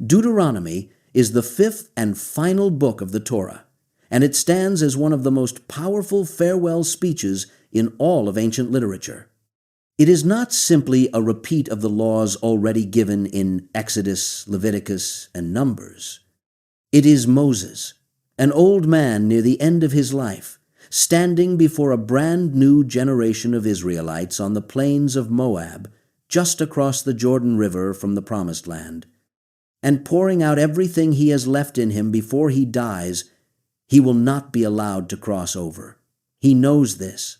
Deuteronomy is the fifth and final book of the Torah, and it stands as one of the most powerful farewell speeches in all of ancient literature. It is not simply a repeat of the laws already given in Exodus, Leviticus, and Numbers. It is Moses, an old man near the end of his life, standing before a brand new generation of Israelites on the plains of Moab, just across the Jordan River from the Promised Land, and pouring out everything he has left in him before he dies. He will not be allowed to cross over. He knows this.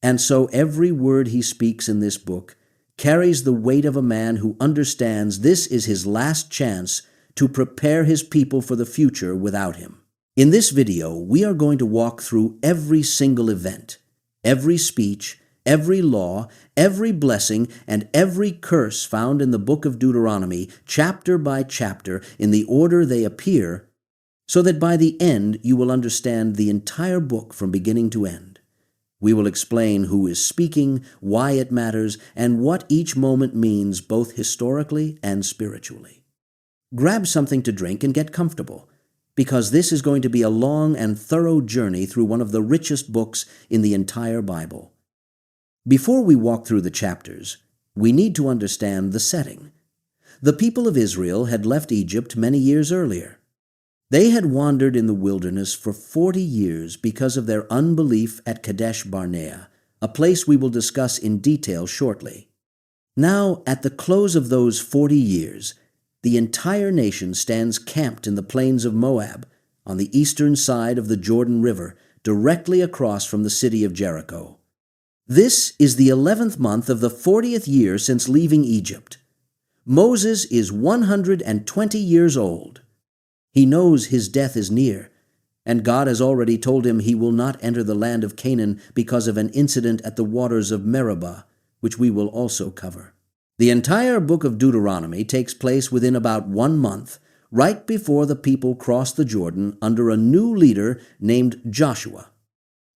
And so every word he speaks in this book carries the weight of a man who understands this is his last chance to prepare his people for the future without him. In this video, we are going to walk through every single event, every speech, every law, every blessing, and every curse found in the book of Deuteronomy, chapter by chapter, in the order they appear, so that by the end you will understand the entire book from beginning to end. We will explain who is speaking, why it matters, and what each moment means both historically and spiritually. Grab something to drink and get comfortable, because this is going to be a long and thorough journey through one of the richest books in the entire Bible. Before we walk through the chapters, we need to understand the setting. The people of Israel had left Egypt many years earlier. They had wandered in the wilderness for 40 years because of their unbelief at Kadesh Barnea, a place we will discuss in detail shortly. Now, at the close of those 40 years, the entire nation stands camped in the plains of Moab, on the eastern side of the Jordan River, directly across from the city of Jericho. This is the 11th month of the 40th year since leaving Egypt. Moses is 120 years old. He knows his death is near, and God has already told him he will not enter the land of Canaan because of an incident at the waters of Meribah, which we will also cover. The entire book of Deuteronomy takes place within about 1 month, right before the people cross the Jordan under a new leader named Joshua.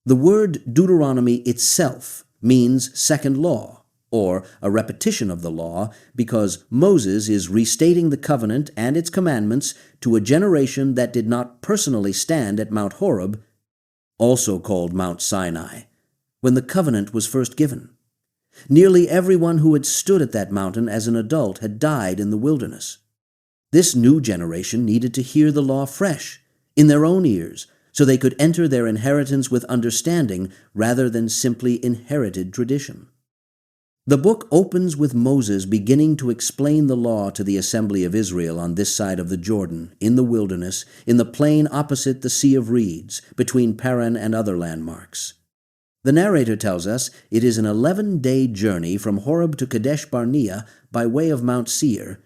The word Deuteronomy itself means second law, or a repetition of the law, because Moses is restating the covenant and its commandments to a generation that did not personally stand at Mount Horeb, also called Mount Sinai, when the covenant was first given. Nearly everyone who had stood at that mountain as an adult had died in the wilderness. This new generation needed to hear the law fresh, in their own ears, so they could enter their inheritance with understanding rather than simply inherited tradition. The book opens with Moses beginning to explain the law to the assembly of Israel on this side of the Jordan, in the wilderness, in the plain opposite the Sea of Reeds, between Paran and other landmarks. The narrator tells us it is an 11-day journey from Horeb to Kadesh Barnea by way of Mount Seir,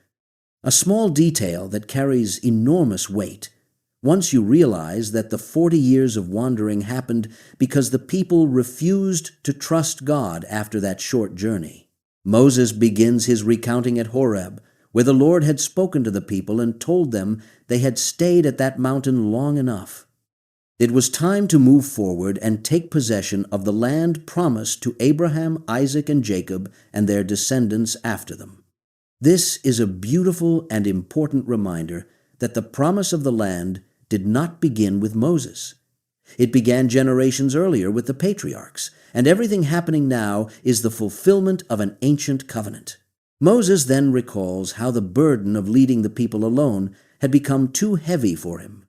a small detail that carries enormous weight once you realize that the 40 years of wandering happened because the people refused to trust God after that short journey. Moses begins his recounting at Horeb, where the Lord had spoken to the people and told them they had stayed at that mountain long enough. It was time to move forward and take possession of the land promised to Abraham, Isaac, and Jacob and their descendants after them. This is a beautiful and important reminder that the promise of the land did not begin with Moses. It began generations earlier with the patriarchs, and everything happening now is the fulfillment of an ancient covenant. Moses then recalls how the burden of leading the people alone had become too heavy for him.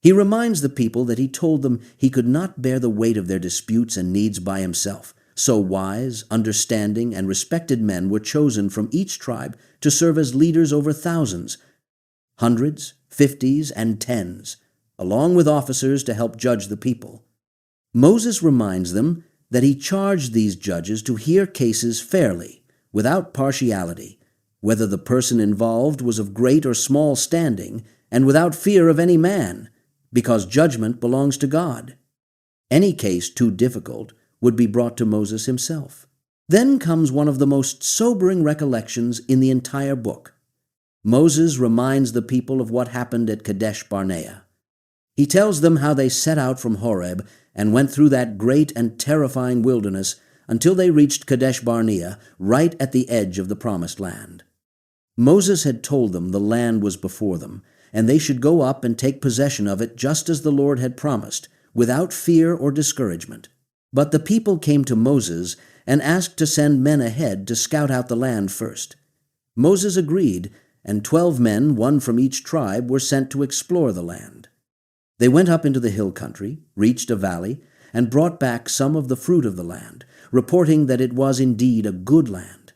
He reminds the people that he told them he could not bear the weight of their disputes and needs by himself, so wise, understanding, and respected men were chosen from each tribe to serve as leaders over thousands, hundreds, 50s, and 10s, along with officers to help judge the people. Moses reminds them that he charged these judges to hear cases fairly, without partiality, whether the person involved was of great or small standing, and without fear of any man, because judgment belongs to God. Any case too difficult would be brought to Moses himself. Then comes one of the most sobering recollections in the entire book. Moses reminds the people of what happened at Kadesh Barnea. He tells them how they set out from Horeb and went through that great and terrifying wilderness until they reached Kadesh Barnea, right at the edge of the Promised Land. Moses had told them the land was before them, and they should go up and take possession of it just as the Lord had promised, without fear or discouragement. But the people came to Moses and asked to send men ahead to scout out the land first. Moses agreed, and 12 men, one from each tribe, were sent to explore the land. They went up into the hill country, reached a valley, and brought back some of the fruit of the land, reporting that it was indeed a good land.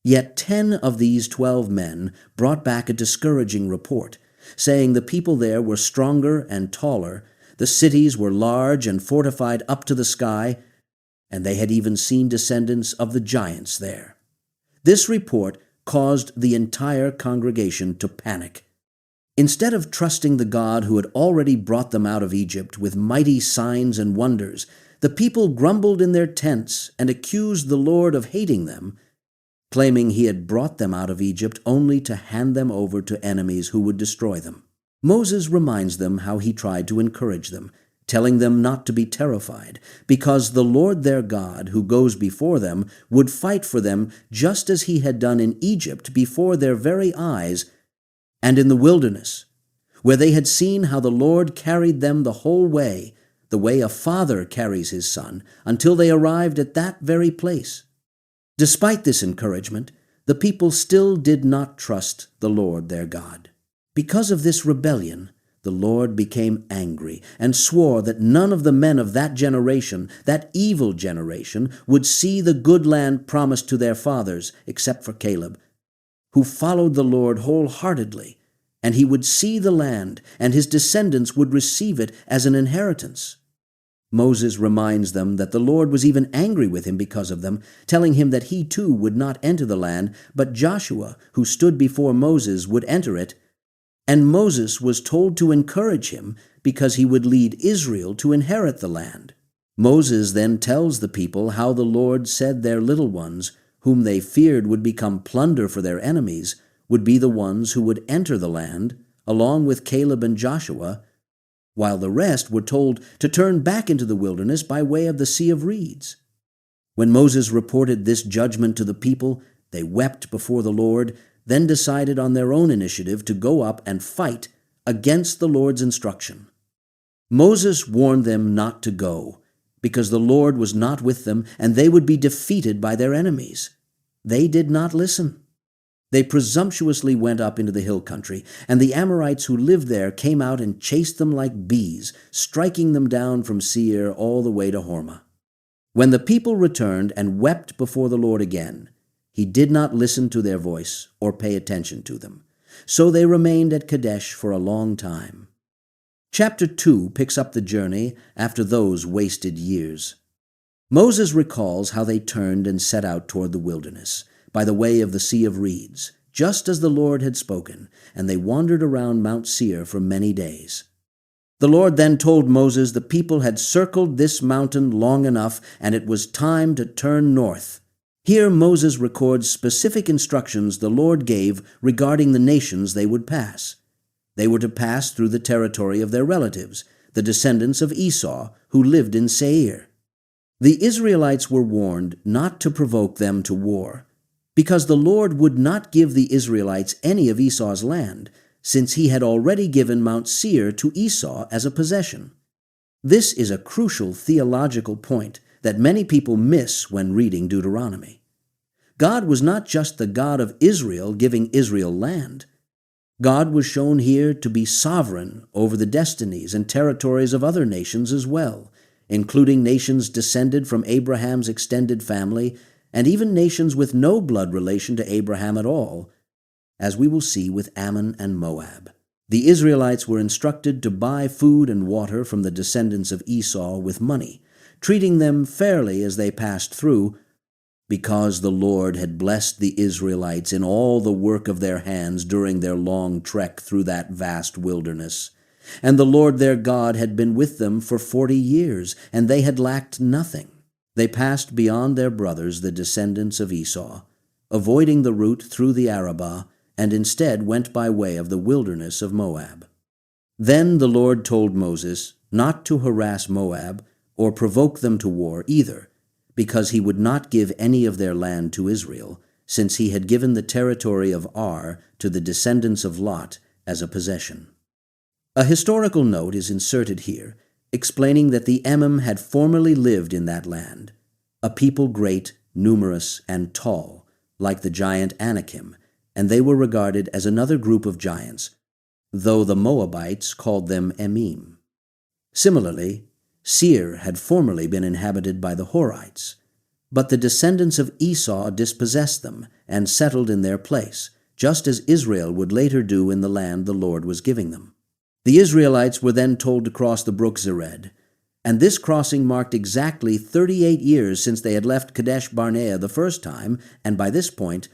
Yet 10 of these 12 men brought back a discouraging report, saying the people there were stronger and taller, the cities were large and fortified up to the sky, and they had even seen descendants of the giants there. This report caused the entire congregation to panic. Instead of trusting the God who had already brought them out of Egypt with mighty signs and wonders, the people grumbled in their tents and accused the Lord of hating them, claiming he had brought them out of Egypt only to hand them over to enemies who would destroy them. Moses reminds them how he tried to encourage them, telling them not to be terrified, because the Lord their God, who goes before them, would fight for them just as he had done in Egypt before their very eyes, and in the wilderness, where they had seen how the Lord carried them the whole way, the way a father carries his son, until they arrived at that very place. Despite this encouragement, the people still did not trust the Lord their God. Because of this rebellion, the Lord became angry and swore that none of the men of that generation, that evil generation, would see the good land promised to their fathers, except for Caleb, who followed the Lord wholeheartedly, and he would see the land, and his descendants would receive it as an inheritance. Moses reminds them that the Lord was even angry with him because of them, telling him that he too would not enter the land, but Joshua, who stood before Moses, would enter it, and Moses was told to encourage him because he would lead Israel to inherit the land. Moses then tells the people how the Lord said their little ones, whom they feared would become plunder for their enemies, would be the ones who would enter the land, along with Caleb and Joshua, while the rest were told to turn back into the wilderness by way of the Sea of Reeds. When Moses reported this judgment to the people, they wept before the Lord, then decided on their own initiative to go up and fight against the Lord's instruction. Moses warned them not to go, because the Lord was not with them, and they would be defeated by their enemies. They did not listen. They presumptuously went up into the hill country, and the Amorites who lived there came out and chased them like bees, striking them down from Seir all the way to Hormah. When the people returned and wept before the Lord again, he did not listen to their voice or pay attention to them. So they remained at Kadesh for a long time. Chapter 2 picks up the journey after those wasted years. Moses recalls how they turned and set out toward the wilderness, by the way of the Sea of Reeds, just as the Lord had spoken, and they wandered around Mount Seir for many days. The Lord then told Moses the people had circled this mountain long enough, and it was time to turn north. Here Moses records specific instructions the Lord gave regarding the nations they would pass. They were to pass through the territory of their relatives, the descendants of Esau, who lived in Seir. The Israelites were warned not to provoke them to war, because the Lord would not give the Israelites any of Esau's land, since he had already given Mount Seir to Esau as a possession. This is a crucial theological point that many people miss when reading Deuteronomy. God was not just the God of Israel giving Israel land. God was shown here to be sovereign over the destinies and territories of other nations as well, including nations descended from Abraham's extended family, and even nations with no blood relation to Abraham at all, as we will see with Ammon and Moab. The Israelites were instructed to buy food and water from the descendants of Esau with money, treating them fairly as they passed through, because the Lord had blessed the Israelites in all the work of their hands during their long trek through that vast wilderness. And the Lord their God had been with them for 40 years, and they had lacked nothing. They passed beyond their brothers, the descendants of Esau, avoiding the route through the Arabah, and instead went by way of the wilderness of Moab. Then the Lord told Moses not to harass Moab or provoke them to war either, because he would not give any of their land to Israel, since he had given the territory of Ar to the descendants of Lot as a possession. A historical note is inserted here, explaining that the Emim had formerly lived in that land, a people great, numerous, and tall, like the giant Anakim, and they were regarded as another group of giants, though the Moabites called them Emim. Similarly, Seir had formerly been inhabited by the Horites, but the descendants of Esau dispossessed them and settled in their place, just as Israel would later do in the land the Lord was giving them. The Israelites were then told to cross the brook Zered, and this crossing marked exactly 38 years since they had left Kadesh Barnea the first time, and by this point,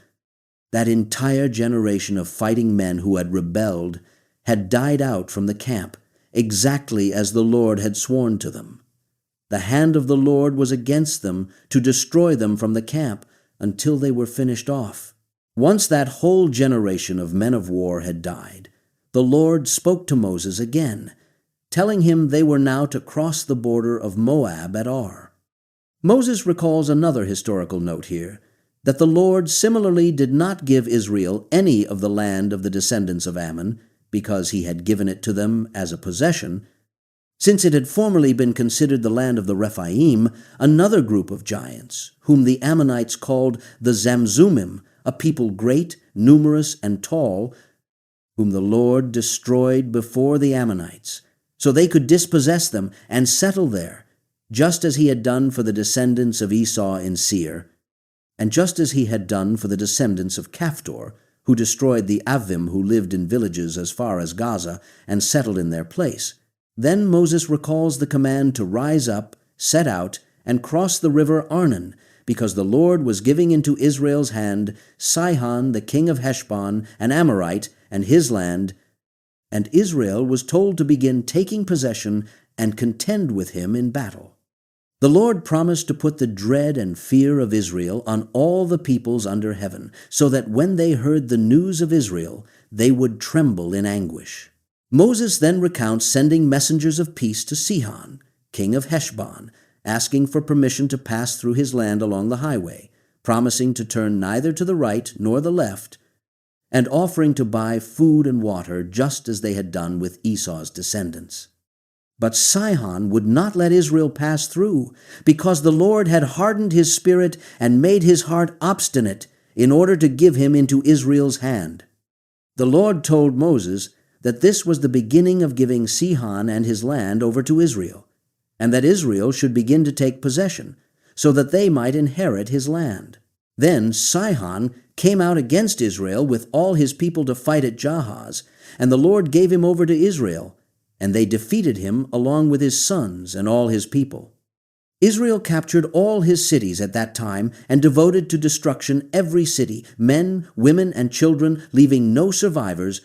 that entire generation of fighting men who had rebelled had died out from the camp, exactly as the Lord had sworn to them. The hand of the Lord was against them to destroy them from the camp until they were finished off. Once that whole generation of men of war had died, the Lord spoke to Moses again, telling him they were now to cross the border of Moab at Ar. Moses recalls another historical note here, that the Lord similarly did not give Israel any of the land of the descendants of Ammon, because he had given it to them as a possession, since it had formerly been considered the land of the Rephaim, another group of giants, whom the Ammonites called the Zamzummim, a people great, numerous, and tall, whom the Lord destroyed before the Ammonites, so they could dispossess them and settle there, just as he had done for the descendants of Esau in Seir, and just as he had done for the descendants of Caphtor, who destroyed the Avim who lived in villages as far as Gaza and settled in their place. Then Moses recalls the command to rise up, set out, and cross the river Arnon, because the Lord was giving into Israel's hand Sihon the king of Heshbon, an Amorite, and his land, and Israel was told to begin taking possession and contend with him in battle. The Lord promised to put the dread and fear of Israel on all the peoples under heaven, so that when they heard the news of Israel, they would tremble in anguish. Moses then recounts sending messengers of peace to Sihon, king of Heshbon, asking for permission to pass through his land along the highway, promising to turn neither to the right nor the left, and offering to buy food and water just as they had done with Esau's descendants. But Sihon would not let Israel pass through, because the Lord had hardened his spirit and made his heart obstinate in order to give him into Israel's hand. The Lord told Moses that this was the beginning of giving Sihon and his land over to Israel, and that Israel should begin to take possession, so that they might inherit his land. Then Sihon came out against Israel with all his people to fight at Jahaz, and the Lord gave him over to Israel, and they defeated him along with his sons and all his people. Israel captured all his cities at that time and devoted to destruction every city, men, women, and children, leaving no survivors,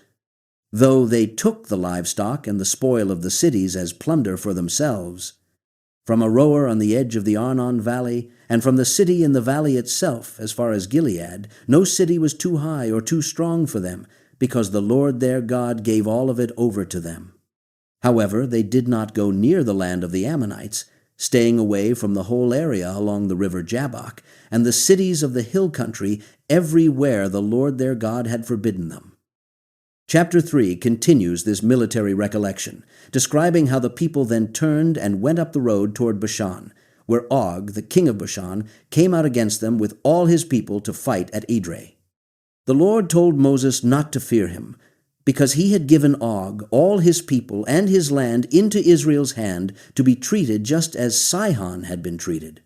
though they took the livestock and the spoil of the cities as plunder for themselves. From Aroer on the edge of the Arnon Valley, and from the city in the valley itself, as far as Gilead, no city was too high or too strong for them, because the Lord their God gave all of it over to them. However, they did not go near the land of the Ammonites, staying away from the whole area along the river Jabbok, and the cities of the hill country everywhere the Lord their God had forbidden them. Chapter 3 continues this military recollection, describing how the people then turned and went up the road toward Bashan, where Og, the king of Bashan, came out against them with all his people to fight at Edrei. The Lord told Moses not to fear him, because he had given Og all his people and his land into Israel's hand to be treated just as Sihon had been treated.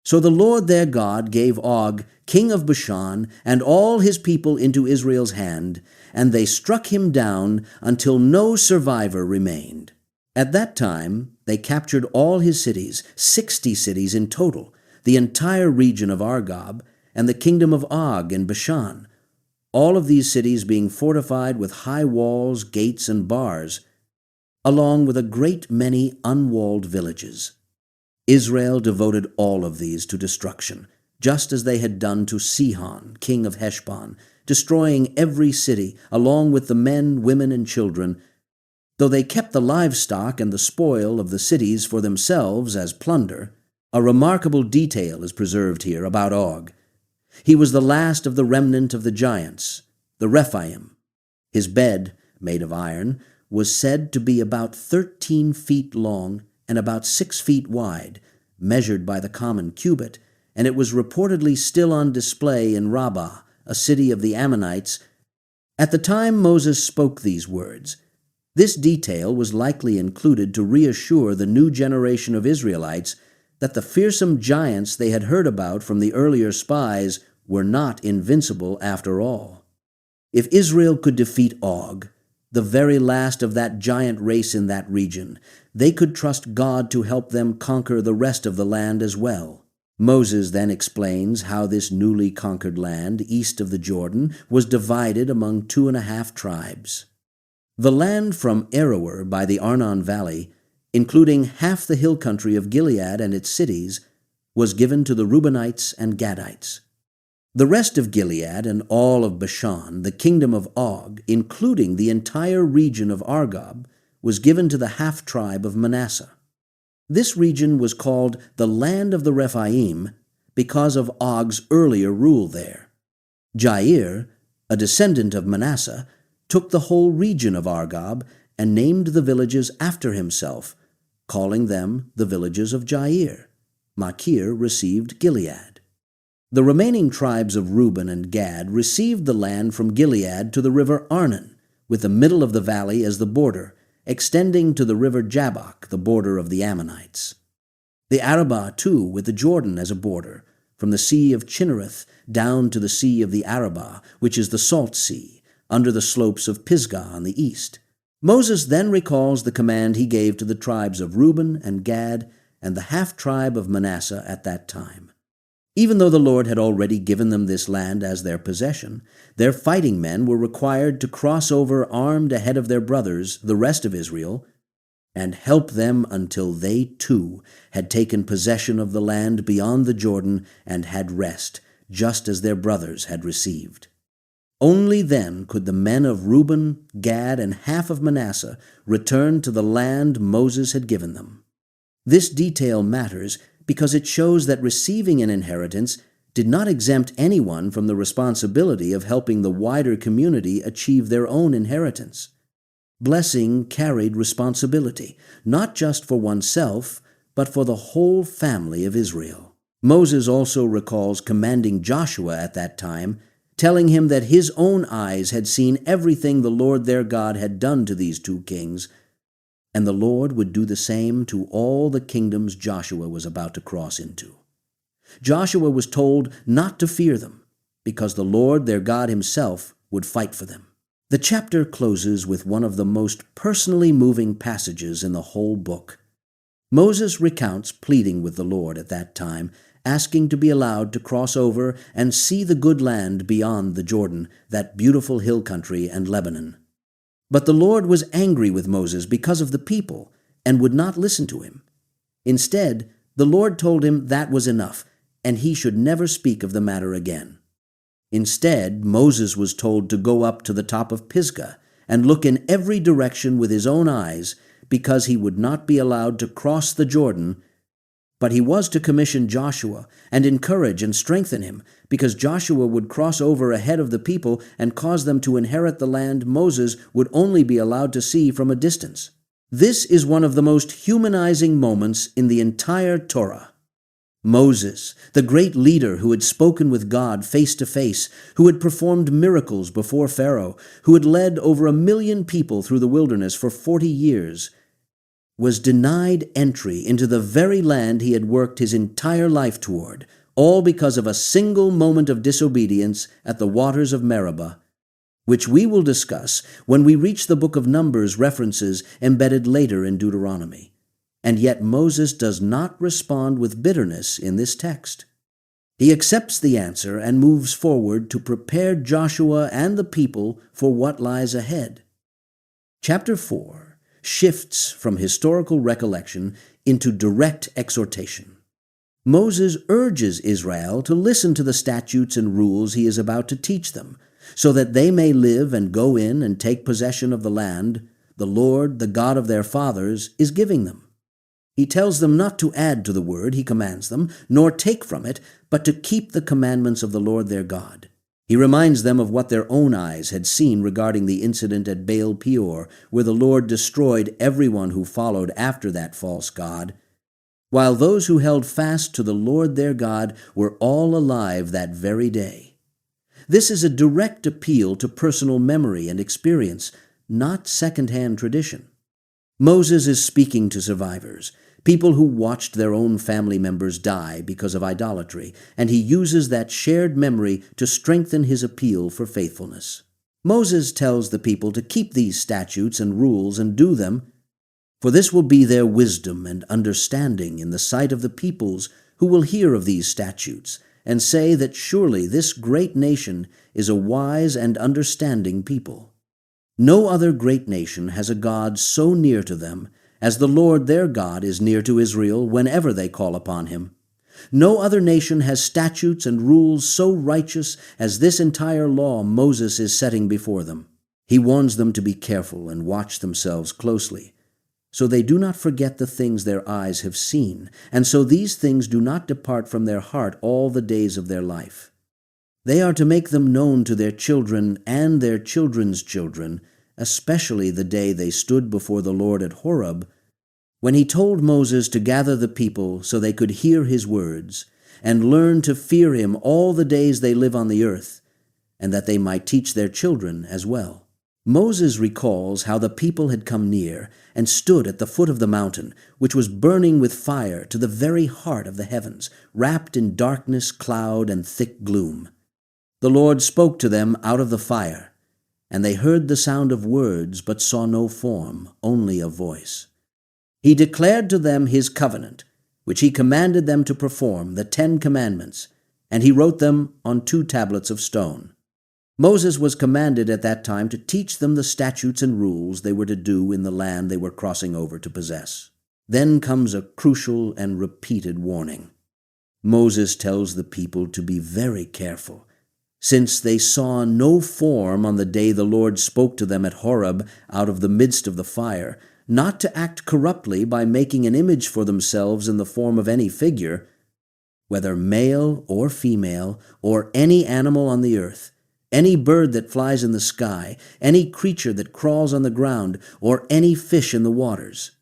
So the Lord their God gave Og, king of Bashan, and all his people into Israel's hand, and they struck him down until no survivor remained. At that time they captured all his cities, 60 cities in total, the entire region of Argob, and the kingdom of Og in Bashan, all of these cities being fortified with high walls, gates, and bars, along with a great many unwalled villages. Israel devoted all of these to destruction, just as they had done to Sihon, king of Heshbon, destroying every city, along with the men, women, and children, though they kept the livestock and the spoil of the cities for themselves as plunder. A remarkable detail is preserved here about Og. He was the last of the remnant of the giants, the Rephaim. His bed, made of iron, was said to be about 13 feet long and about 6 feet wide, measured by the common cubit, and it was reportedly still on display in Rabbah, a city of the Ammonites, at the time Moses spoke these words. This detail was likely included to reassure the new generation of Israelites that the fearsome giants they had heard about from the earlier spies were not invincible after all. If Israel could defeat Og, the very last of that giant race in that region, they could trust God to help them conquer the rest of the land as well. Moses then explains how this newly conquered land east of the Jordan was divided among 2.5 tribes. The land from Aroer by the Arnon Valley, including half the hill country of Gilead and its cities, was given to the Reubenites and Gadites. The rest of Gilead and all of Bashan, the kingdom of Og, including the entire region of Argob, was given to the half-tribe of Manasseh. This region was called the land of the Rephaim because of Og's earlier rule there. Jair, a descendant of Manasseh, took the whole region of Argob and named the villages after himself, calling them the villages of Jair. Machir received Gilead. The remaining tribes of Reuben and Gad received the land from Gilead to the river Arnon, with the middle of the valley as the border, extending to the river Jabbok, the border of the Ammonites. The Arabah, too, with the Jordan as a border, from the Sea of Chinnereth down to the Sea of the Arabah, which is the Salt Sea, under the slopes of Pisgah on the east. Moses then recalls the command he gave to the tribes of Reuben and Gad and the half-tribe of Manasseh at that time. Even though the Lord had already given them this land as their possession, their fighting men were required to cross over armed ahead of their brothers, the rest of Israel, and help them until they, too, had taken possession of the land beyond the Jordan and had rest, just as their brothers had received. Only then could the men of Reuben, Gad, and half of Manasseh return to the land Moses had given them. This detail matters because it shows that receiving an inheritance did not exempt anyone from the responsibility of helping the wider community achieve their own inheritance. Blessing carried responsibility, not just for oneself, but for the whole family of Israel. Moses also recalls commanding Joshua at that time, telling him that his own eyes had seen everything the Lord their God had done to these 2 kings, and the Lord would do the same to all the kingdoms Joshua was about to cross into. Joshua was told not to fear them, because the Lord their God himself would fight for them. The chapter closes with one of the most personally moving passages in the whole book. Moses recounts pleading with the Lord at that time, asking to be allowed to cross over and see the good land beyond the Jordan, that beautiful hill country and Lebanon. But the Lord was angry with Moses because of the people and would not listen to him. Instead, the Lord told him that was enough, and he should never speak of the matter again. Instead, Moses was told to go up to the top of Pisgah and look in every direction with his own eyes, because he would not be allowed to cross the Jordan. But he was to commission Joshua and encourage and strengthen him, because Joshua would cross over ahead of the people and cause them to inherit the land Moses would only be allowed to see from a distance. This is one of the most humanizing moments in the entire Torah. Moses, the great leader who had spoken with God face to face, who had performed miracles before Pharaoh, who had led over 1 million people through the wilderness for 40 years, was denied entry into the very land he had worked his entire life toward, all because of a single moment of disobedience at the waters of Meribah, which we will discuss when we reach the book of Numbers references embedded later in Deuteronomy. And yet Moses does not respond with bitterness in this text. He accepts the answer and moves forward to prepare Joshua and the people for what lies ahead. Chapter 4 shifts from historical recollection into direct exhortation. Moses urges Israel to listen to the statutes and rules he is about to teach them, so that they may live and go in and take possession of the land the Lord, the God of their fathers, is giving them. He tells them not to add to the word he commands them, nor take from it, but to keep the commandments of the Lord their God. He reminds them of what their own eyes had seen regarding the incident at Baal Peor, where the Lord destroyed everyone who followed after that false god, while those who held fast to the Lord their God were all alive that very day. This is a direct appeal to personal memory and experience, not second-hand tradition. Moses is speaking to survivors, people who watched their own family members die because of idolatry, and he uses that shared memory to strengthen his appeal for faithfulness. Moses tells the people to keep these statutes and rules and do them, for this will be their wisdom and understanding in the sight of the peoples who will hear of these statutes and say that surely this great nation is a wise and understanding people. No other great nation has a God so near to them as the Lord their God is near to Israel whenever they call upon him. No other nation has statutes and rules so righteous as this entire law Moses is setting before them. He warns them to be careful and watch themselves closely, so they do not forget the things their eyes have seen, and so these things do not depart from their heart all the days of their life. They are to make them known to their children and their children's children, especially the day they stood before the Lord at Horeb, when he told Moses to gather the people so they could hear his words and learn to fear him all the days they live on the earth, and that they might teach their children as well. Moses recalls how the people had come near and stood at the foot of the mountain, which was burning with fire to the very heart of the heavens, wrapped in darkness, cloud, and thick gloom. The Lord spoke to them out of the fire, and they heard the sound of words, but saw no form, only a voice. He declared to them his covenant, which he commanded them to perform, the 10 Commandments, and he wrote them on 2 tablets of stone. Moses was commanded at that time to teach them the statutes and rules they were to do in the land they were crossing over to possess. Then comes a crucial and repeated warning. Moses tells the people to be very careful, since they saw no form on the day the Lord spoke to them at Horeb out of the midst of the fire, not to act corruptly by making an image for themselves in the form of any figure, whether male or female, or any animal on the earth, any bird that flies in the sky, any creature that crawls on the ground, or any fish in the waters.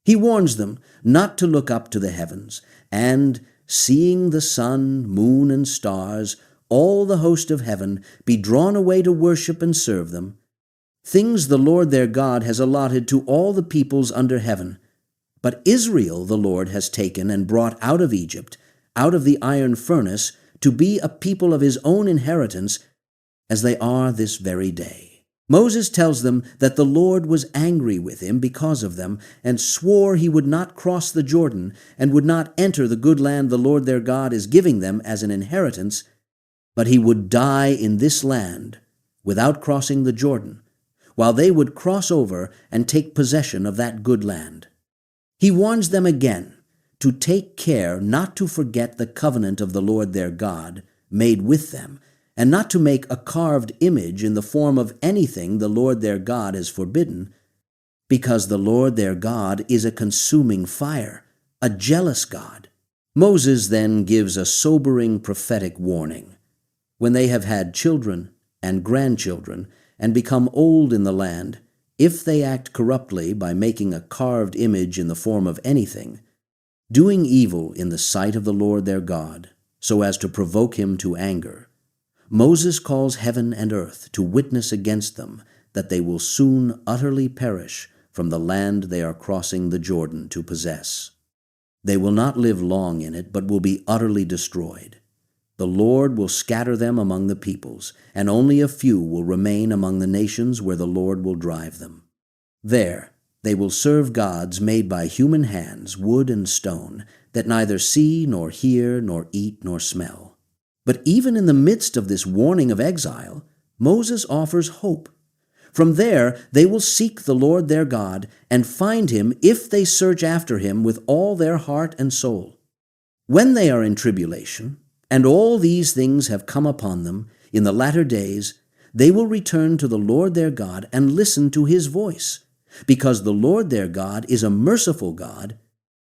He warns them not to look up to the heavens, and, seeing the sun, moon, and stars, all the host of heaven, be drawn away to worship and serve them, things the Lord their God has allotted to all the peoples under heaven. But Israel the Lord has taken and brought out of Egypt, out of the iron furnace, to be a people of his own inheritance, as they are this very day. Moses tells them that the Lord was angry with him because of them, and swore he would not cross the Jordan, and would not enter the good land the Lord their God is giving them as an inheritance, but he would die in this land without crossing the Jordan, while they would cross over and take possession of that good land. He warns them again to take care not to forget the covenant of the Lord their God made with them, and not to make a carved image in the form of anything the Lord their God has forbidden, because the Lord their God is a consuming fire, a jealous God. Moses then gives a sobering prophetic warning. When they have had children and grandchildren and become old in the land, if they act corruptly by making a carved image in the form of anything, doing evil in the sight of the Lord their God, so as to provoke him to anger, Moses calls heaven and earth to witness against them that they will soon utterly perish from the land they are crossing the Jordan to possess. They will not live long in it, but will be utterly destroyed. The Lord will scatter them among the peoples, and only a few will remain among the nations where the Lord will drive them. There they will serve gods made by human hands, wood and stone, that neither see nor hear nor eat nor smell. But even in the midst of this warning of exile, Moses offers hope. From there they will seek the Lord their God and find him if they search after him with all their heart and soul. When they are in tribulation, and all these things have come upon them in the latter days, they will return to the Lord their God and listen to his voice, because the Lord their God is a merciful God,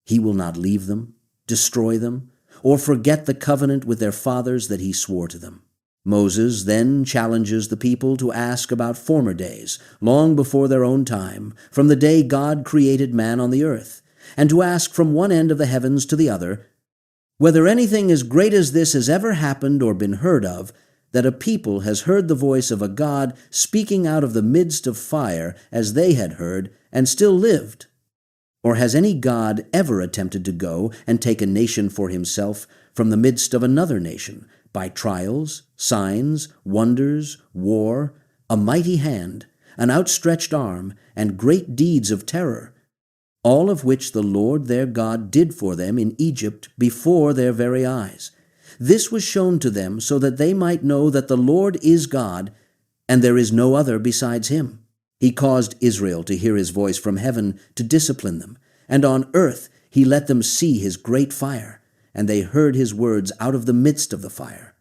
He will not leave them, destroy them, or forget the covenant with their fathers that he swore to them. Moses then challenges the people to ask about former days, long before their own time, from the day God created man on the earth, and to ask from one end of the heavens to the other, whether anything as great as this has ever happened or been heard of, that a people has heard the voice of a God speaking out of the midst of fire as they had heard, and still lived. Or has any God ever attempted to go and take a nation for himself from the midst of another nation, by trials, signs, wonders, war, a mighty hand, an outstretched arm, and great deeds of terror, all of which the Lord their God did for them in Egypt before their very eyes? This was shown to them so that they might know that the Lord is God, and there is no other besides him. He caused Israel to hear his voice from heaven to discipline them, and on earth he let them see his great fire, and they heard his words out of the midst of the fire.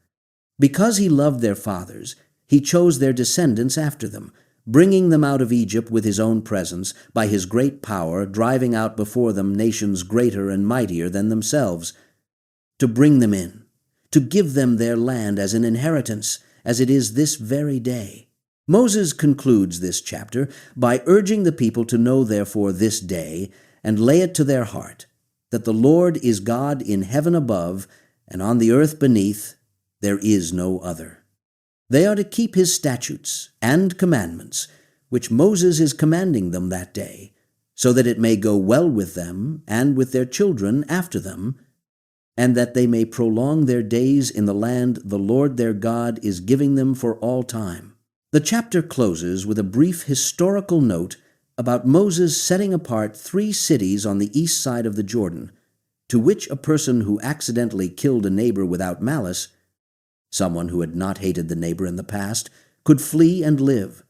Because he loved their fathers, he chose their descendants after them, bringing them out of Egypt with his own presence, by his great power, driving out before them nations greater and mightier than themselves, to bring them in, to give them their land as an inheritance, as it is this very day. Moses concludes this chapter by urging the people to know therefore this day, and lay it to their heart, that the Lord is God in heaven above, and on the earth beneath there is no other. They are to keep his statutes and commandments, which Moses is commanding them that day, so that it may go well with them and with their children after them, and that they may prolong their days in the land the Lord their God is giving them for all time. The chapter closes with a brief historical note about Moses setting apart 3 cities on the east side of the Jordan, to which a person who accidentally killed a neighbor without malice, someone who had not hated the neighbor in the past, could flee and live.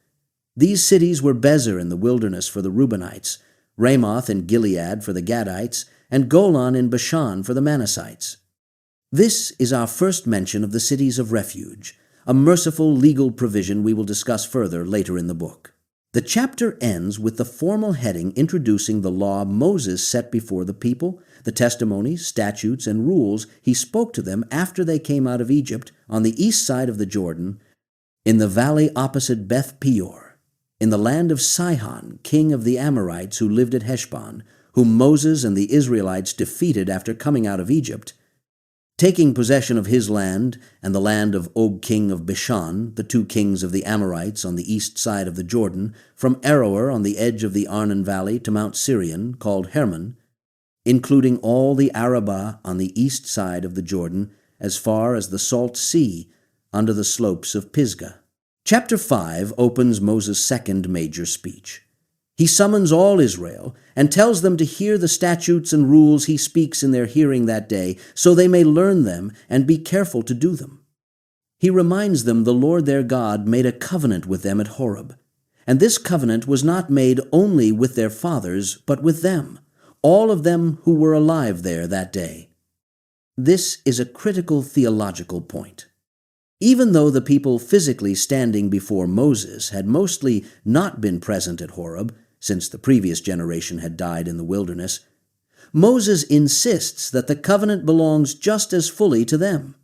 These cities were Bezer in the wilderness for the Reubenites, Ramoth in Gilead for the Gadites, and Golan in Bashan for the Manassites. This is our first mention of the cities of refuge, a merciful legal provision we will discuss further later in the book. The chapter ends with the formal heading introducing the law Moses set before the people, the testimonies, statutes, and rules he spoke to them after they came out of Egypt on the east side of the Jordan, in the valley opposite Beth Peor, in the land of Sihon, king of the Amorites who lived at Heshbon, whom Moses and the Israelites defeated after coming out of Egypt, taking possession of his land and the land of Og king of Bashan, the 2 kings of the Amorites on the east side of the Jordan, from Aroer on the edge of the Arnon valley to Mount Sirion, called Hermon, including all the Arabah on the east side of the Jordan, as far as the Salt Sea, under the slopes of Pisgah. Chapter 5 opens Moses' second major speech. He summons all Israel and tells them to hear the statutes and rules he speaks in their hearing that day, so they may learn them and be careful to do them. He reminds them the Lord their God made a covenant with them at Horeb, and this covenant was not made only with their fathers, but with them, all of them who were alive there that day. This is a critical theological point. Even though the people physically standing before Moses had mostly not been present at Horeb, since the previous generation had died in the wilderness, Moses insists that the covenant belongs just as fully to them.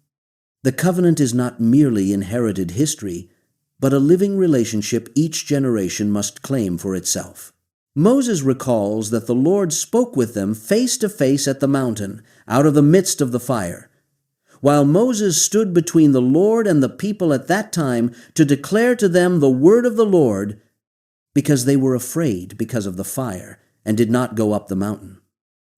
The covenant is not merely inherited history, but a living relationship each generation must claim for itself. Moses recalls that the Lord spoke with them face to face at the mountain, out of the midst of the fire, while Moses stood between the Lord and the people at that time to declare to them the word of the Lord, because they were afraid because of the fire and did not go up the mountain.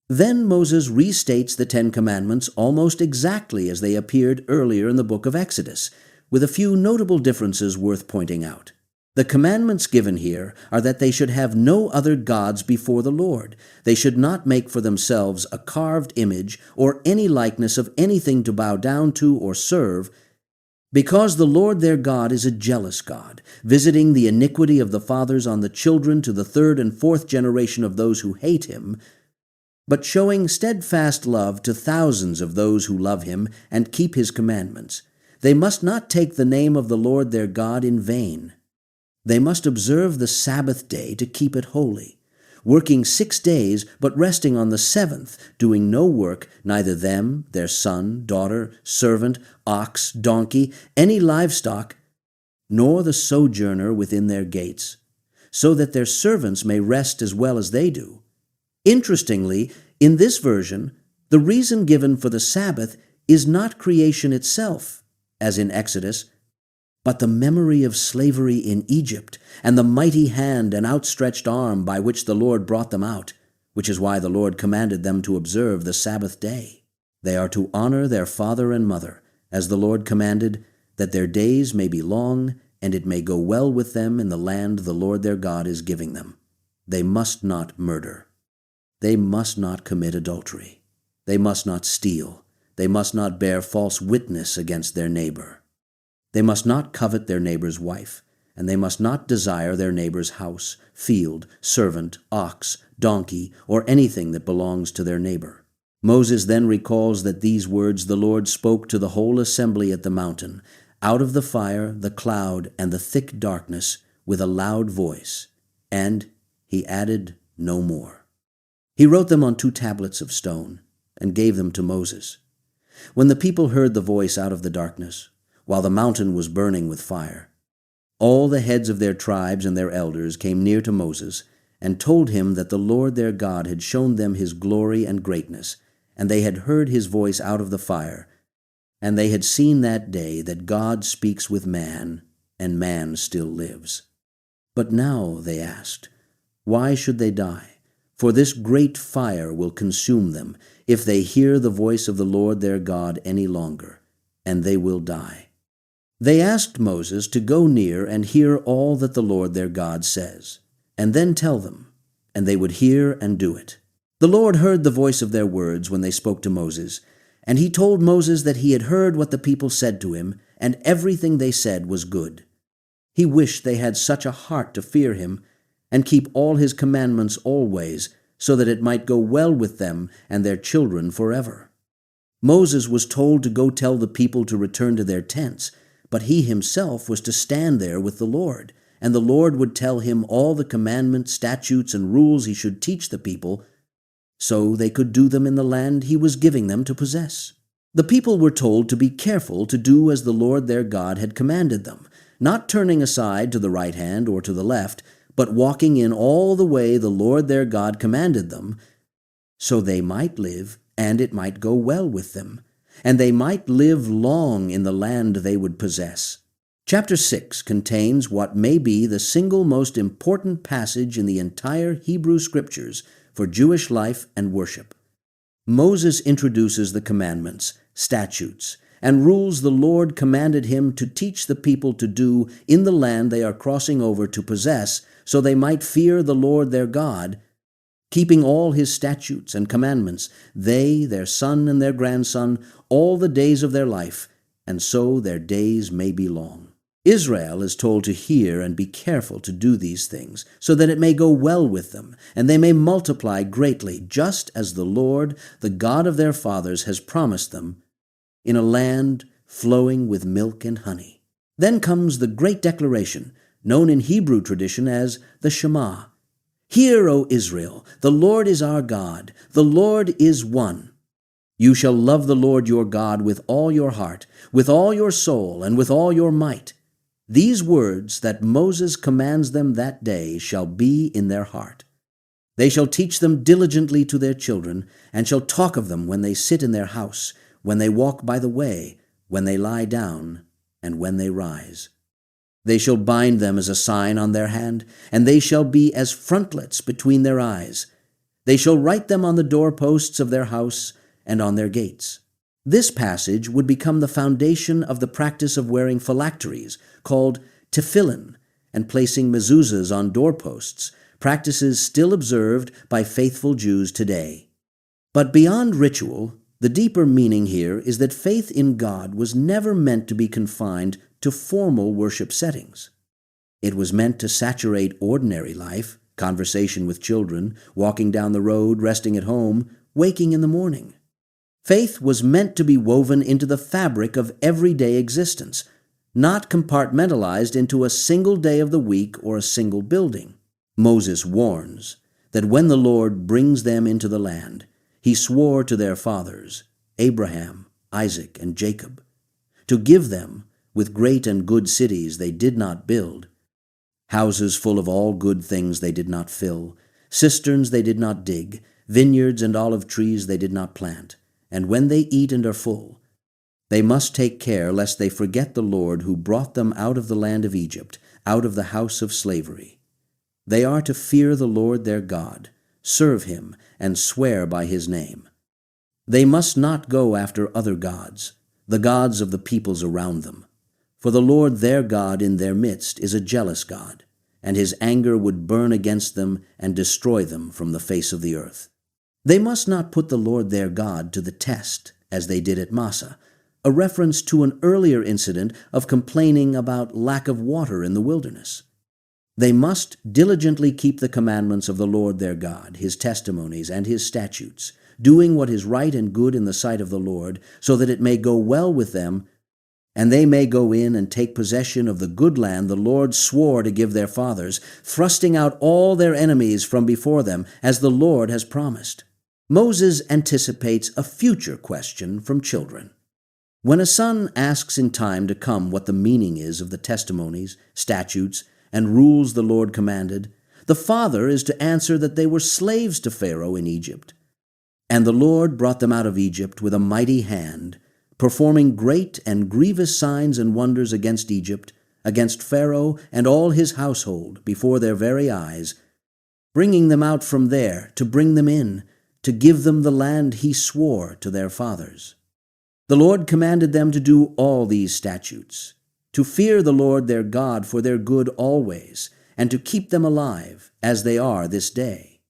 Then Moses restates the 10 Commandments almost exactly as they appeared earlier in the book of Exodus, with a few notable differences worth pointing out. The commandments given here are that they should have no other gods before the Lord. They should not make for themselves a carved image or any likeness of anything to bow down to or serve, because the Lord their God is a jealous God, visiting the iniquity of the fathers on the children to the 3rd and 4th generation of those who hate him, but showing steadfast love to thousands of those who love him and keep his commandments. They must not take the name of the Lord their God in vain. They must observe the Sabbath day to keep it holy. working 6 days, but resting on the seventh, doing no work, neither them, their son, daughter, servant, ox, donkey, any livestock, nor the sojourner within their gates, so that their servants may rest as well as they do. Interestingly, in this version, the reason given for the Sabbath is not creation itself, as in Exodus, but the memory of slavery in Egypt, and the mighty hand and outstretched arm by which the Lord brought them out, which is why the Lord commanded them to observe the Sabbath day. They are to honor their father and mother, as the Lord commanded, that their days may be long, and it may go well with them in the land the Lord their God is giving them. They must not murder. They must not commit adultery. They must not steal. They must not bear false witness against their neighbor. They must not covet their neighbor's wife, and they must not desire their neighbor's house, field, servant, ox, donkey, or anything that belongs to their neighbor. Moses then recalls that these words the Lord spoke to the whole assembly at the mountain, out of the fire, the cloud, and the thick darkness, with a loud voice, and he added no more. He wrote them on 2 tablets of stone, and gave them to Moses. When the people heard the voice out of the darkness, while the mountain was burning with fire, all the heads of their tribes and their elders came near to Moses, and told him that the Lord their God had shown them his glory and greatness, and they had heard his voice out of the fire, and they had seen that day that God speaks with man, and man still lives. But now, they asked, why should they die? For this great fire will consume them, if they hear the voice of the Lord their God any longer, and they will die. They asked Moses to go near and hear all that the Lord their God says, and then tell them, and they would hear and do it. The Lord heard the voice of their words when they spoke to Moses, and he told Moses that he had heard what the people said to him, and everything they said was good. He wished they had such a heart to fear him, and keep all his commandments always, so that it might go well with them and their children forever. Moses was told to go tell the people to return to their tents, but he himself was to stand there with the Lord, and the Lord would tell him all the commandments, statutes, and rules he should teach the people, so they could do them in the land he was giving them to possess. The people were told to be careful to do as the Lord their God had commanded them, not turning aside to the right hand or to the left, but walking in all the way the Lord their God commanded them, so they might live, and it might go well with them, and they might live long in the land they would possess. Chapter 6 contains what may be the single most important passage in the entire Hebrew Scriptures for Jewish life and worship. Moses introduces the commandments, statutes, and rules the Lord commanded him to teach the people to do in the land they are crossing over to possess, so they might fear the Lord their God, keeping all his statutes and commandments, they, their son and their grandson, all the days of their life, and so their days may be long. Israel is told to hear and be careful to do these things, so that it may go well with them, and they may multiply greatly, just as the Lord, the God of their fathers, has promised them, in a land flowing with milk and honey. Then comes the great declaration, known in Hebrew tradition as the Shema. Hear, O Israel, the Lord is our God, the Lord is one. You shall love the Lord your God with all your heart, with all your soul, and with all your might. These words that Moses commands them that day shall be in their heart. They shall teach them diligently to their children, and shall talk of them when they sit in their house, when they walk by the way, when they lie down, and when they rise. They shall bind them as a sign on their hand, and they shall be as frontlets between their eyes. They shall write them on the doorposts of their house and on their gates. This passage would become the foundation of the practice of wearing phylacteries, called tefillin, and placing mezuzahs on doorposts, practices still observed by faithful Jews today. But beyond ritual, the deeper meaning here is that faith in God was never meant to be confined to formal worship settings. It was meant to saturate ordinary life, conversation with children, walking down the road, resting at home, waking in the morning. Faith was meant to be woven into the fabric of everyday existence, not compartmentalized into a single day of the week or a single building. Moses warns that when the Lord brings them into the land, he swore to their fathers, Abraham, Isaac, and Jacob, to give them, with great and good cities they did not build, houses full of all good things they did not fill, cisterns they did not dig, vineyards and olive trees they did not plant. And when they eat and are full, they must take care lest they forget the Lord who brought them out of the land of Egypt, out of the house of slavery. They are to fear the Lord their God, serve him, and swear by his name. They must not go after other gods, the gods of the peoples around them. For the Lord their God in their midst is a jealous God, and his anger would burn against them and destroy them from the face of the earth. They must not put the Lord their God to the test, as they did at Massah, a reference to an earlier incident of complaining about lack of water in the wilderness. They must diligently keep the commandments of the Lord their God, his testimonies, and his statutes, doing what is right and good in the sight of the Lord, so that it may go well with them, and they may go in and take possession of the good land the Lord swore to give their fathers, thrusting out all their enemies from before them, as the Lord has promised. Moses anticipates a future question from children. When a son asks in time to come what the meaning is of the testimonies, statutes, and rules the Lord commanded, the father is to answer that they were slaves to Pharaoh in Egypt. And the Lord brought them out of Egypt with a mighty hand, performing great and grievous signs and wonders against Egypt, against Pharaoh and all his household before their very eyes, bringing them out from there to bring them in, to give them the land he swore to their fathers. The Lord commanded them to do all these statutes, to fear the Lord their God for their good always, and to keep them alive, as they are this day.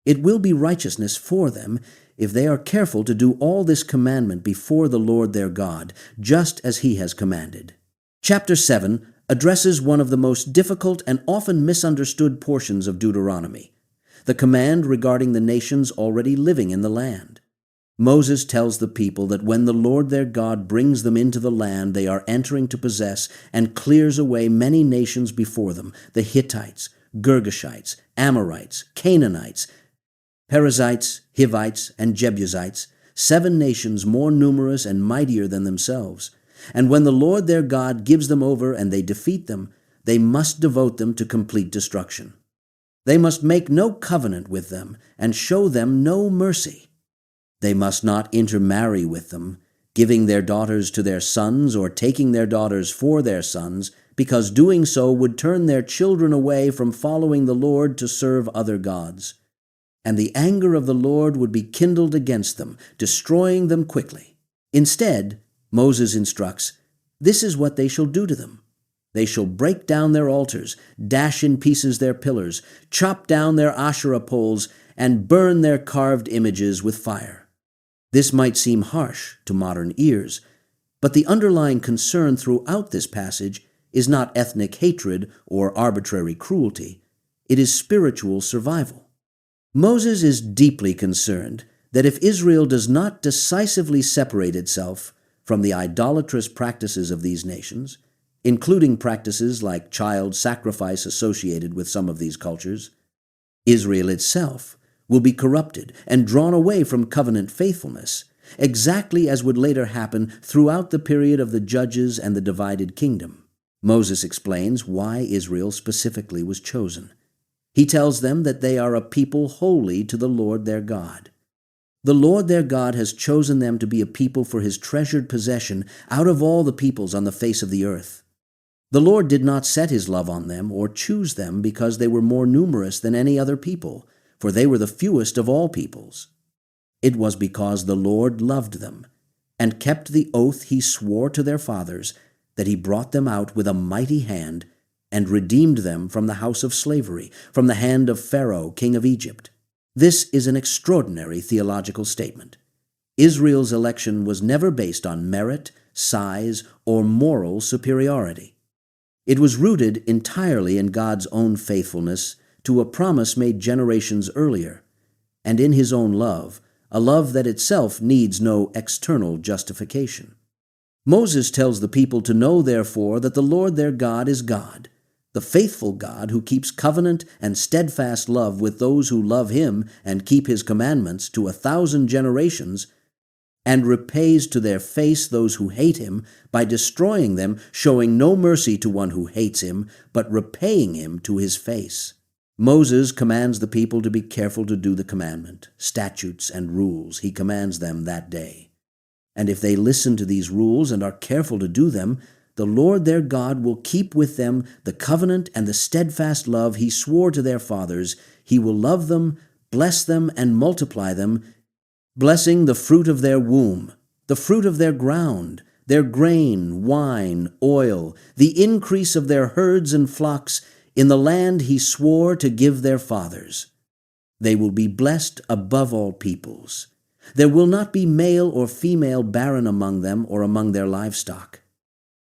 It will be righteousness for them if they are careful to do all this commandment before the Lord their God, just as he has commanded. Chapter 7 addresses one of the most difficult and often misunderstood portions of Deuteronomy, the command regarding the nations already living in the land. Moses tells the people that when the Lord their God brings them into the land they are entering to possess and clears away many nations before them, the Hittites, Girgashites, Amorites, Canaanites, Perizzites, Hivites, and Jebusites, 7 nations more numerous and mightier than themselves. And when the Lord their God gives them over and they defeat them, they must devote them to complete destruction. They must make no covenant with them and show them no mercy. They must not intermarry with them, giving their daughters to their sons or taking their daughters for their sons, because doing so would turn their children away from following the Lord to serve other gods. And the anger of the Lord would be kindled against them, destroying them quickly. Instead, Moses instructs, this is what they shall do to them. They shall break down their altars, dash in pieces their pillars, chop down their Asherah poles, and burn their carved images with fire. This might seem harsh to modern ears, but the underlying concern throughout this passage is not ethnic hatred or arbitrary cruelty. It is spiritual survival. Moses is deeply concerned that if Israel does not decisively separate itself from the idolatrous practices of these nations, including practices like child sacrifice associated with some of these cultures, Israel itself will be corrupted and drawn away from covenant faithfulness, exactly as would later happen throughout the period of the judges and the divided kingdom. Moses explains why Israel specifically was chosen. He tells them that they are a people holy to the Lord their God. The Lord their God has chosen them to be a people for his treasured possession out of all the peoples on the face of the earth. The Lord did not set his love on them or choose them because they were more numerous than any other people, for they were the fewest of all peoples. It was because the Lord loved them and kept the oath he swore to their fathers that he brought them out with a mighty hand and redeemed them from the house of slavery, from the hand of Pharaoh, king of Egypt. This is an extraordinary theological statement. Israel's election was never based on merit, size, or moral superiority. It was rooted entirely in God's own faithfulness to a promise made generations earlier, and in his own love, a love that itself needs no external justification. Moses tells the people to know, therefore, that the Lord their God is God, The faithful God who keeps covenant and steadfast love with those who love him and keep his commandments to 1,000 generations, and repays to their face those who hate him by destroying them, showing no mercy to one who hates him, but repaying him to his face. Moses commands the people to be careful to do the commandment, statutes, and rules he commands them that day. And if they listen to these rules and are careful to do them, the Lord their God will keep with them the covenant and the steadfast love he swore to their fathers. He will love them, bless them, and multiply them, blessing the fruit of their womb, the fruit of their ground, their grain, wine, oil, the increase of their herds and flocks, in the land he swore to give their fathers. They will be blessed above all peoples. There will not be male or female barren among them or among their livestock.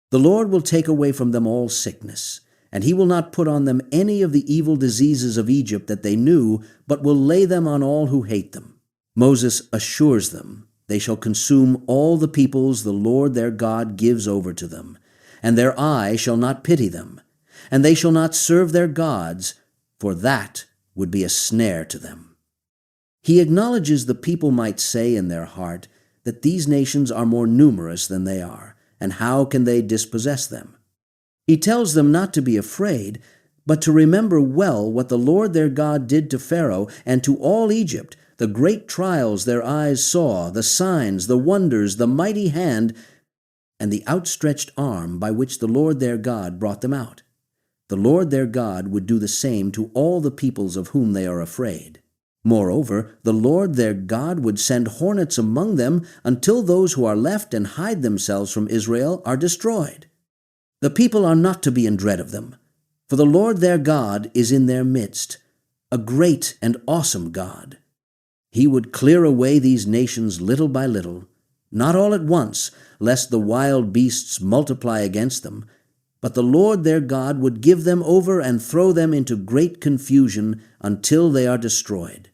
The Lord will take away from them all sickness, and he will not put on them any of the evil diseases of Egypt that they knew, but will lay them on all who hate them. Moses assures them they shall consume all the peoples the Lord their God gives over to them, and their eye shall not pity them, and they shall not serve their gods, for that would be a snare to them. He acknowledges the people might say in their heart that these nations are more numerous than they are, and how can they dispossess them? He tells them not to be afraid, but to remember well what the Lord their God did to Pharaoh and to all Egypt, the great trials their eyes saw, the signs, the wonders, the mighty hand, and the outstretched arm by which the Lord their God brought them out. The Lord their God would do the same to all the peoples of whom they are afraid. Moreover, the Lord their God would send hornets among them until those who are left and hide themselves from Israel are destroyed. The people are not to be in dread of them, for the Lord their God is in their midst, a great and awesome God. He would clear away these nations little by little, not all at once, lest the wild beasts multiply against them, but the Lord their God would give them over and throw them into great confusion until they are destroyed.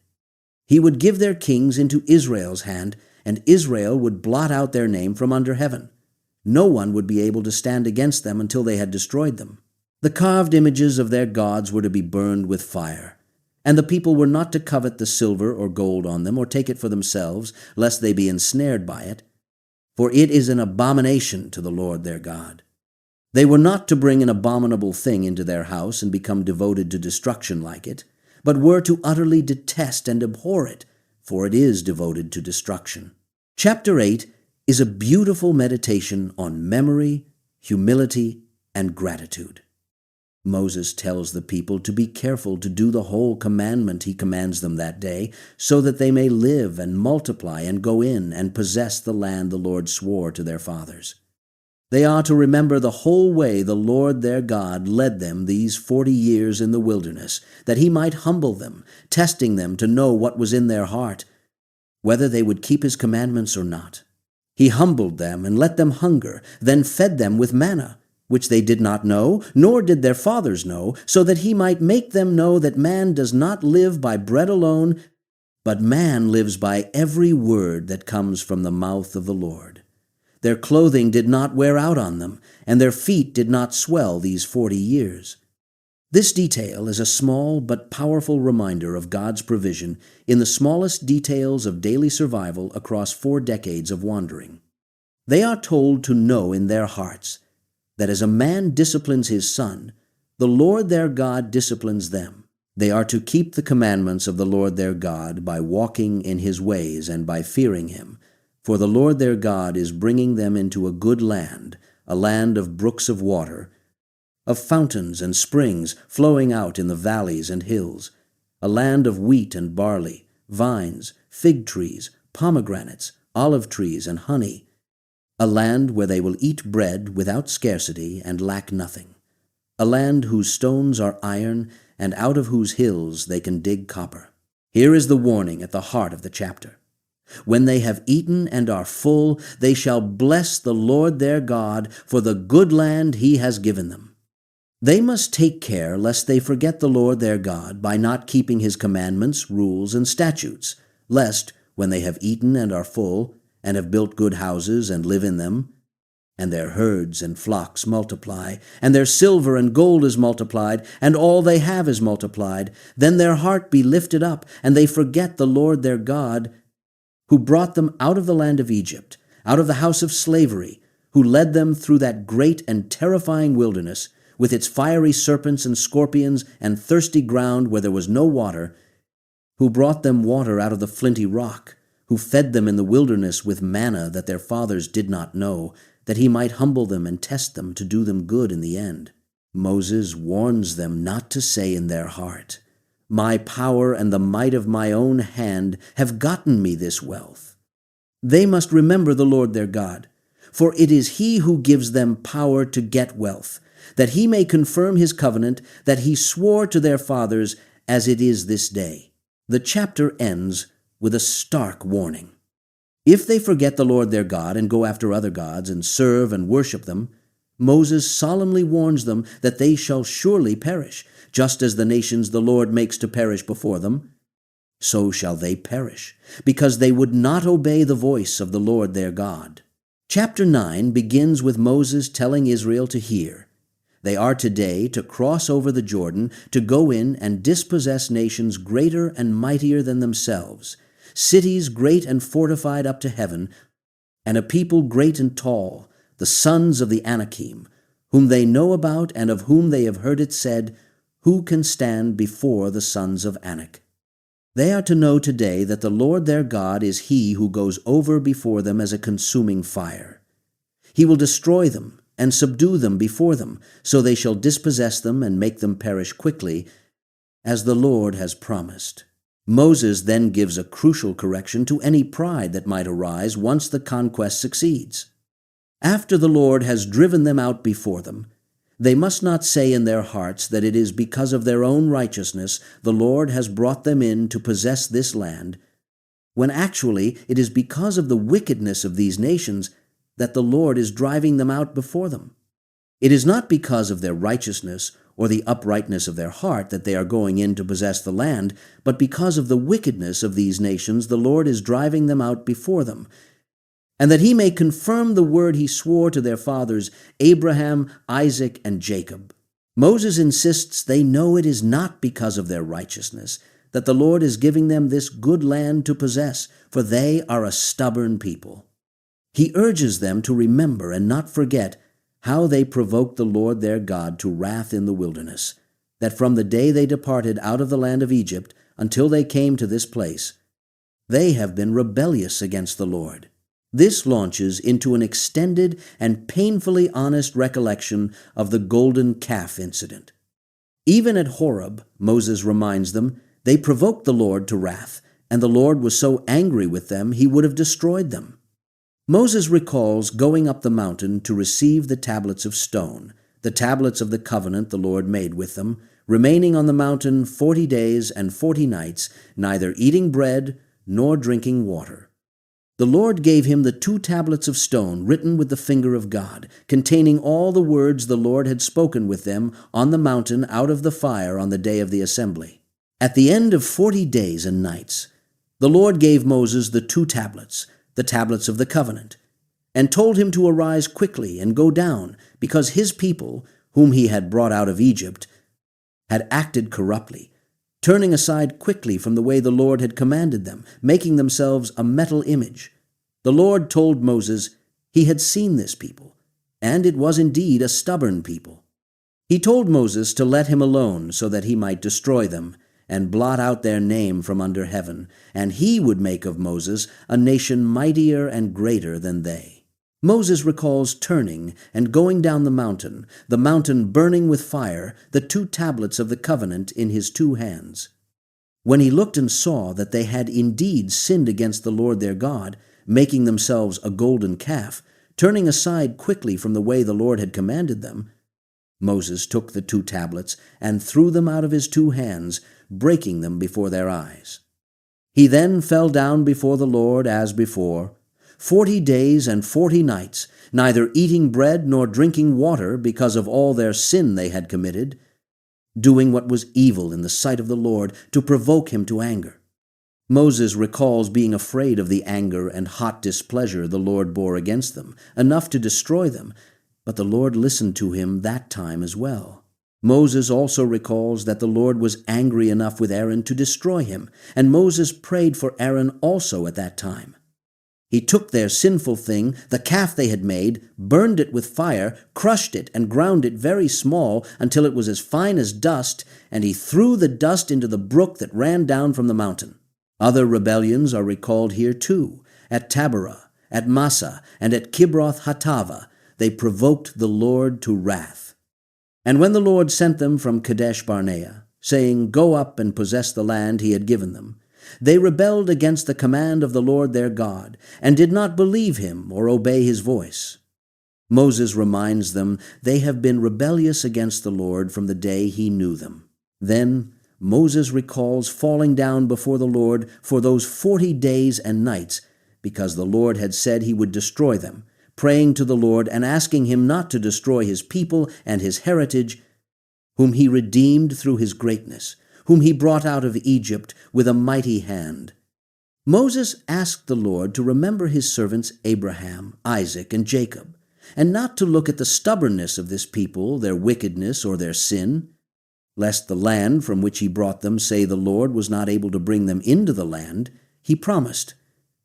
He would give their kings into Israel's hand, and Israel would blot out their name from under heaven. No one would be able to stand against them until they had destroyed them. The carved images of their gods were to be burned with fire, and the people were not to covet the silver or gold on them, or take it for themselves, lest they be ensnared by it, for it is an abomination to the Lord their God. They were not to bring an abominable thing into their house and become devoted to destruction like it, but were to utterly detest and abhor it, for it is devoted to destruction. Chapter 8 is a beautiful meditation on memory, humility, and gratitude. Moses tells the people to be careful to do the whole commandment he commands them that day, so that they may live and multiply and go in and possess the land the Lord swore to their fathers. They are to remember the whole way the Lord their God led them these 40 years in the wilderness, that he might humble them, testing them to know what was in their heart, whether they would keep his commandments or not. He humbled them and let them hunger, then fed them with manna, which they did not know, nor did their fathers know, so that he might make them know that man does not live by bread alone, but man lives by every word that comes from the mouth of the Lord. Their clothing did not wear out on them, and their feet did not swell these 40 years. This detail is a small but powerful reminder of God's provision in the smallest details of daily survival across 4 decades of wandering. They are told to know in their hearts that as a man disciplines his son, the Lord their God disciplines them. They are to keep the commandments of the Lord their God by walking in his ways and by fearing him, for the Lord their God is bringing them into a good land, a land of brooks of water, of fountains and springs flowing out in the valleys and hills, a land of wheat and barley, vines, fig trees, pomegranates, olive trees, and honey, a land where they will eat bread without scarcity and lack nothing, a land whose stones are iron and out of whose hills they can dig copper. Here is the warning at the heart of the chapter. When they have eaten and are full, they shall bless the Lord their God for the good land he has given them. They must take care lest they forget the Lord their God by not keeping his commandments, rules, and statutes, lest, when they have eaten and are full, and have built good houses and live in them, and their herds and flocks multiply, and their silver and gold is multiplied, and all they have is multiplied, then their heart be lifted up, and they forget the Lord their God, who brought them out of the land of Egypt, out of the house of slavery, who led them through that great and terrifying wilderness, with its fiery serpents and scorpions and thirsty ground where there was no water, who brought them water out of the flinty rock, who fed them in the wilderness with manna that their fathers did not know, that he might humble them and test them to do them good in the end. Moses warns them not to say in their heart, "My power and the might of my own hand have gotten me this wealth." They must remember the Lord their God, for it is he who gives them power to get wealth, that he may confirm his covenant that he swore to their fathers, as it is this day. The chapter ends with a stark warning. If they forget the Lord their God and go after other gods and serve and worship them, Moses solemnly warns them that they shall surely perish, just as the nations the Lord makes to perish before them. So shall they perish, because they would not obey the voice of the Lord their God. Chapter 9 begins with Moses telling Israel to hear. They are today to cross over the Jordan, to go in and dispossess nations greater and mightier than themselves, cities great and fortified up to heaven, and a people great and tall, the sons of the Anakim, whom they know about and of whom they have heard it said, "Who can stand before the sons of Anak?" They are to know today that the Lord their God is he who goes over before them as a consuming fire. He will destroy them and subdue them before them, so they shall dispossess them and make them perish quickly, as the Lord has promised. Moses then gives a crucial correction to any pride that might arise once the conquest succeeds. After the Lord has driven them out before them, they must not say in their hearts that it is because of their own righteousness the Lord has brought them in to possess this land, when actually it is because of the wickedness of these nations that the Lord is driving them out before them. It is not because of their righteousness or the uprightness of their heart that they are going in to possess the land, but because of the wickedness of these nations the Lord is driving them out before them, and that he may confirm the word he swore to their fathers, Abraham, Isaac, and Jacob. Moses insists they know it is not because of their righteousness that the Lord is giving them this good land to possess, for they are a stubborn people. He urges them to remember and not forget how they provoked the Lord their God to wrath in the wilderness, that from the day they departed out of the land of Egypt until they came to this place, they have been rebellious against the Lord. This launches into an extended and painfully honest recollection of the golden calf incident. Even at Horeb, Moses reminds them, they provoked the Lord to wrath, and the Lord was so angry with them he would have destroyed them. Moses recalls going up the mountain to receive the tablets of stone, the tablets of the covenant the Lord made with them, remaining on the mountain 40 days and 40 nights, neither eating bread nor drinking water. The Lord gave him the 2 tablets of stone written with the finger of God, containing all the words the Lord had spoken with them on the mountain out of the fire on the day of the assembly. At the end of 40 days and nights, the Lord gave Moses the 2 tablets, the tablets of the covenant, and told him to arise quickly and go down, because his people, whom he had brought out of Egypt, had acted corruptly, turning aside quickly from the way the Lord had commanded them, making themselves a metal image. The Lord told Moses he had seen this people, and it was indeed a stubborn people. He told Moses to let him alone so that he might destroy them and blot out their name from under heaven, and he would make of Moses a nation mightier and greater than they. Moses recalls turning and going down the mountain burning with fire, the 2 tablets of the covenant in his 2 hands. When he looked and saw that they had indeed sinned against the Lord their God, making themselves a golden calf, turning aside quickly from the way the Lord had commanded them, Moses took the 2 tablets and threw them out of his 2 hands, breaking them before their eyes. He then fell down before the Lord as before, 40 days and 40 nights, neither eating bread nor drinking water because of all their sin they had committed, doing what was evil in the sight of the Lord to provoke him to anger. Moses recalls being afraid of the anger and hot displeasure the Lord bore against them, enough to destroy them, but the Lord listened to him that time as well. Moses also recalls that the Lord was angry enough with Aaron to destroy him, and Moses prayed for Aaron also at that time. He took their sinful thing, the calf they had made, burned it with fire, crushed it, and ground it very small until it was as fine as dust, and he threw the dust into the brook that ran down from the mountain. Other rebellions are recalled here too. At Taberah, at Massa, and at Kibroth Hattava, they provoked the Lord to wrath. And when the Lord sent them from Kadesh Barnea, saying, "Go up and possess the land he had given them," they rebelled against the command of the Lord their God, and did not believe him or obey his voice. Moses reminds them they have been rebellious against the Lord from the day he knew them. Then Moses recalls falling down before the Lord for those 40 days and nights, because the Lord had said he would destroy them, praying to the Lord and asking him not to destroy his people and his heritage, whom he redeemed through his greatness, whom he brought out of Egypt with a mighty hand. Moses asked the Lord to remember his servants Abraham, Isaac, and Jacob, and not to look at the stubbornness of this people, their wickedness, or their sin, lest the land from which he brought them say the Lord was not able to bring them into the land he promised,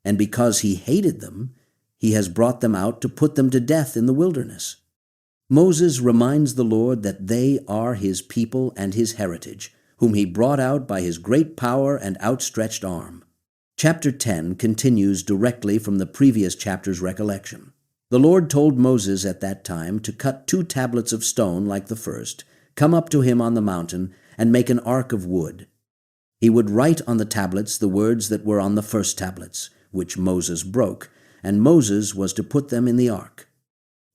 and because he hated them, he has brought them out to put them to death in the wilderness. Moses reminds the Lord that they are his people and his heritage, whom he brought out by his great power and outstretched arm. Chapter 10 continues directly from the previous chapter's recollection. The Lord told Moses at that time to cut 2 tablets of stone like the first, come up to him on the mountain, and make an ark of wood. He would write on the tablets the words that were on the first tablets, which Moses broke, and Moses was to put them in the ark.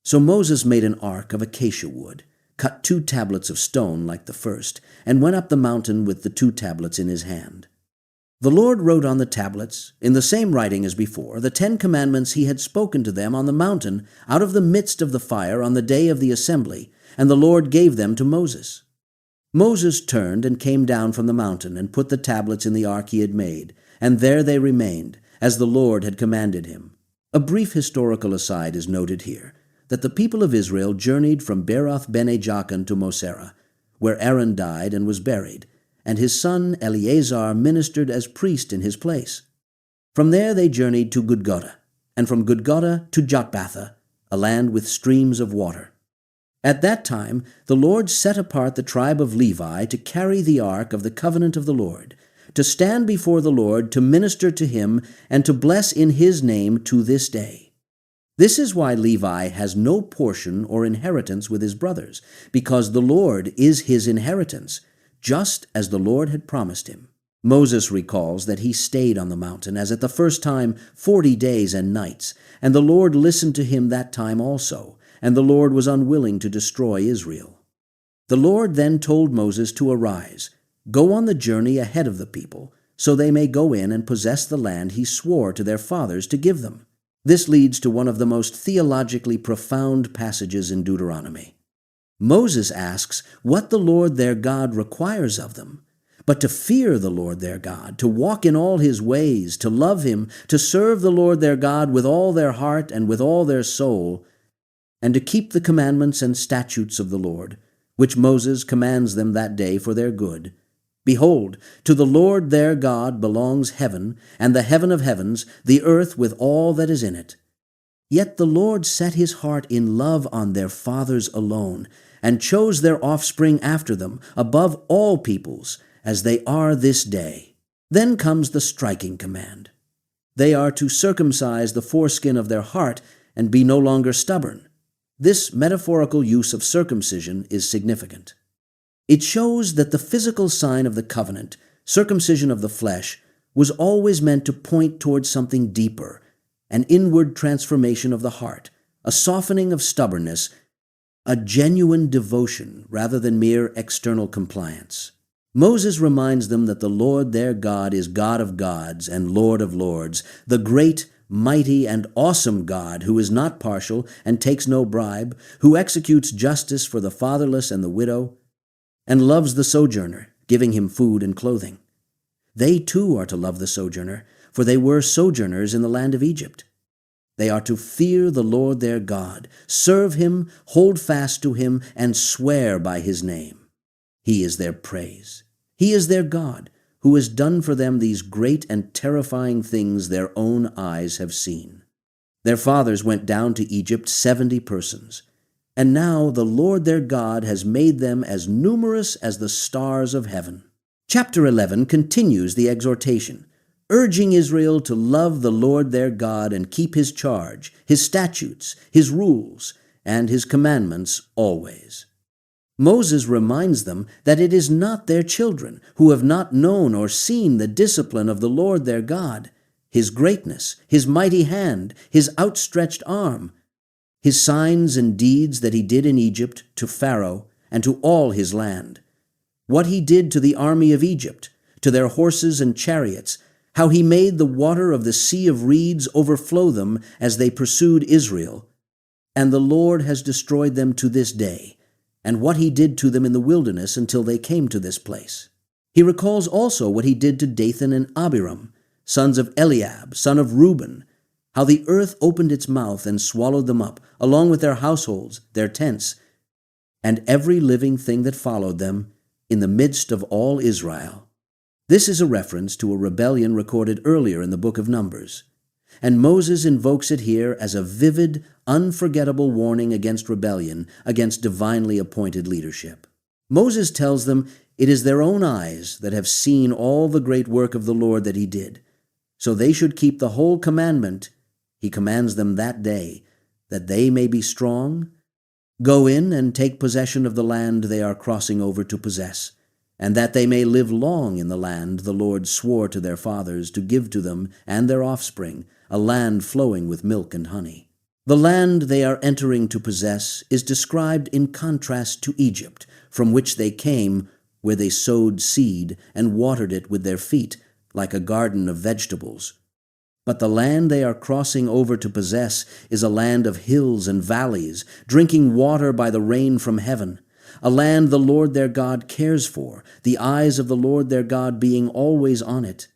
So Moses made an ark of acacia wood, cut 2 tablets of stone like the first, and went up the mountain with the 2 tablets in his hand. The Lord wrote on the tablets, in the same writing as before, the 10 commandments he had spoken to them on the mountain out of the midst of the fire on the day of the assembly, and the Lord gave them to Moses. Moses turned and came down from the mountain and put the tablets in the ark he had made, and there they remained, as the Lord had commanded him. A brief historical aside is noted here, that the people of Israel journeyed from Beroth Bene Jaakan to Mosera, where Aaron died and was buried, and his son Eleazar ministered as priest in his place. From there they journeyed to Gudgodah, and from Gudgodah to Jotbatha, a land with streams of water. At that time the Lord set apart the tribe of Levi to carry the ark of the covenant of the Lord, to stand before the Lord, to minister to him, and to bless in his name to this day. This is why Levi has no portion or inheritance with his brothers, because the Lord is his inheritance, just as the Lord had promised him. Moses recalls that he stayed on the mountain, as at the first time 40 days and nights, and the Lord listened to him that time also, and the Lord was unwilling to destroy Israel. The Lord then told Moses to arise, go on the journey ahead of the people, so they may go in and possess the land he swore to their fathers to give them. This leads to one of the most theologically profound passages in Deuteronomy. Moses asks what the Lord their God requires of them, but to fear the Lord their God, to walk in all his ways, to love him, to serve the Lord their God with all their heart and with all their soul, and to keep the commandments and statutes of the Lord, which Moses commands them that day for their good. Behold, to the Lord their God belongs heaven, and the heaven of heavens, the earth with all that is in it. Yet the Lord set his heart in love on their fathers alone, and chose their offspring after them above all peoples, as they are this day. Then comes the striking command. They are to circumcise the foreskin of their heart and be no longer stubborn. This metaphorical use of circumcision is significant. It shows that the physical sign of the covenant, circumcision of the flesh, was always meant to point towards something deeper, an inward transformation of the heart, a softening of stubbornness, a genuine devotion rather than mere external compliance. Moses reminds them that the Lord their God is God of gods and Lord of lords, the great, mighty, and awesome God who is not partial and takes no bribe, who executes justice for the fatherless and the widow, and loves the sojourner, giving him food and clothing. They too are to love the sojourner, for they were sojourners in the land of Egypt. They are to fear the Lord their God, serve him, hold fast to him, and swear by his name. He is their praise. He is their God, who has done for them these great and terrifying things their own eyes have seen. Their fathers went down to Egypt 70 persons, and now the Lord their God has made them as numerous as the stars of heaven. Chapter 11 continues the exhortation, urging Israel to love the Lord their God and keep his charge, his statutes, his rules, and his commandments always. Moses reminds them that it is not their children who have not known or seen the discipline of the Lord their God, his greatness, his mighty hand, his outstretched arm, his signs and deeds that he did in Egypt to Pharaoh and to all his land, what he did to the army of Egypt, to their horses and chariots, how he made the water of the sea of reeds overflow them as they pursued Israel, and the Lord has destroyed them to this day, and what he did to them in the wilderness until they came to this place. He recalls also what he did to Dathan and Abiram, sons of Eliab, son of Reuben, how the earth opened its mouth and swallowed them up, along with their households, their tents, and every living thing that followed them, in the midst of all Israel. This is a reference to a rebellion recorded earlier in the book of Numbers, and Moses invokes it here as a vivid, unforgettable warning against rebellion, against divinely appointed leadership. Moses tells them it is their own eyes that have seen all the great work of the Lord that he did, so they should keep the whole commandment he commands them that day, that they may be strong, go in and take possession of the land they are crossing over to possess, and that they may live long in the land the Lord swore to their fathers to give to them and their offspring, a land flowing with milk and honey. The land they are entering to possess is described in contrast to Egypt, from which they came, where they sowed seed and watered it with their feet, like a garden of vegetables. But the land they are crossing over to possess is a land of hills and valleys, drinking water by the rain from heaven, a land the Lord their God cares for, the eyes of the Lord their God being always on it,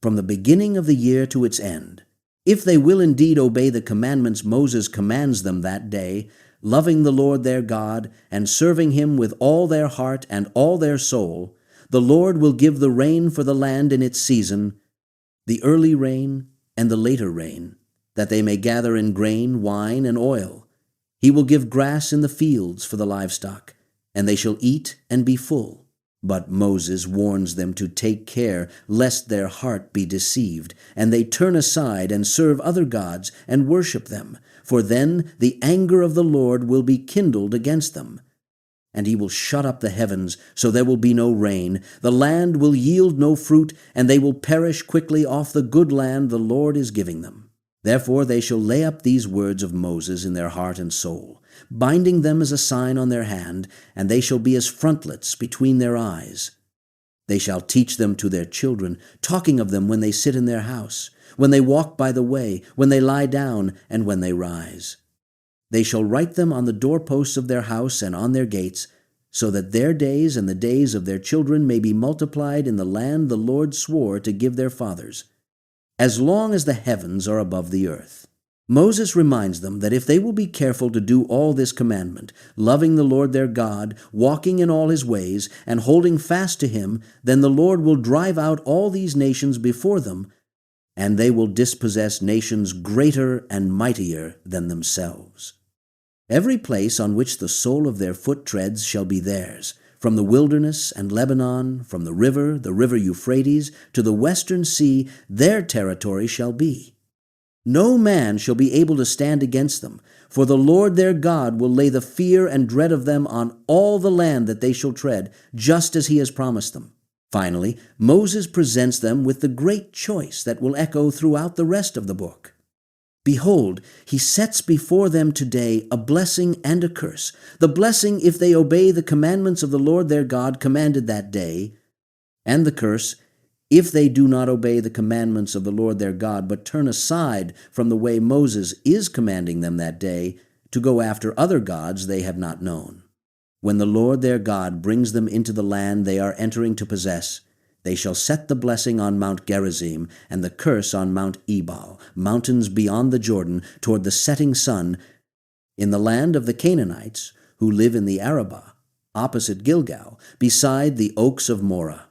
from the beginning of the year to its end. If they will indeed obey the commandments Moses commands them that day, loving the Lord their God and serving him with all their heart and all their soul, the Lord will give the rain for the land in its season, the early rain and the later rain, that they may gather in grain, wine, and oil. He will give grass in the fields for the livestock, and they shall eat and be full. But Moses warns them to take care lest their heart be deceived, and they turn aside and serve other gods and worship them, for then the anger of the Lord will be kindled against them. And he will shut up the heavens, so there will be no rain. The land will yield no fruit, and they will perish quickly off the good land the Lord is giving them. Therefore they shall lay up these words of Moses in their heart and soul, binding them as a sign on their hand, and they shall be as frontlets between their eyes. They shall teach them to their children, talking of them when they sit in their house, when they walk by the way, when they lie down, and when they rise. They shall write them on the doorposts of their house and on their gates, so that their days and the days of their children may be multiplied in the land the Lord swore to give their fathers, as long as the heavens are above the earth. Moses reminds them that if they will be careful to do all this commandment, loving the Lord their God, walking in all his ways, and holding fast to him, then the Lord will drive out all these nations before them, and they will dispossess nations greater and mightier than themselves. Every place on which the sole of their foot treads shall be theirs, from the wilderness and Lebanon, from the river Euphrates, to the western sea, their territory shall be. No man shall be able to stand against them, for the Lord their God will lay the fear and dread of them on all the land that they shall tread, just as he has promised them. Finally, Moses presents them with the great choice that will echo throughout the rest of the book. Behold, he sets before them today a blessing and a curse. The blessing if they obey the commandments of the Lord their God commanded that day, and the curse if they do not obey the commandments of the Lord their God, but turn aside from the way Moses is commanding them that day to go after other gods they have not known. When the Lord their God brings them into the land they are entering to possess, They shall set the blessing on Mount Gerizim and the curse on Mount Ebal, mountains beyond the Jordan, toward the setting sun, in the land of the Canaanites, who live in the Arabah, opposite Gilgal, beside the oaks of Morah.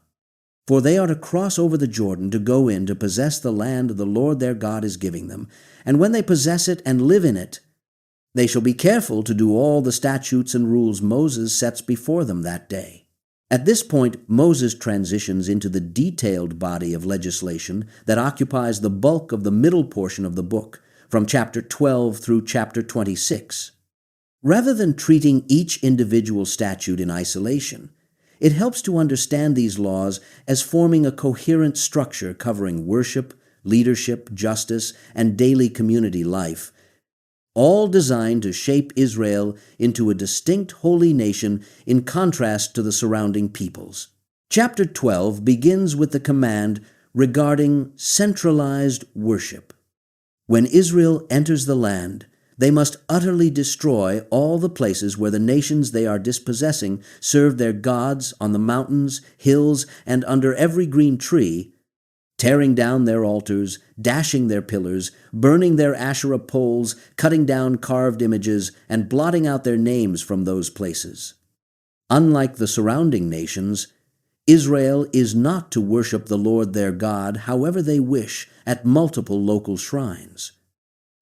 For they are to cross over the Jordan to go in to possess the land the Lord their God is giving them, and when they possess it and live in it, they shall be careful to do all the statutes and rules Moses sets before them that day. At this point, Moses transitions into the detailed body of legislation that occupies the bulk of the middle portion of the book, from chapter 12 through chapter 26. Rather than treating each individual statute in isolation, it helps to understand these laws as forming a coherent structure covering worship, leadership, justice, and daily community life, all designed to shape Israel into a distinct holy nation in contrast to the surrounding peoples. Chapter 12 begins with the command regarding centralized worship. When Israel enters the land, they must utterly destroy all the places where the nations they are dispossessing serve their gods on the mountains, hills, and under every green tree, tearing down their altars, dashing their pillars, burning their Asherah poles, cutting down carved images, and blotting out their names from those places. Unlike the surrounding nations, Israel is not to worship the Lord their God however they wish at multiple local shrines.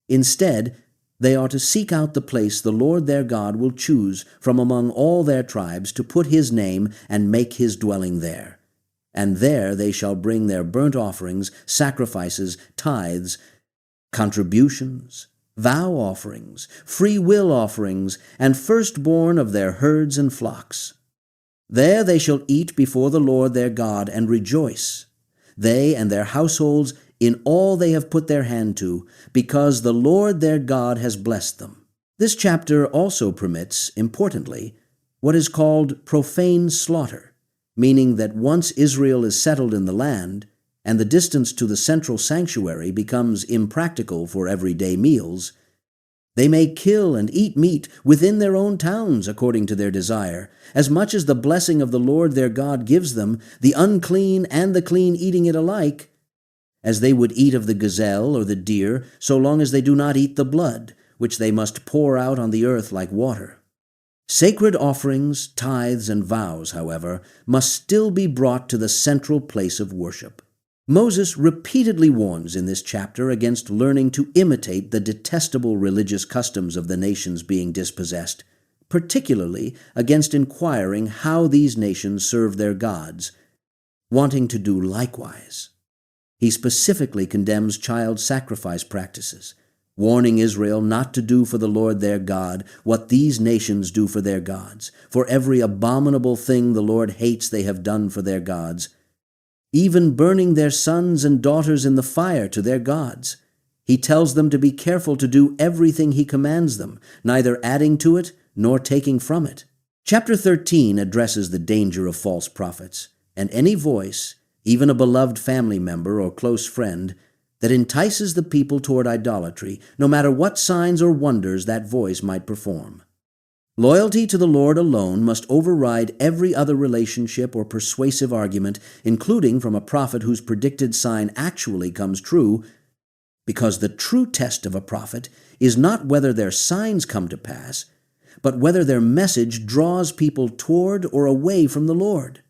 Instead, they are to seek out the place the Lord their God will choose from among all their tribes to put his name and make his dwelling there. And there they shall bring their burnt offerings, sacrifices, tithes, contributions, vow offerings, free will offerings, and firstborn of their herds and flocks. There they shall eat before the Lord their God and rejoice, they and their households in all they have put their hand to, because the Lord their God has blessed them. This chapter also permits, importantly, what is called profane slaughter, meaning that once Israel is settled in the land, and the distance to the central sanctuary becomes impractical for everyday meals, they may kill and eat meat within their own towns according to their desire, as much as the blessing of the Lord their God gives them, the unclean and the clean eating it alike, as they would eat of the gazelle or the deer, so long as they do not eat the blood, which they must pour out on the earth like water. Sacred offerings, tithes, and vows, however, must still be brought to the central place of worship. Moses repeatedly warns in this chapter against learning to imitate the detestable religious customs of the nations being dispossessed, particularly against inquiring how these nations serve their gods, wanting to do likewise. He specifically condemns child sacrifice practices, warning Israel not to do for the Lord their God what these nations do for their gods, for every abominable thing the Lord hates they have done for their gods, even burning their sons and daughters in the fire to their gods. He tells them to be careful to do everything he commands them, neither adding to it nor taking from it. Chapter 13 addresses the danger of false prophets, and any voice, even a beloved family member or close friend, that entices the people toward idolatry, no matter what signs or wonders that voice might perform. Loyalty to the Lord alone must override every other relationship or persuasive argument, including from a prophet whose predicted sign actually comes true, because the true test of a prophet is not whether their signs come to pass, but whether their message draws people toward or away from the Lord.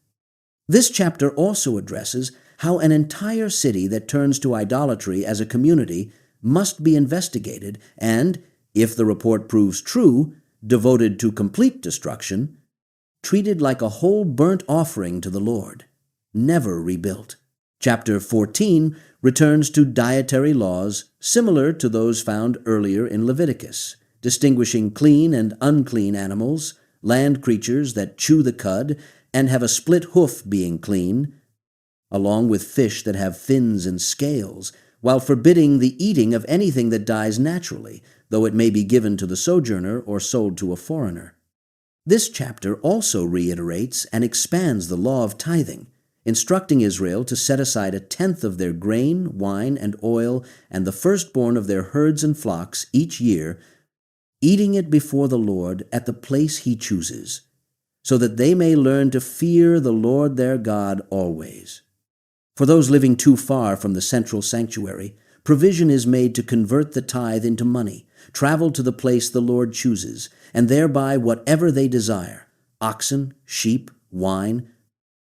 This chapter also addresses how an entire city that turns to idolatry as a community must be investigated and, if the report proves true, devoted to complete destruction, treated like a whole burnt offering to the Lord, never rebuilt. Chapter 14 returns to dietary laws similar to those found earlier in Leviticus, distinguishing clean and unclean animals, land creatures that chew the cud and have a split hoof being clean, along with fish that have fins and scales, while forbidding the eating of anything that dies naturally, though it may be given to the sojourner or sold to a foreigner. This chapter also reiterates and expands the law of tithing, instructing Israel to set aside 1/10 of their grain, wine, and oil, and the firstborn of their herds and flocks each year, eating it before the Lord at the place he chooses, so that they may learn to fear the Lord their God always. For those living too far from the central sanctuary, provision is made to convert the tithe into money, travel to the place the Lord chooses, and thereby whatever they desire: oxen, sheep, wine,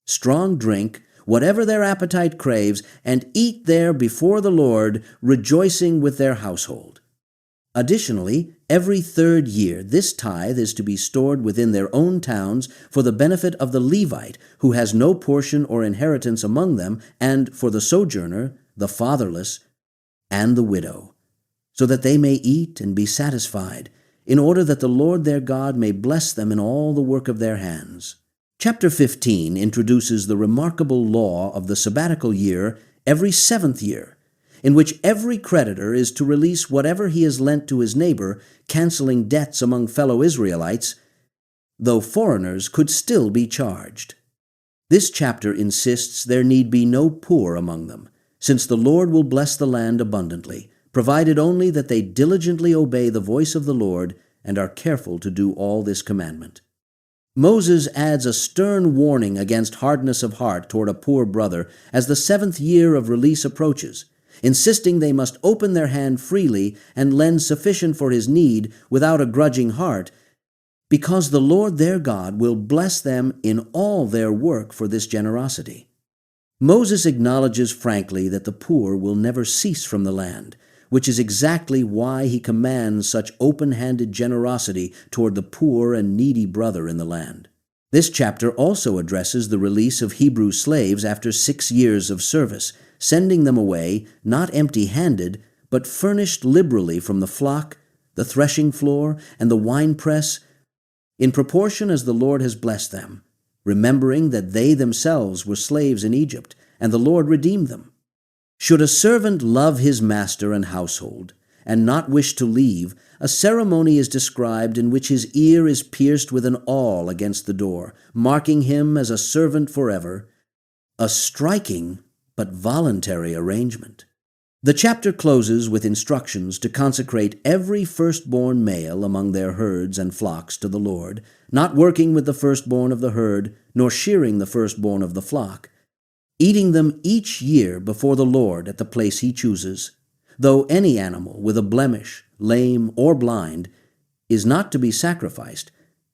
strong drink, whatever their appetite craves, and eat there before the Lord, rejoicing with their household. Additionally, every third year this tithe is to be stored within their own towns for the benefit of the Levite, who has no portion or inheritance among them, and for the sojourner, the fatherless, and the widow, so that they may eat and be satisfied, in order that the Lord their God may bless them in all the work of their hands. Chapter 15 introduces the remarkable law of the sabbatical year every seventh year, in which every creditor is to release whatever he has lent to his neighbor, canceling debts among fellow Israelites, though foreigners could still be charged. This chapter insists there need be no poor among them, since the Lord will bless the land abundantly, provided only that they diligently obey the voice of the Lord and are careful to do all this commandment. Moses adds a stern warning against hardness of heart toward a poor brother as the seventh year of release approaches, insisting they must open their hand freely and lend sufficient for his need without a grudging heart, because the Lord their God will bless them in all their work for this generosity. Moses acknowledges frankly that the poor will never cease from the land, which is exactly why he commands such open-handed generosity toward the poor and needy brother in the land. This chapter also addresses the release of Hebrew slaves after 6 years of service, sending them away not empty-handed, but furnished liberally from the flock, the threshing floor, and the winepress, in proportion as the Lord has blessed them, remembering that they themselves were slaves in Egypt, and the Lord redeemed them. Should a servant love his master and household, and not wish to leave, a ceremony is described in which his ear is pierced with an awl against the door, marking him as a servant forever, a striking but voluntary arrangement. The chapter closes with instructions to consecrate every firstborn male among their herds and flocks to the Lord, not working with the firstborn of the herd, nor shearing the firstborn of the flock, eating them each year before the Lord at the place he chooses, though any animal with a blemish, lame, or blind is not to be sacrificed,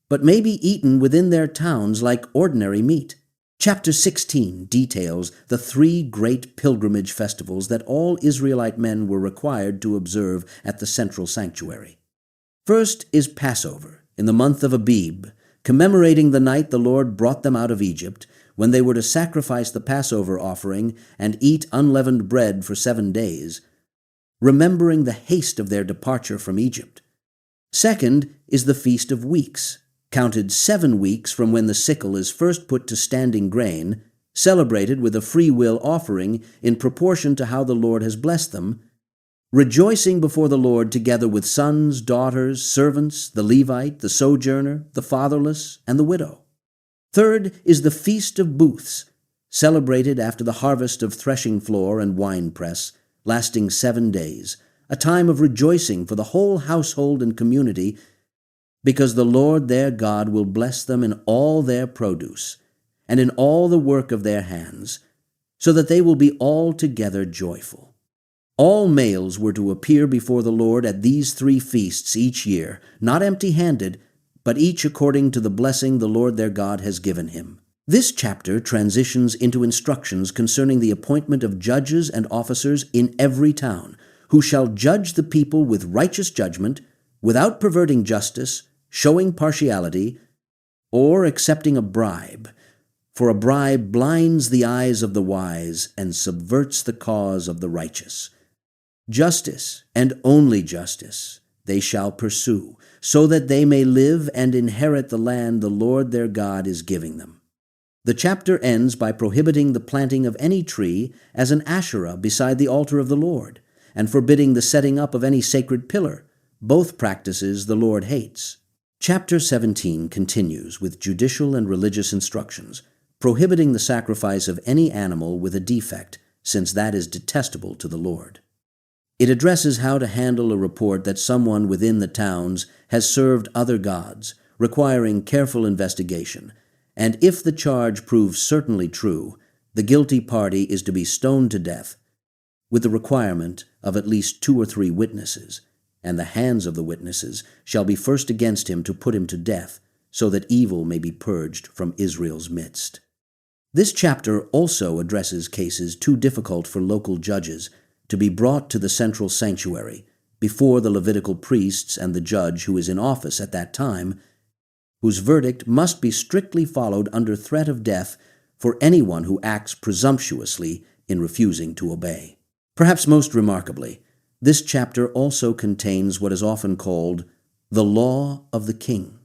but may be eaten within their towns like ordinary meat. Chapter 16 details the 3 great pilgrimage festivals that all Israelite men were required to observe at the central sanctuary. First is Passover, in the month of Abib, commemorating the night the Lord brought them out of Egypt, when they were to sacrifice the Passover offering and eat unleavened bread for 7 days, remembering the haste of their departure from Egypt. Second is the Feast of Weeks, counted 7 weeks from when the sickle is first put to standing grain, celebrated with a free will offering in proportion to how the Lord has blessed them, rejoicing before the Lord together with sons, daughters, servants, the Levite, the sojourner, the fatherless, and the widow. Third is the Feast of Booths, celebrated after the harvest of threshing floor and winepress, lasting 7 days, a time of rejoicing for the whole household and community, because the Lord their God will bless them in all their produce, and in all the work of their hands, so that they will be altogether joyful. All males were to appear before the Lord at these 3 feasts each year, not empty-handed, but each according to the blessing the Lord their God has given him. This chapter transitions into instructions concerning the appointment of judges and officers in every town, who shall judge the people with righteous judgment, without perverting justice, showing partiality, or accepting a bribe, for a bribe blinds the eyes of the wise and subverts the cause of the righteous. Justice, and only justice, they shall pursue, so that they may live and inherit the land the Lord their God is giving them. The chapter ends by prohibiting the planting of any tree as an Asherah beside the altar of the Lord, and forbidding the setting up of any sacred pillar, both practices the Lord hates. Chapter 17 continues with judicial and religious instructions, prohibiting the sacrifice of any animal with a defect, since that is detestable to the Lord. It addresses how to handle a report that someone within the towns has served other gods, requiring careful investigation, and if the charge proves certainly true, The guilty party is to be stoned to death, with the requirement of at least 2 or 3 witnesses, and the hands of the witnesses shall be first against him to put him to death, so that evil may be purged from Israel's midst. This chapter also addresses cases too difficult for local judges to be brought to the central sanctuary before the Levitical priests and the judge who is in office at that time, whose verdict must be strictly followed under threat of death for anyone who acts presumptuously in refusing to obey. Perhaps most remarkably, this chapter also contains what is often called the law of the king,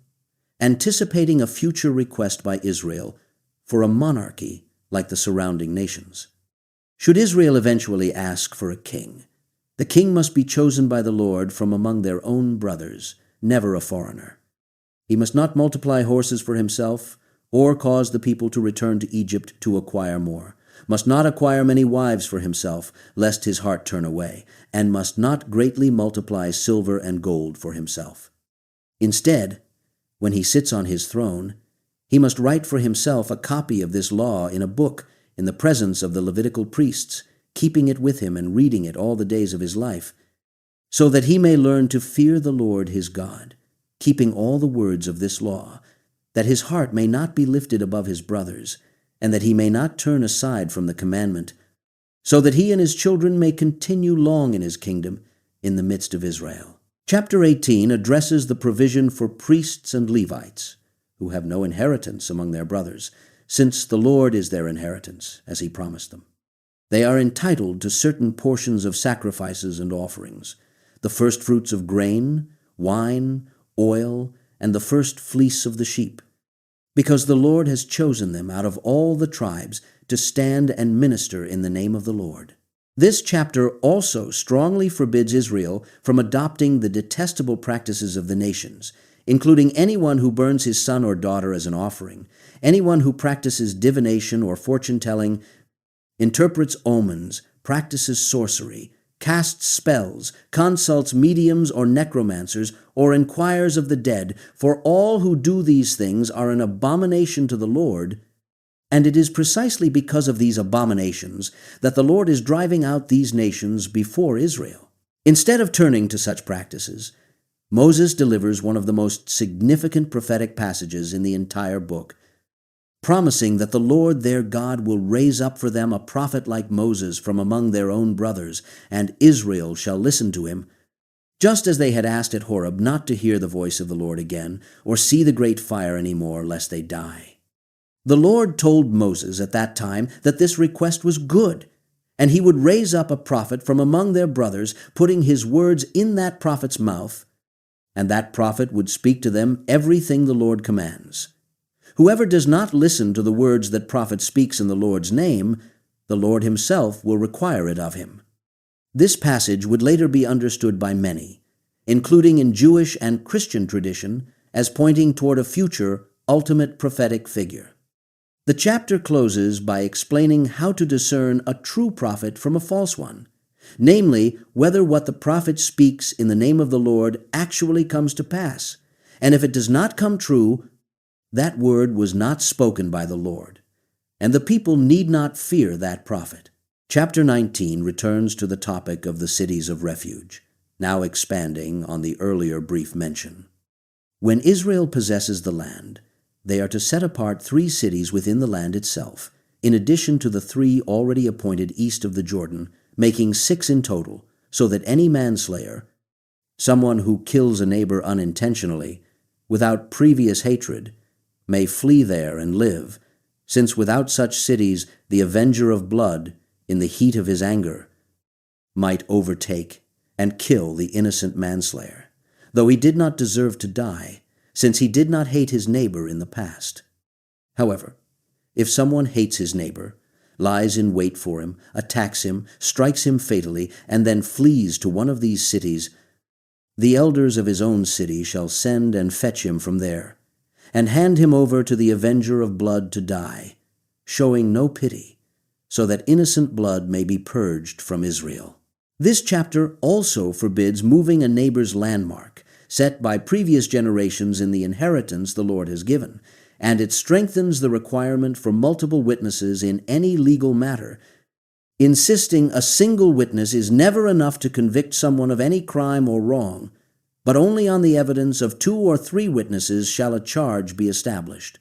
anticipating a future request by Israel for a monarchy like the surrounding nations. Should Israel eventually ask for a king, the king must be chosen by the Lord from among their own brothers, never a foreigner. He must not multiply horses for himself, or cause the people to return to Egypt to acquire more, must not acquire many wives for himself, lest his heart turn away, and must not greatly multiply silver and gold for himself. Instead, when he sits on his throne, he must write for himself a copy of this law in a book in the presence of the Levitical priests, keeping it with him and reading it all the days of his life, so that he may learn to fear the Lord his God, keeping all the words of this law, that his heart may not be lifted above his brothers, and that he may not turn aside from the commandment, so that he and his children may continue long in his kingdom in the midst of Israel. Chapter 18 addresses the provision for priests and Levites, who have no inheritance among their brothers, since the Lord is their inheritance, as he promised them. They are entitled to certain portions of sacrifices and offerings, the first fruits of grain, wine, oil, and the first fleece of the sheep, because the Lord has chosen them out of all the tribes to stand and minister in the name of the Lord. This chapter also strongly forbids Israel from adopting the detestable practices of the nations, including anyone who burns his son or daughter as an offering, anyone who practices divination or fortune-telling, interprets omens, practices sorcery, casts spells, consults mediums or necromancers, or inquires of the dead, for all who do these things are an abomination to the Lord, and it is precisely because of these abominations that the Lord is driving out these nations before Israel. Instead of turning to such practices, Moses delivers one of the most significant prophetic passages in the entire book, promising that the Lord their God will raise up for them a prophet like Moses from among their own brothers, and Israel shall listen to him, just as they had asked at Horeb not to hear the voice of the Lord again, or see the great fire any more, lest they die. The Lord told Moses at that time that this request was good, and he would raise up a prophet from among their brothers, putting his words in that prophet's mouth, and that prophet would speak to them everything the Lord commands. Whoever does not listen to the words that prophet speaks in the Lord's name, the Lord himself will require it of him. This passage would later be understood by many, including in Jewish and Christian tradition, as pointing toward a future, ultimate prophetic figure. The chapter closes by explaining how to discern a true prophet from a false one, namely, whether what the prophet speaks in the name of the Lord actually comes to pass, and if it does not come true, that word was not spoken by the Lord, and the people need not fear that prophet. Chapter 19 returns to the topic of the cities of refuge, now expanding on the earlier brief mention. When Israel possesses the land, they are to set apart 3 cities within the land itself, in addition to the 3 already appointed east of the Jordan, making 6 in total, so that any manslayer, someone who kills a neighbor unintentionally, without previous hatred, may flee there and live, since without such cities the avenger of blood, in the heat of his anger, might overtake and kill the innocent manslayer, though he did not deserve to die, since he did not hate his neighbor in the past. However, if someone hates his neighbor, lies in wait for him, attacks him, strikes him fatally, and then flees to one of these cities, the elders of his own city shall send and fetch him from there, and hand him over to the avenger of blood to die, showing no pity, so that innocent blood may be purged from Israel. This chapter also forbids moving a neighbor's landmark, set by previous generations in the inheritance the Lord has given, and it strengthens the requirement for multiple witnesses in any legal matter, insisting a single witness is never enough to convict someone of any crime or wrong, but only on the evidence of 2 or 3 witnesses shall a charge be established.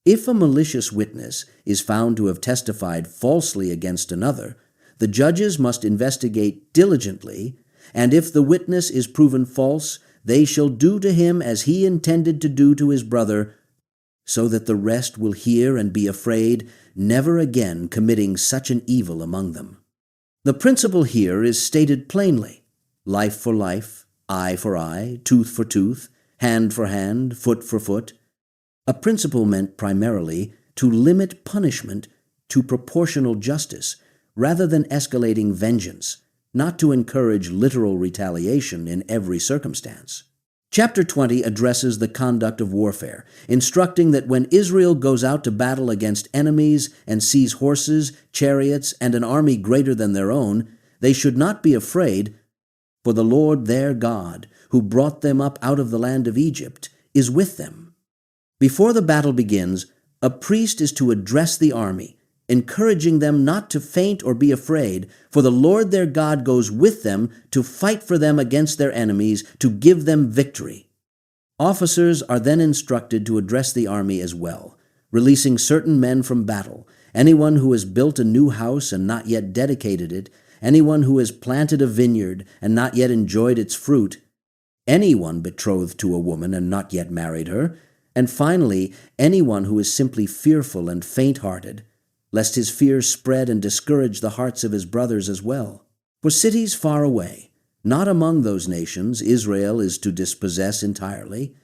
If a malicious witness is found to have testified falsely against another, the judges must investigate diligently, and if the witness is proven false, they shall do to him as he intended to do to his brother, so that the rest will hear and be afraid, never again committing such an evil among them. The principle here is stated plainly: life for life, eye for eye, tooth for tooth, hand for hand, foot for foot. A principle meant primarily to limit punishment to proportional justice, rather than escalating vengeance, not to encourage literal retaliation in every circumstance. Chapter 20 addresses the conduct of warfare, instructing that when Israel goes out to battle against enemies and sees horses, chariots, and an army greater than their own, they should not be afraid, for the Lord their God, who brought them up out of the land of Egypt, is with them. Before the battle begins, a priest is to address the army, encouraging them not to faint or be afraid, for the Lord their God goes with them to fight for them against their enemies, to give them victory. Officers are then instructed to address the army as well, releasing certain men from battle, anyone who has built a new house and not yet dedicated it, anyone who has planted a vineyard and not yet enjoyed its fruit, anyone betrothed to a woman and not yet married her, and finally, anyone who is simply fearful and faint-hearted, lest his fear spread and discourage the hearts of his brothers as well. For cities far away, not among those nations, Israel is to dispossess entirely.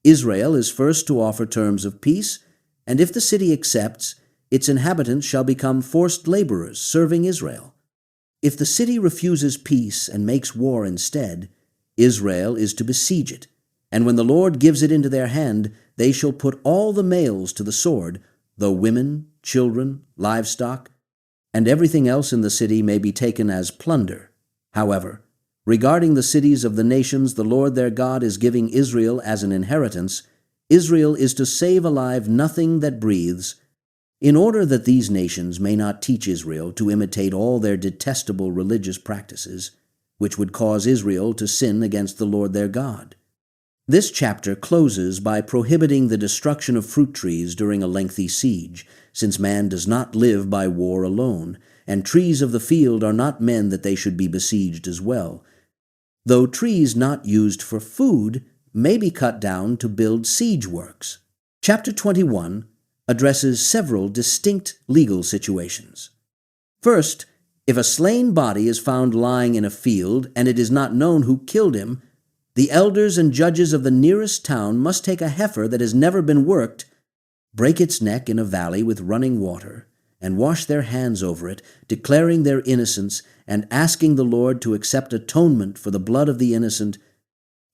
Israel is first to offer terms of peace, and if the city accepts, its inhabitants shall become forced laborers serving Israel. If the city refuses peace and makes war instead, Israel is to besiege it, and when the Lord gives it into their hand, they shall put all the males to the sword, though women, children, livestock, and everything else in the city may be taken as plunder. However, regarding the cities of the nations the Lord their God is giving Israel as an inheritance, Israel is to save alive nothing that breathes, in order that these nations may not teach Israel to imitate all their detestable religious practices, which would cause Israel to sin against the Lord their God. This chapter closes by prohibiting the destruction of fruit trees during a lengthy siege, since man does not live by war alone, and trees of the field are not men that they should be besieged as well, though trees not used for food may be cut down to build siege works. Chapter 21 addresses several distinct legal situations. First, if a slain body is found lying in a field and it is not known who killed him, the elders and judges of the nearest town must take a heifer that has never been worked, break its neck in a valley with running water, and wash their hands over it, declaring their innocence and asking the Lord to accept atonement for the blood of the innocent,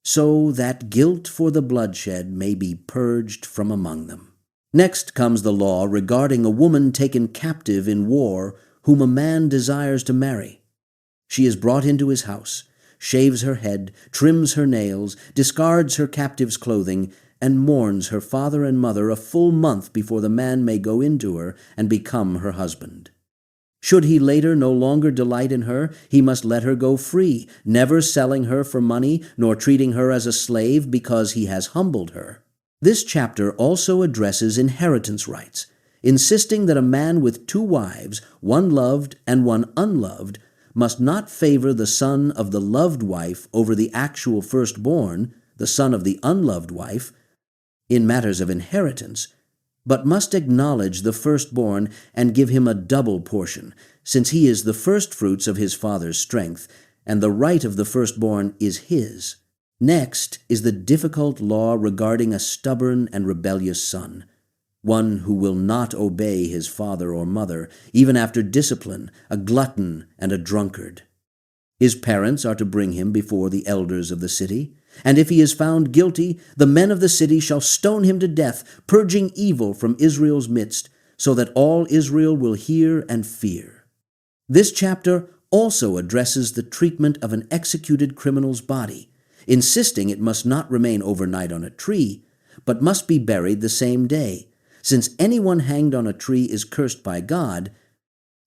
so that guilt for the bloodshed may be purged from among them. Next comes the law regarding a woman taken captive in war whom a man desires to marry. She is brought into his house, shaves her head, trims her nails, discards her captive's clothing, and mourns her father and mother a full month before the man may go into her and become her husband. Should he later no longer delight in her, he must let her go free, never selling her for money, nor treating her as a slave because he has humbled her. This chapter also addresses inheritance rights, insisting that a man with 2 wives, one loved and one unloved, must not favor the son of the loved wife over the actual firstborn, the son of the unloved wife, in matters of inheritance, but must acknowledge the firstborn and give him a double portion, since he is the firstfruits of his father's strength, and the right of the firstborn is his. Next is the difficult law regarding a stubborn and rebellious son, one who will not obey his father or mother, even after discipline, a glutton and a drunkard. His parents are to bring him before the elders of the city, and if he is found guilty, the men of the city shall stone him to death, purging evil from Israel's midst, so that all Israel will hear and fear. This chapter also addresses the treatment of an executed criminal's body, insisting it must not remain overnight on a tree, but must be buried the same day, since anyone hanged on a tree is cursed by God,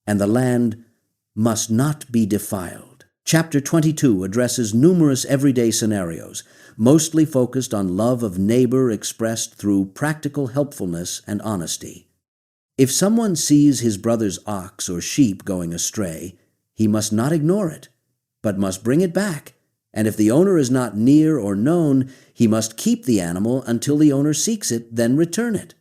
and the land must not be defiled. Chapter 22 addresses numerous everyday scenarios, mostly focused on love of neighbor expressed through practical helpfulness and honesty. If someone sees his brother's ox or sheep going astray, he must not ignore it, but must bring it back, and if the owner is not near or known, he must keep the animal until the owner seeks it, then return it.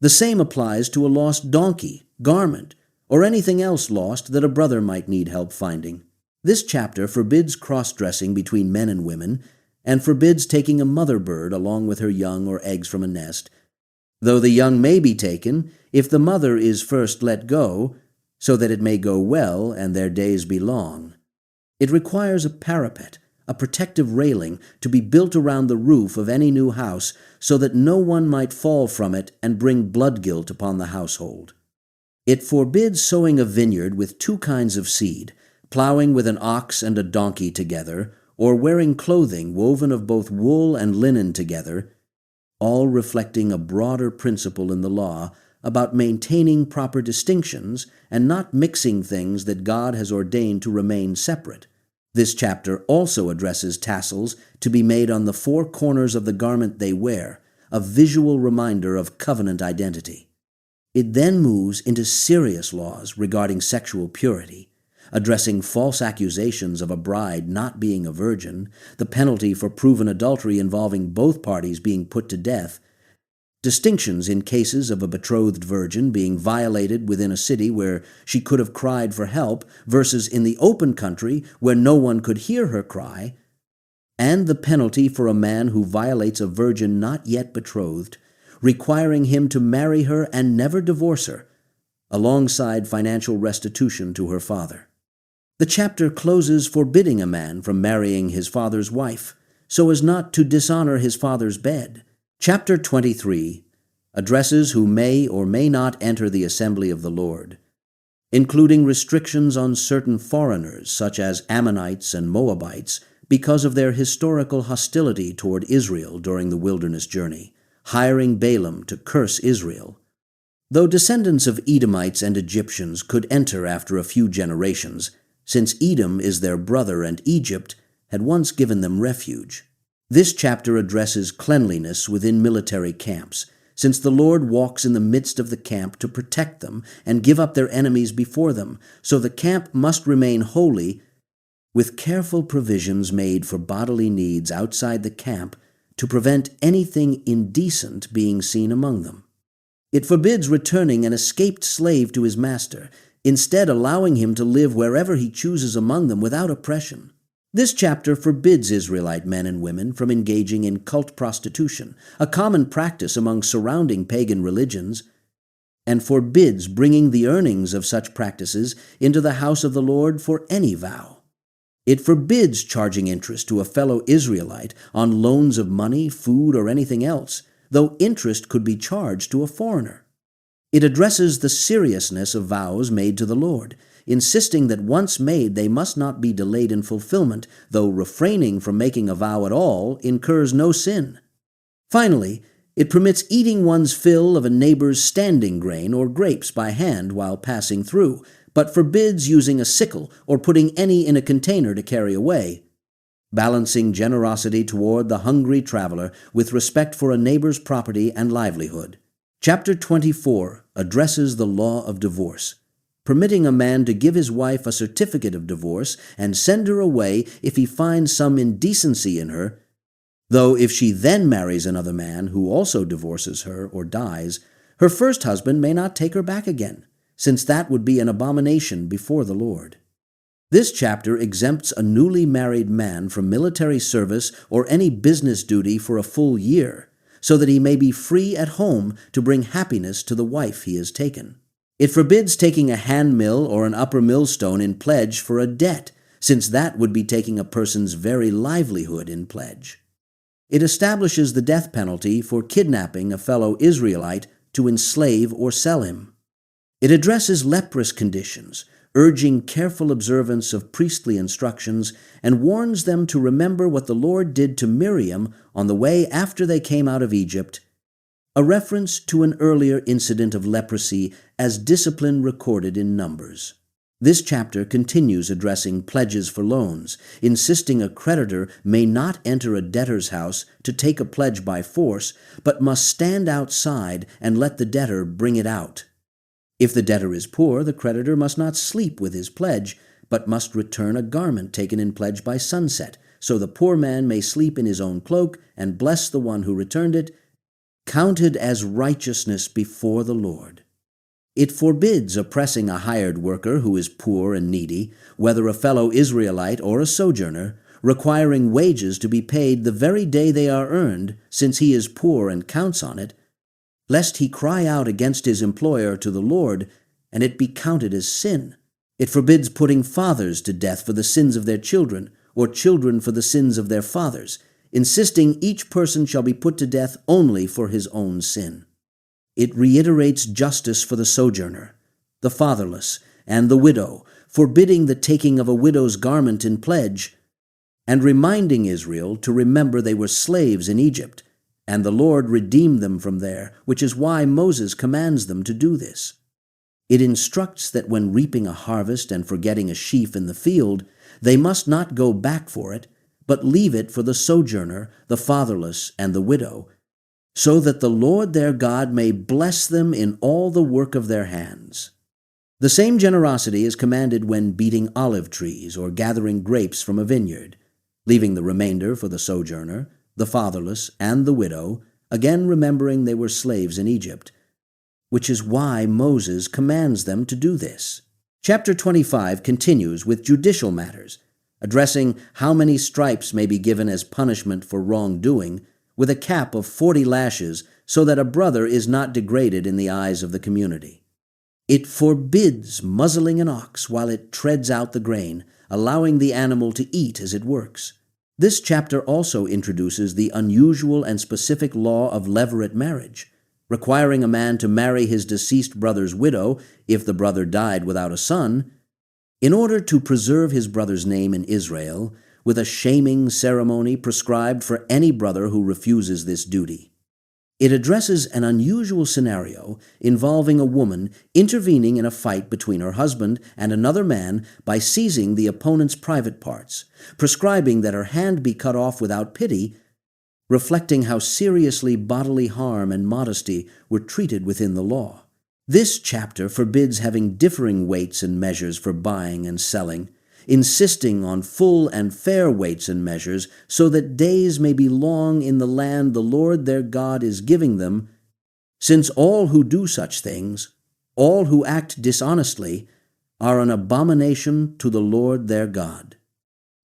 The same applies to a lost donkey, garment, or anything else lost that a brother might need help finding. This chapter forbids cross-dressing between men and women, and forbids taking a mother bird along with her young or eggs from a nest, though the young may be taken if the mother is first let go, so that it may go well and their days be long. It requires a parapet, a protective railing, to be built around the roof of any new house, so that no one might fall from it and bring blood guilt upon the household. It forbids sowing a vineyard with two kinds of seed, plowing with an ox and a donkey together, or wearing clothing woven of both wool and linen together, all reflecting a broader principle in the law about maintaining proper distinctions and not mixing things that God has ordained to remain separate. This chapter also addresses tassels to be made on the four corners of the garment they wear, a visual reminder of covenant identity. It then moves into serious laws regarding sexual purity, addressing false accusations of a bride not being a virgin, the penalty for proven adultery involving both parties being put to death, distinctions in cases of a betrothed virgin being violated within a city where she could have cried for help versus in the open country where no one could hear her cry, and the penalty for a man who violates a virgin not yet betrothed, requiring him to marry her and never divorce her, alongside financial restitution to her father. The chapter closes forbidding a man from marrying his father's wife, so as not to dishonor his father's bed. Chapter 23 addresses who may or may not enter the assembly of the Lord, including restrictions on certain foreigners such as Ammonites and Moabites because of their historical hostility toward Israel during the wilderness journey, hiring Balaam to curse Israel. Though descendants of Edomites and Egyptians could enter after a few generations, since Edom is their brother and Egypt had once given them refuge. This chapter addresses cleanliness within military camps, since the Lord walks in the midst of the camp to protect them and give up their enemies before them, so the camp must remain holy, with careful provisions made for bodily needs outside the camp to prevent anything indecent being seen among them. It forbids returning an escaped slave to his master, instead allowing him to live wherever he chooses among them without oppression. This chapter forbids Israelite men and women from engaging in cult prostitution, a common practice among surrounding pagan religions, and forbids bringing the earnings of such practices into the house of the Lord for any vow. It forbids charging interest to a fellow Israelite on loans of money, food, or anything else, though interest could be charged to a foreigner. It addresses the seriousness of vows made to the Lord, insisting that once made they must not be delayed in fulfillment, though refraining from making a vow at all incurs no sin. Finally, it permits eating one's fill of a neighbor's standing grain or grapes by hand while passing through, but forbids using a sickle or putting any in a container to carry away, balancing generosity toward the hungry traveler with respect for a neighbor's property and livelihood. Chapter 24 addresses the law of divorce, permitting a man to give his wife a certificate of divorce and send her away if he finds some indecency in her, though if she then marries another man who also divorces her or dies, her first husband may not take her back again, since that would be an abomination before the Lord. This chapter exempts a newly married man from military service or any business duty for a full year, so that he may be free at home to bring happiness to the wife he has taken. It forbids taking a hand mill or an upper millstone in pledge for a debt, since that would be taking a person's very livelihood in pledge. It establishes the death penalty for kidnapping a fellow Israelite to enslave or sell him. It addresses leprous conditions, urging careful observance of priestly instructions, and warns them to remember what the Lord did to Miriam on the way after they came out of Egypt, a reference to an earlier incident of leprosy as discipline recorded in Numbers. This chapter continues addressing pledges for loans, insisting a creditor may not enter a debtor's house to take a pledge by force, but must stand outside and let the debtor bring it out. If the debtor is poor, the creditor must not sleep with his pledge, but must return a garment taken in pledge by sunset, so the poor man may sleep in his own cloak and bless the one who returned it, counted as righteousness before the Lord. It forbids oppressing a hired worker who is poor and needy, whether a fellow Israelite or a sojourner, requiring wages to be paid the very day they are earned, since he is poor and counts on it, lest he cry out against his employer to the Lord, and it be counted as sin. It forbids putting fathers to death for the sins of their children, or children for the sins of their fathers, insisting each person shall be put to death only for his own sin. It reiterates justice for the sojourner, the fatherless, and the widow, forbidding the taking of a widow's garment in pledge, and reminding Israel to remember they were slaves in Egypt, and the Lord redeemed them from there, which is why Moses commands them to do this. It instructs that when reaping a harvest and forgetting a sheaf in the field, they must not go back for it, but leave it for the sojourner, the fatherless, and the widow, so that the Lord their God may bless them in all the work of their hands. The same generosity is commanded when beating olive trees or gathering grapes from a vineyard, leaving the remainder for the sojourner, the fatherless, and the widow, again remembering they were slaves in Egypt, which is why Moses commands them to do this. Chapter 25 continues with judicial matters, addressing how many stripes may be given as punishment for wrongdoing, with a cap of 40 lashes, so that a brother is not degraded in the eyes of the community. It forbids muzzling an ox while it treads out the grain, allowing the animal to eat as it works. This chapter also introduces the unusual and specific law of levirate marriage, requiring a man to marry his deceased brother's widow if the brother died without a son, in order to preserve his brother's name in Israel, with a shaming ceremony prescribed for any brother who refuses this duty. It addresses an unusual scenario involving a woman intervening in a fight between her husband and another man by seizing the opponent's private parts, prescribing that her hand be cut off without pity, reflecting how seriously bodily harm and modesty were treated within the law. This chapter forbids having differing weights and measures for buying and selling, insisting on full and fair weights and measures, so that days may be long in the land the Lord their God is giving them, since all who do such things, all who act dishonestly, are an abomination to the Lord their God.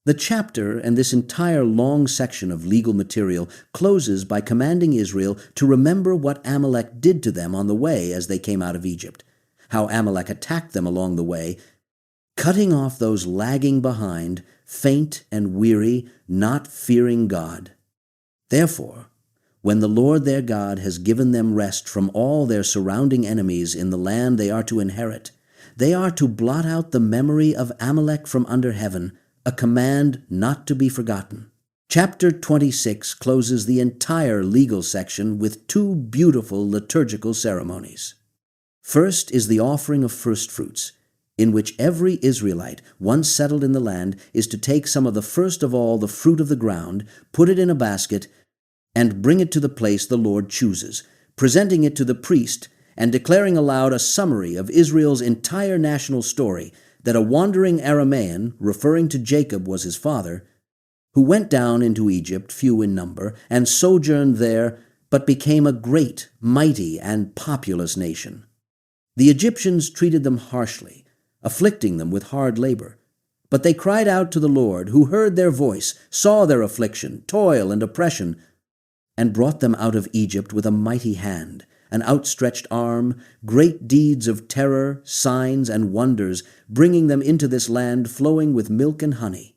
The chapter and this entire long section of legal material closes by commanding Israel to remember what Amalek did to them on the way as they came out of Egypt, how Amalek attacked them along the way, cutting off those lagging behind, faint and weary, not fearing God. Therefore, when the Lord their God has given them rest from all their surrounding enemies in the land they are to inherit, they are to blot out the memory of Amalek from under heaven, a command not to be forgotten. Chapter 26 closes the entire legal section with two beautiful liturgical ceremonies. First is the offering of firstfruits, in which every Israelite, once settled in the land, is to take some of the first of all the fruit of the ground, put it in a basket, and bring it to the place the Lord chooses, presenting it to the priest, and declaring aloud a summary of Israel's entire national story, that a wandering Aramaean, referring to Jacob was his father, who went down into Egypt, few in number, and sojourned there, but became a great, mighty, and populous nation. The Egyptians treated them harshly, afflicting them with hard labor. But they cried out to the Lord, who heard their voice, saw their affliction, toil, and oppression, and brought them out of Egypt with a mighty hand, an outstretched arm, great deeds of terror, signs, and wonders, bringing them into this land flowing with milk and honey.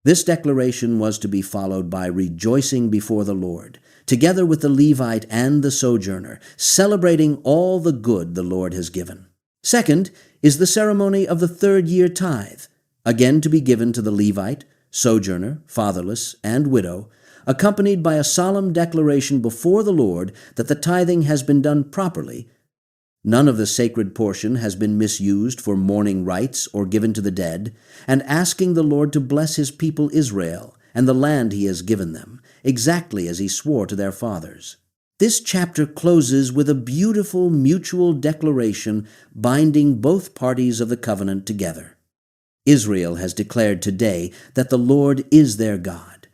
This declaration was to be followed by rejoicing before the Lord, together with the Levite and the sojourner, celebrating all the good the Lord has given. Second is the ceremony of the 3rd year tithe, again to be given to the Levite, sojourner, fatherless, and widow, accompanied by a solemn declaration before the Lord that the tithing has been done properly. None of the sacred portion has been misused for mourning rites or given to the dead, and asking the Lord to bless his people Israel and the land he has given them, exactly as he swore to their fathers. This chapter closes with a beautiful mutual declaration binding both parties of the covenant together. Israel has declared today that the Lord is their God,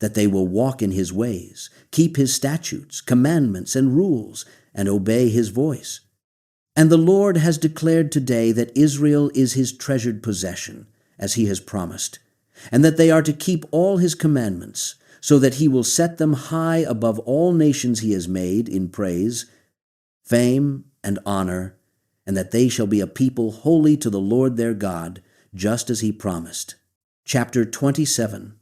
that they will walk in his ways, keep his statutes, commandments, and rules, and obey his voice. And the Lord has declared today that Israel is his treasured possession, as he has promised, and that they are to keep all his commandments, so that he will set them high above all nations he has made in praise, fame, and honor, and that they shall be a people holy to the Lord their God, just as he promised. Chapter 27.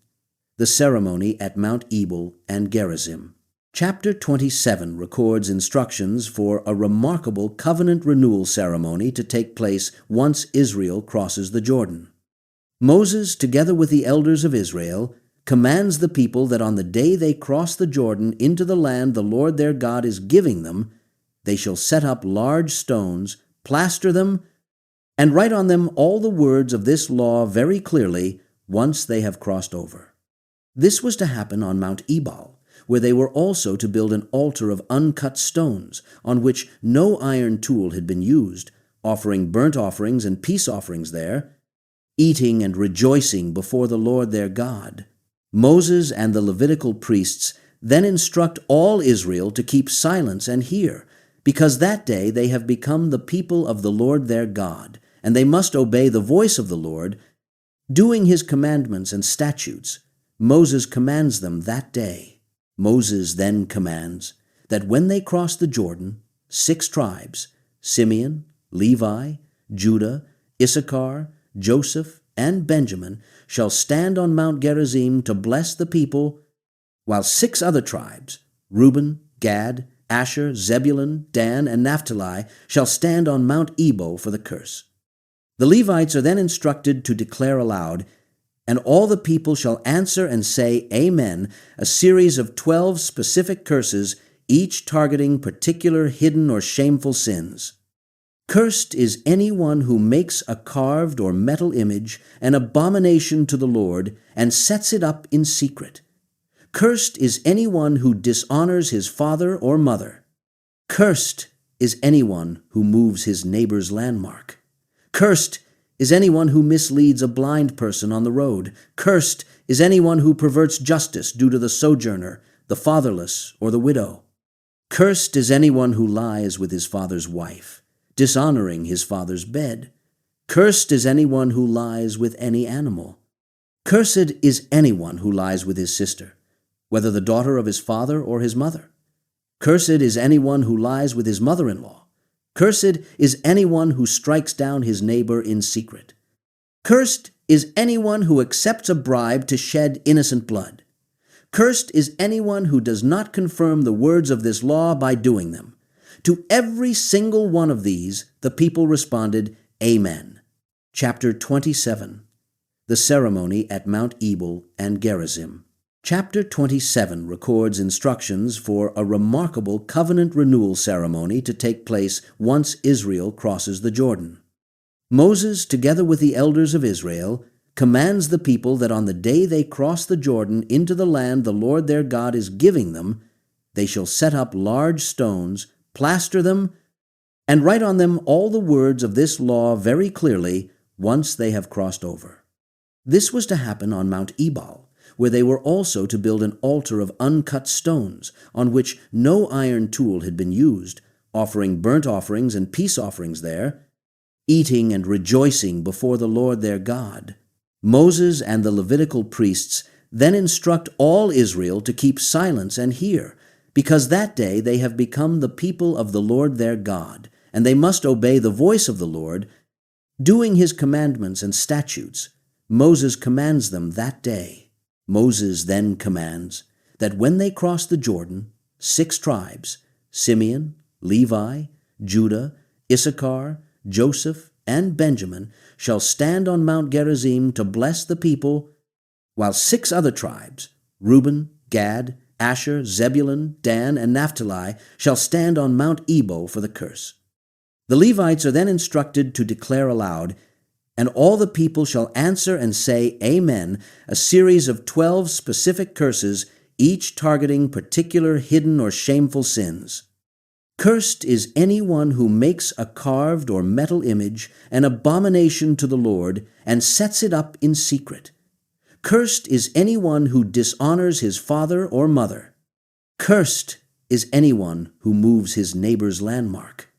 The ceremony at Mount Ebal and Gerizim. Chapter 27 records instructions for a remarkable covenant renewal ceremony to take place once Israel crosses the Jordan. Moses, together with the elders of Israel, commands the people that on the day they cross the Jordan into the land the Lord their God is giving them, they shall set up large stones, plaster them, and write on them all the words of this law very clearly once they have crossed over. This was to happen on Mount Ebal, where they were also to build an altar of uncut stones, on which no iron tool had been used, offering burnt offerings and peace offerings there, eating and rejoicing before the Lord their God. Moses and the Levitical priests then instruct all Israel to keep silence and hear, because that day they have become the people of the Lord their God, and they must obey the voice of the Lord, doing his commandments and statutes. Moses commands them that day. Moses then commands that when they cross the Jordan, 6 tribes, Simeon, Levi, Judah, Issachar, Joseph, and Benjamin, shall stand on Mount Gerizim to bless the people, while 6 other tribes, Reuben, Gad, Asher, Zebulun, Dan, and Naphtali, shall stand on Mount Nebo for the curse. The Levites are then instructed to declare aloud, and all the people shall answer and say, Amen, a series of 12 specific curses, each targeting particular hidden or shameful sins. Cursed is anyone who makes a carved or metal image an abomination to the Lord and sets it up in secret. Cursed is anyone who dishonors his father or mother. Cursed is anyone who moves his neighbor's landmark. Cursed is anyone who misleads a blind person on the road. Cursed is anyone who perverts justice due to the sojourner, the fatherless, or the widow. Cursed is anyone who lies with his father's wife, dishonoring his father's bed. Cursed is anyone who lies with any animal. Cursed is anyone who lies with his sister, whether the daughter of his father or his mother. Cursed is anyone who lies with his mother-in-law. Cursed is anyone who strikes down his neighbor in secret. Cursed is anyone who accepts a bribe to shed innocent blood. Cursed is anyone who does not confirm the words of this law by doing them. To every single one of these, the people responded, Amen. Chapter 27. The ceremony at Mount Ebal and Gerizim. Chapter 27 records instructions for a remarkable covenant renewal ceremony to take place once Israel crosses the Jordan. Moses, together with the elders of Israel, commands the people that on the day they cross the Jordan into the land the Lord their God is giving them, they shall set up large stones, plaster them, and write on them all the words of this law very clearly once they have crossed over. This was to happen on Mount Ebal, where they were also to build an altar of uncut stones, on which no iron tool had been used, offering burnt offerings and peace offerings there, eating and rejoicing before the Lord their God. Moses and the Levitical priests then instruct all Israel to keep silence and hear, because that day they have become the people of the Lord their God, and they must obey the voice of the Lord, doing his commandments and statutes. Moses commands them that day. Moses then commands that when they cross the Jordan, 6 tribes, Simeon, Levi, Judah, Issachar, Joseph, and Benjamin shall stand on Mount Gerizim to bless the people, while 6 other tribes, Reuben, Gad, Asher, Zebulun, Dan, and Naphtali, shall stand on Mount Nebo for the curse. The Levites are then instructed to declare aloud, and all the people shall answer and say, Amen, a series of 12 specific curses, each targeting particular hidden or shameful sins. Cursed is anyone who makes a carved or metal image, an abomination to the Lord, and sets it up in secret. Cursed is anyone who dishonors his father or mother. Cursed is anyone who moves his neighbor's landmark.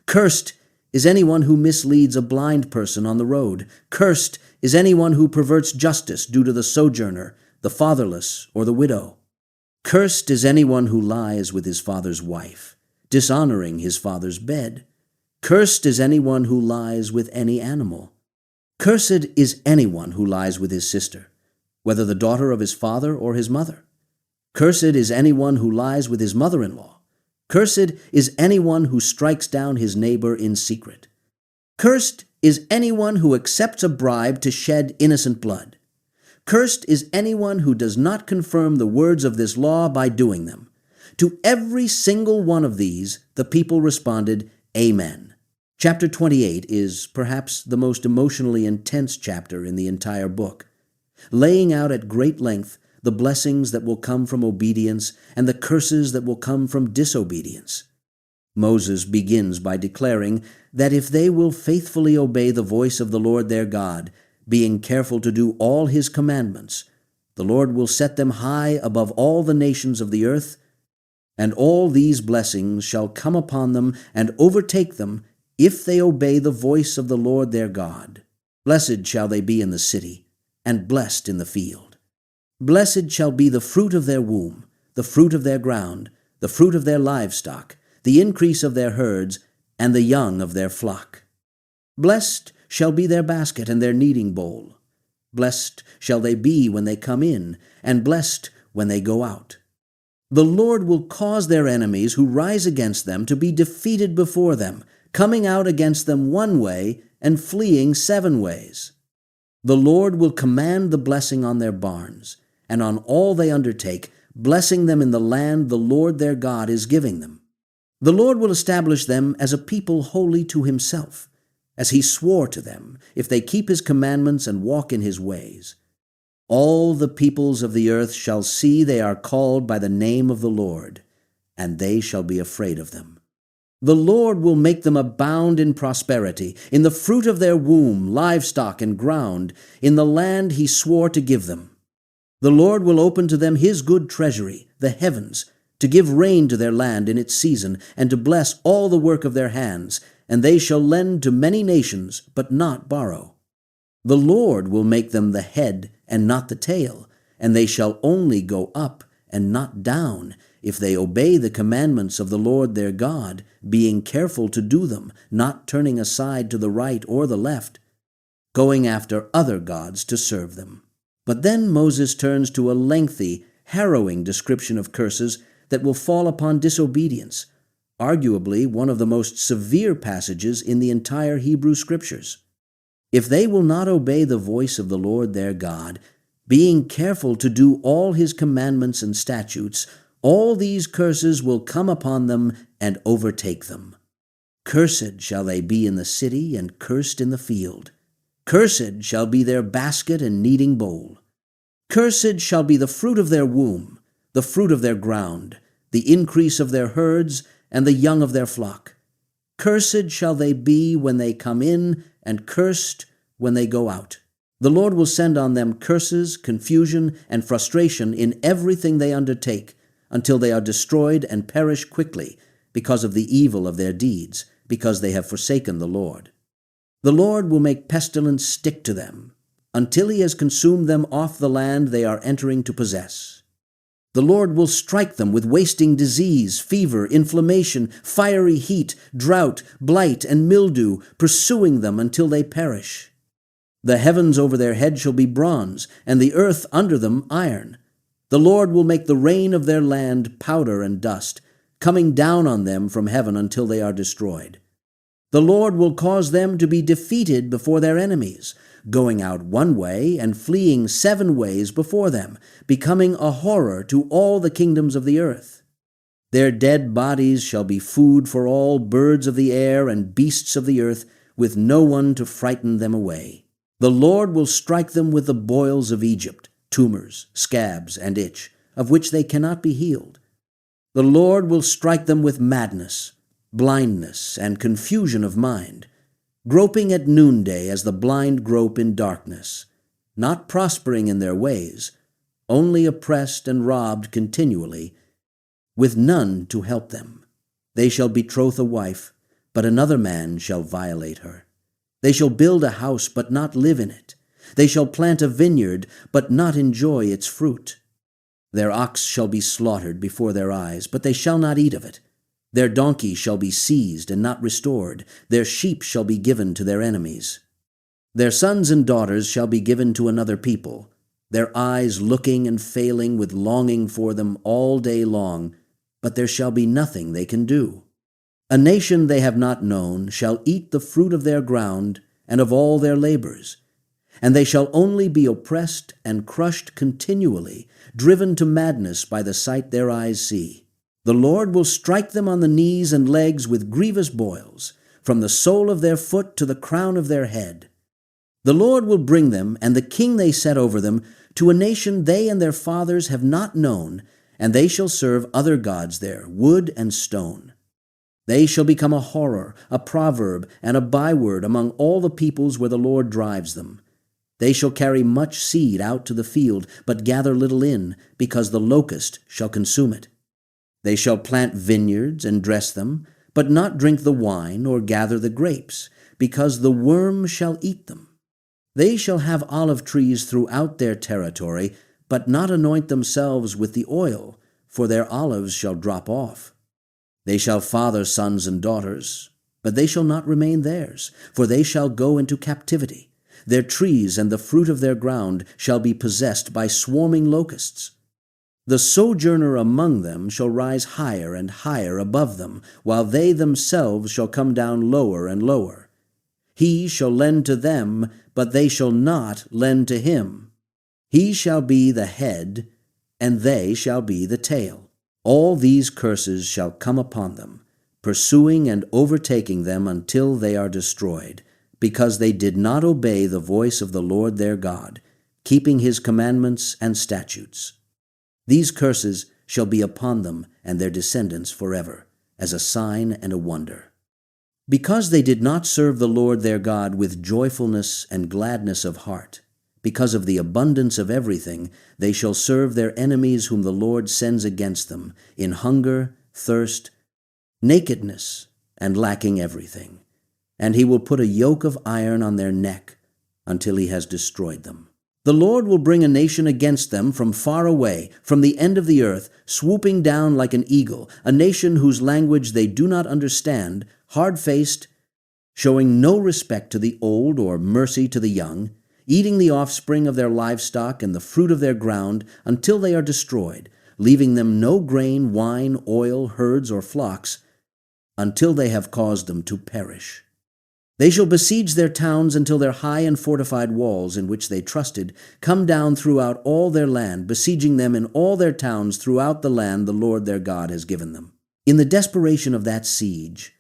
Cursed is anyone who misleads a blind person on the road. Cursed is anyone who perverts justice due to the sojourner, the fatherless, or the widow. Cursed is anyone who lies with his father's wife, dishonoring his father's bed. Cursed is anyone who lies with any animal. Cursed is anyone who lies with his sister, whether the daughter of his father or his mother. Cursed is anyone who lies with his mother-in-law. Cursed is anyone who strikes down his neighbor in secret. Cursed is anyone who accepts a bribe to shed innocent blood. Cursed is anyone who does not confirm the words of this law by doing them. To every single one of these, the people responded, Amen. Chapter 28 is perhaps the most emotionally intense chapter in the entire book, laying out at great length the blessings that will come from obedience and the curses that will come from disobedience. Moses begins by declaring that if they will faithfully obey the voice of the Lord their God, being careful to do all his commandments, the Lord will set them high above all the nations of the earth, and all these blessings shall come upon them and overtake them if they obey the voice of the Lord their God. Blessed shall they be in the city, and blessed in the field. Blessed shall be the fruit of their womb, the fruit of their ground, the fruit of their livestock, the increase of their herds, and the young of their flock. Blessed shall be their basket and their kneading bowl. Blessed shall they be when they come in, and blessed when they go out. The Lord will cause their enemies who rise against them to be defeated before them, coming out against them one way and fleeing 7 ways. The Lord will command the blessing on their barns, and on all they undertake, blessing them in the land the Lord their God is giving them. The Lord will establish them as a people holy to himself, as he swore to them, if they keep his commandments and walk in his ways. All the peoples of the earth shall see they are called by the name of the Lord, and they shall be afraid of them. The Lord will make them abound in prosperity, in the fruit of their womb, livestock, and ground, in the land he swore to give them. The Lord will open to them his good treasury, the heavens, to give rain to their land in its season, and to bless all the work of their hands, and they shall lend to many nations, but not borrow. The Lord will make them the head and not the tail, and they shall only go up and not down, if they obey the commandments of the Lord their God, being careful to do them, not turning aside to the right or the left, going after other gods to serve them. But then Moses turns to a lengthy, harrowing description of curses that will fall upon disobedience, arguably one of the most severe passages in the entire Hebrew Scriptures. If they will not obey the voice of the Lord their God, being careful to do all his commandments and statutes, all these curses will come upon them and overtake them. Cursed shall they be in the city, and cursed in the field. Cursed shall be their basket and kneading bowl. Cursed shall be the fruit of their womb, the fruit of their ground, the increase of their herds, and the young of their flock. Cursed shall they be when they come in, and cursed when they go out. The Lord will send on them curses, confusion, and frustration in everything they undertake, until they are destroyed and perish quickly because of the evil of their deeds, because they have forsaken the Lord. The Lord will make pestilence stick to them, until he has consumed them off the land they are entering to possess. The Lord will strike them with wasting disease, fever, inflammation, fiery heat, drought, blight, and mildew, pursuing them until they perish. The heavens over their head shall be bronze, and the earth under them iron. The Lord will make the rain of their land powder and dust, coming down on them from heaven until they are destroyed. The Lord will cause them to be defeated before their enemies, going out one way and fleeing 7 ways before them, becoming a horror to all the kingdoms of the earth. Their dead bodies shall be food for all birds of the air and beasts of the earth, with no one to frighten them away. The Lord will strike them with the boils of Egypt, tumors, scabs, and itch, of which they cannot be healed. The Lord will strike them with madness, blindness, and confusion of mind, groping at noonday as the blind grope in darkness, not prospering in their ways, only oppressed and robbed continually, with none to help them. They shall betroth a wife, but another man shall violate her. They shall build a house, but not live in it. They shall plant a vineyard, but not enjoy its fruit. Their ox shall be slaughtered before their eyes, but they shall not eat of it. Their donkey shall be seized and not restored. Their sheep shall be given to their enemies. Their sons and daughters shall be given to another people, their eyes looking and failing with longing for them all day long, but there shall be nothing they can do. A nation they have not known shall eat the fruit of their ground and of all their labors, and they shall only be oppressed and crushed continually, driven to madness by the sight their eyes see. The Lord will strike them on the knees and legs with grievous boils, from the sole of their foot to the crown of their head. The Lord will bring them and the king they set over them to a nation they and their fathers have not known, and they shall serve other gods there, wood and stone. They shall become a horror, a proverb, and a byword among all the peoples where the Lord drives them. They shall carry much seed out to the field, but gather little in, because the locust shall consume it. They shall plant vineyards and dress them, but not drink the wine or gather the grapes, because the worm shall eat them. They shall have olive trees throughout their territory, but not anoint themselves with the oil, for their olives shall drop off. They shall father sons and daughters, but they shall not remain theirs, for they shall go into captivity. Their trees and the fruit of their ground shall be possessed by swarming locusts. The sojourner among them shall rise higher and higher above them, while they themselves shall come down lower and lower. He shall lend to them, but they shall not lend to him. He shall be the head, and they shall be the tail. All these curses shall come upon them, pursuing and overtaking them until they are destroyed, because they did not obey the voice of the Lord their God, keeping his commandments and statutes. These curses shall be upon them and their descendants forever, as a sign and a wonder. Because they did not serve the Lord their God with joyfulness and gladness of heart, because of the abundance of everything, they shall serve their enemies whom the Lord sends against them, in hunger, thirst, nakedness, and lacking everything. And he will put a yoke of iron on their neck until he has destroyed them. The Lord will bring a nation against them from far away, from the end of the earth, swooping down like an eagle, a nation whose language they do not understand, hard-faced, showing no respect to the old or mercy to the young, eating the offspring of their livestock and the fruit of their ground until they are destroyed, leaving them no grain, wine, oil, herds, or flocks, until they have caused them to perish. They shall besiege their towns until their high and fortified walls in which they trusted come down throughout all their land, besieging them in all their towns throughout the land the Lord their God has given them. In the desperation of that siege,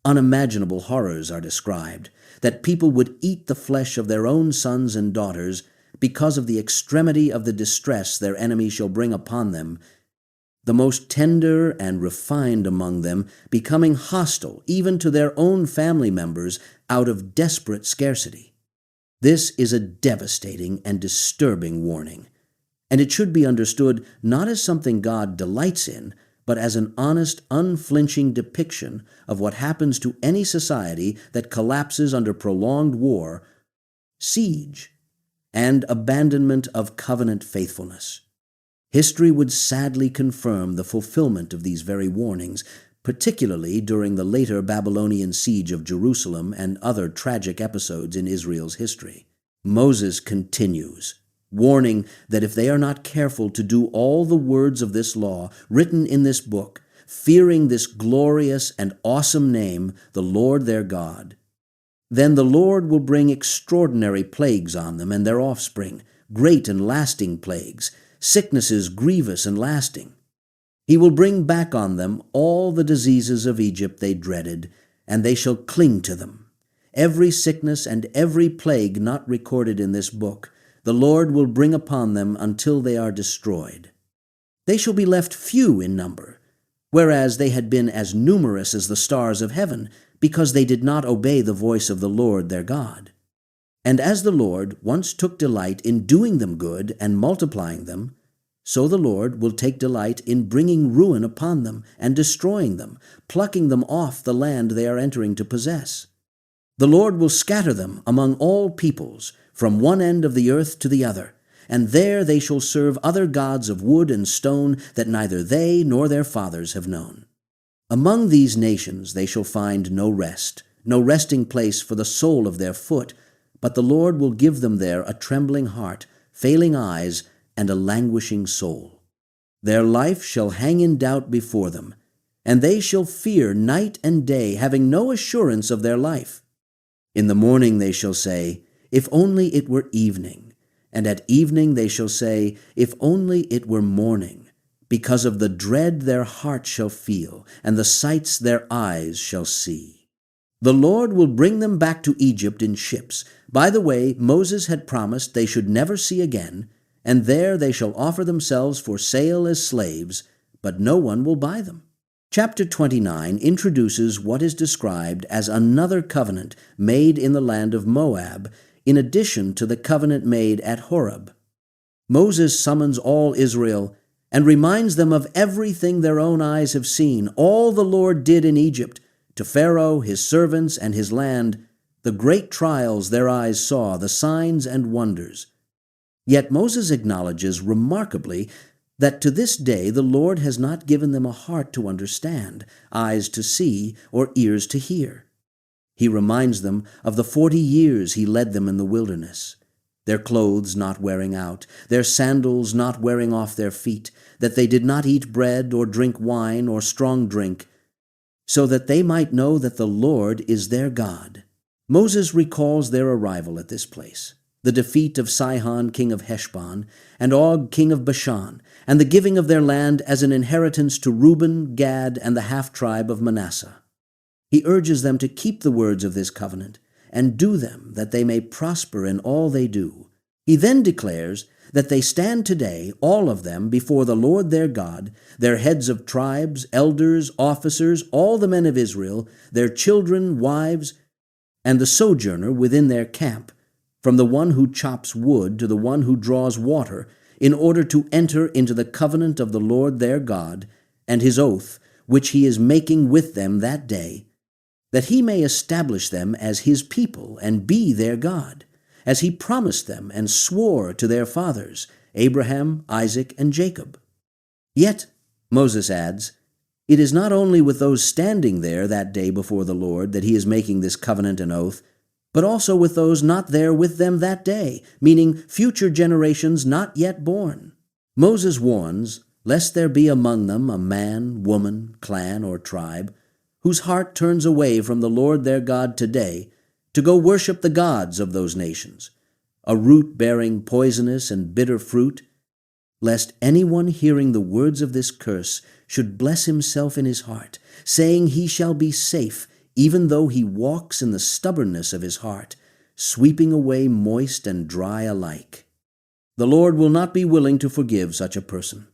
unimaginable horrors are described, that people would eat the flesh of their own sons and daughters because of the extremity of the distress their enemy shall bring upon them, the most tender and refined among them becoming hostile even to their own family members out of desperate scarcity. This is a devastating and disturbing warning, and it should be understood not as something God delights in, but as an honest, unflinching depiction of what happens to any society that collapses under prolonged war, siege, and abandonment of covenant faithfulness. History would sadly confirm the fulfillment of these very warnings, particularly during the later Babylonian siege of Jerusalem and other tragic episodes in Israel's history. Moses continues, warning that if they are not careful to do all the words of this law written in this book, fearing this glorious and awesome name, the Lord their God. Then the Lord will bring extraordinary plagues on them and their offspring, great and lasting plagues, sicknesses grievous and lasting. He will bring back on them all the diseases of Egypt they dreaded, and they shall cling to them. Every sickness and every plague not recorded in this book, the Lord will bring upon them until they are destroyed. They shall be left few in number, whereas they had been as numerous as the stars of heaven, because they did not obey the voice of the Lord their God. And as the Lord once took delight in doing them good and multiplying them, so the Lord will take delight in bringing ruin upon them and destroying them, plucking them off the land they are entering to possess. The Lord will scatter them among all peoples, from one end of the earth to the other, and there they shall serve other gods of wood and stone that neither they nor their fathers have known. Among these nations they shall find no rest, no resting place for the sole of their foot, but the Lord will give them there a trembling heart, failing eyes, and a languishing soul. Their life shall hang in doubt before them, and they shall fear night and day, having no assurance of their life. In the morning they shall say, if only it were evening, and at evening they shall say, if only it were morning, because of the dread their heart shall feel, and the sights their eyes shall see. The Lord will bring them back to Egypt in ships, by the way Moses had promised they should never see again, and there they shall offer themselves for sale as slaves, but no one will buy them. Chapter 29 introduces what is described as another covenant made in the land of Moab, in addition to the covenant made at Horeb. Moses summons all Israel and reminds them of everything their own eyes have seen, all the Lord did in Egypt, to Pharaoh, his servants, and his land, the great trials their eyes saw, the signs and wonders. Yet Moses acknowledges remarkably that to this day the Lord has not given them a heart to understand, eyes to see, or ears to hear. He reminds them of the 40 years he led them in the wilderness, their clothes not wearing out, their sandals not wearing off their feet, that they did not eat bread or drink wine or strong drink, so that they might know that the Lord is their God. Moses recalls their arrival at this place, the defeat of Sihon, king of Heshbon, and Og, king of Bashan, and the giving of their land as an inheritance to Reuben, Gad, and the half-tribe of Manasseh. He urges them to keep the words of this covenant and do them, that they may prosper in all they do. He then declares that they stand today, all of them, before the Lord their God, their heads of tribes, elders, officers, all the men of Israel, their children, wives, and the sojourner within their camp, from the one who chops wood to the one who draws water, in order to enter into the covenant of the Lord their God, and his oath, which he is making with them that day, that he may establish them as his people and be their God, as he promised them and swore to their fathers, Abraham, Isaac, and Jacob. Yet, Moses adds, it is not only with those standing there that day before the Lord that he is making this covenant and oath, but also with those not there with them that day, meaning future generations not yet born. Moses warns, lest there be among them a man, woman, clan, or tribe, whose heart turns away from the Lord their God today to go worship the gods of those nations, a root bearing poisonous and bitter fruit, lest anyone hearing the words of this curse should bless himself in his heart, saying he shall be safe, even though he walks in the stubbornness of his heart, sweeping away moist and dry alike. The Lord will not be willing to forgive such a person,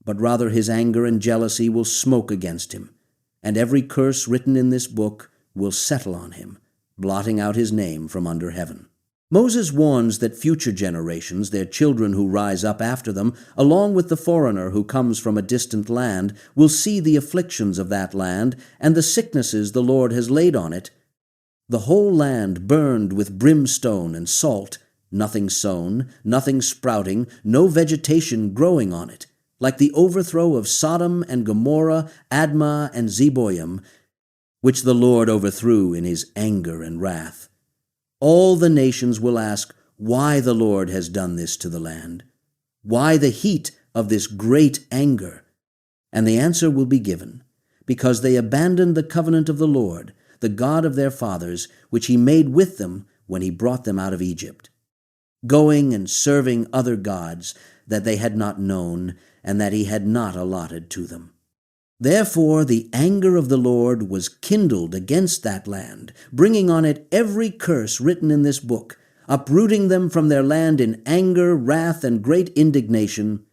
but rather his anger and jealousy will smoke against him, and every curse written in this book will settle on him, blotting out his name from under heaven. Moses warns that future generations, their children who rise up after them, along with the foreigner who comes from a distant land, will see the afflictions of that land and the sicknesses the Lord has laid on it. The whole land burned with brimstone and salt, nothing sown, nothing sprouting, no vegetation growing on it, like the overthrow of Sodom and Gomorrah, Admah and Zeboim, which the Lord overthrew in his anger and wrath. All the nations will ask why the Lord has done this to the land, why the heat of this great anger, and the answer will be given, because they abandoned the covenant of the Lord, the God of their fathers, which he made with them when he brought them out of Egypt, going and serving other gods that they had not known and that he had not allotted to them. Therefore the anger of the Lord was kindled against that land, bringing on it every curse written in this book, uprooting them from their land in anger, wrath, and great indignation,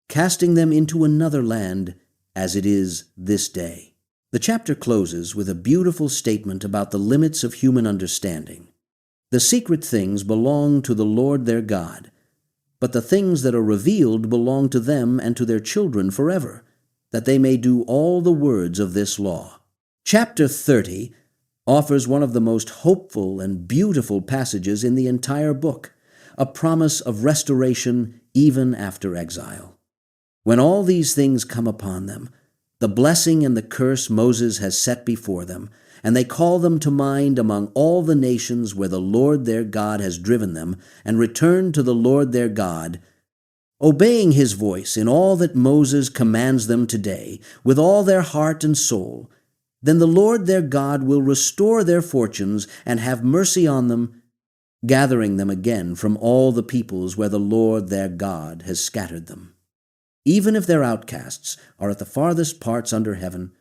casting them into another land, as it is this day. The chapter closes with a beautiful statement about the limits of human understanding. The secret things belong to the Lord their God, but the things that are revealed belong to them and to their children forever, that they may do all the words of this law. Chapter 30 offers one of the most hopeful and beautiful passages in the entire book, a promise of restoration even after exile. When all these things come upon them, the blessing and the curse Moses has set before them, and they call them to mind among all the nations where the Lord their God has driven them, and return to the Lord their God, obeying his voice in all that Moses commands them today, with all their heart and soul, then the Lord their God will restore their fortunes and have mercy on them, gathering them again from all the peoples where the Lord their God has scattered them. Even if their outcasts are at the farthest parts under heaven,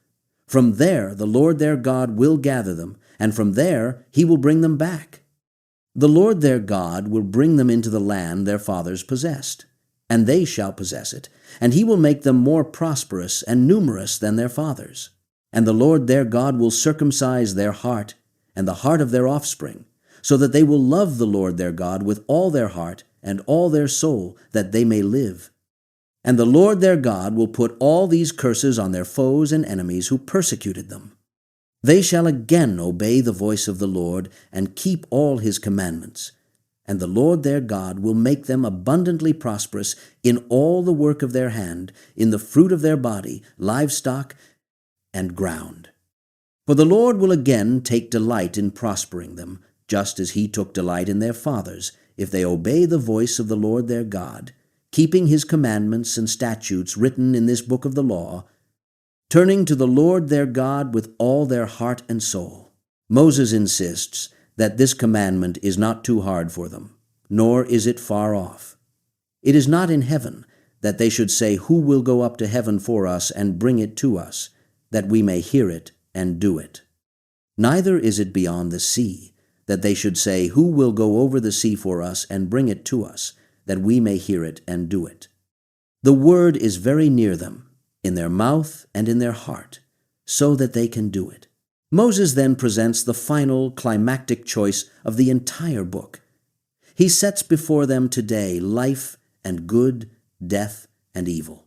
from there the Lord their God will gather them, and from there he will bring them back. The Lord their God will bring them into the land their fathers possessed, and they shall possess it, and he will make them more prosperous and numerous than their fathers. And the Lord their God will circumcise their heart and the heart of their offspring, so that they will love the Lord their God with all their heart and all their soul, that they may live. And the Lord their God will put all these curses on their foes and enemies who persecuted them. They shall again obey the voice of the Lord and keep all his commandments. And the Lord their God will make them abundantly prosperous in all the work of their hand, in the fruit of their body, livestock, and ground. For the Lord will again take delight in prospering them, just as he took delight in their fathers, if they obey the voice of the Lord their God, keeping his commandments and statutes written in this book of the law, turning to the Lord their God with all their heart and soul. Moses insists that this commandment is not too hard for them, nor is it far off. It is not in heaven that they should say, "Who will go up to heaven for us and bring it to us, that we may hear it and do it?" Neither is it beyond the sea that they should say, "Who will go over the sea for us and bring it to us, that we may hear it and do it?" The word is very near them, in their mouth and in their heart, so that they can do it. Moses then presents the final climactic choice of the entire book. He sets before them today life and good, death and evil.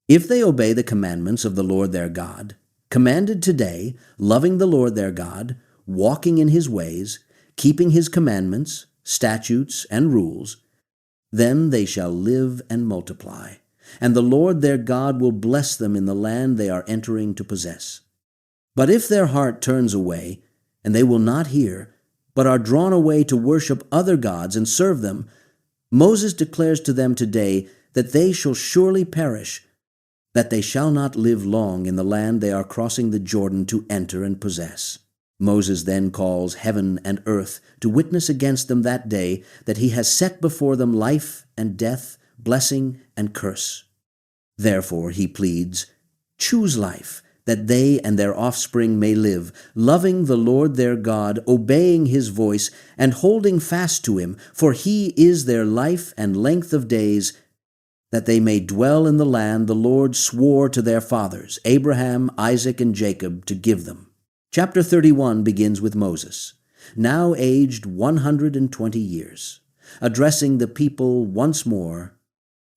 If they obey the commandments of the Lord their God, commanded today, loving the Lord their God, walking in his ways, keeping his commandments, statutes, and rules, then they shall live and multiply, and the Lord their God will bless them in the land they are entering to possess. But if their heart turns away, and they will not hear, but are drawn away to worship other gods and serve them, Moses declares to them today that they shall surely perish, that they shall not live long in the land they are crossing the Jordan to enter and possess. Moses then calls heaven and earth to witness against them that day that he has set before them life and death, blessing and curse. Therefore he pleads, "Choose life, that they and their offspring may live, loving the Lord their God, obeying his voice, and holding fast to him, for he is their life and length of days, that they may dwell in the land the Lord swore to their fathers, Abraham, Isaac, and Jacob, to give them." Chapter 31 begins with Moses, now aged 120 years, addressing the people once more,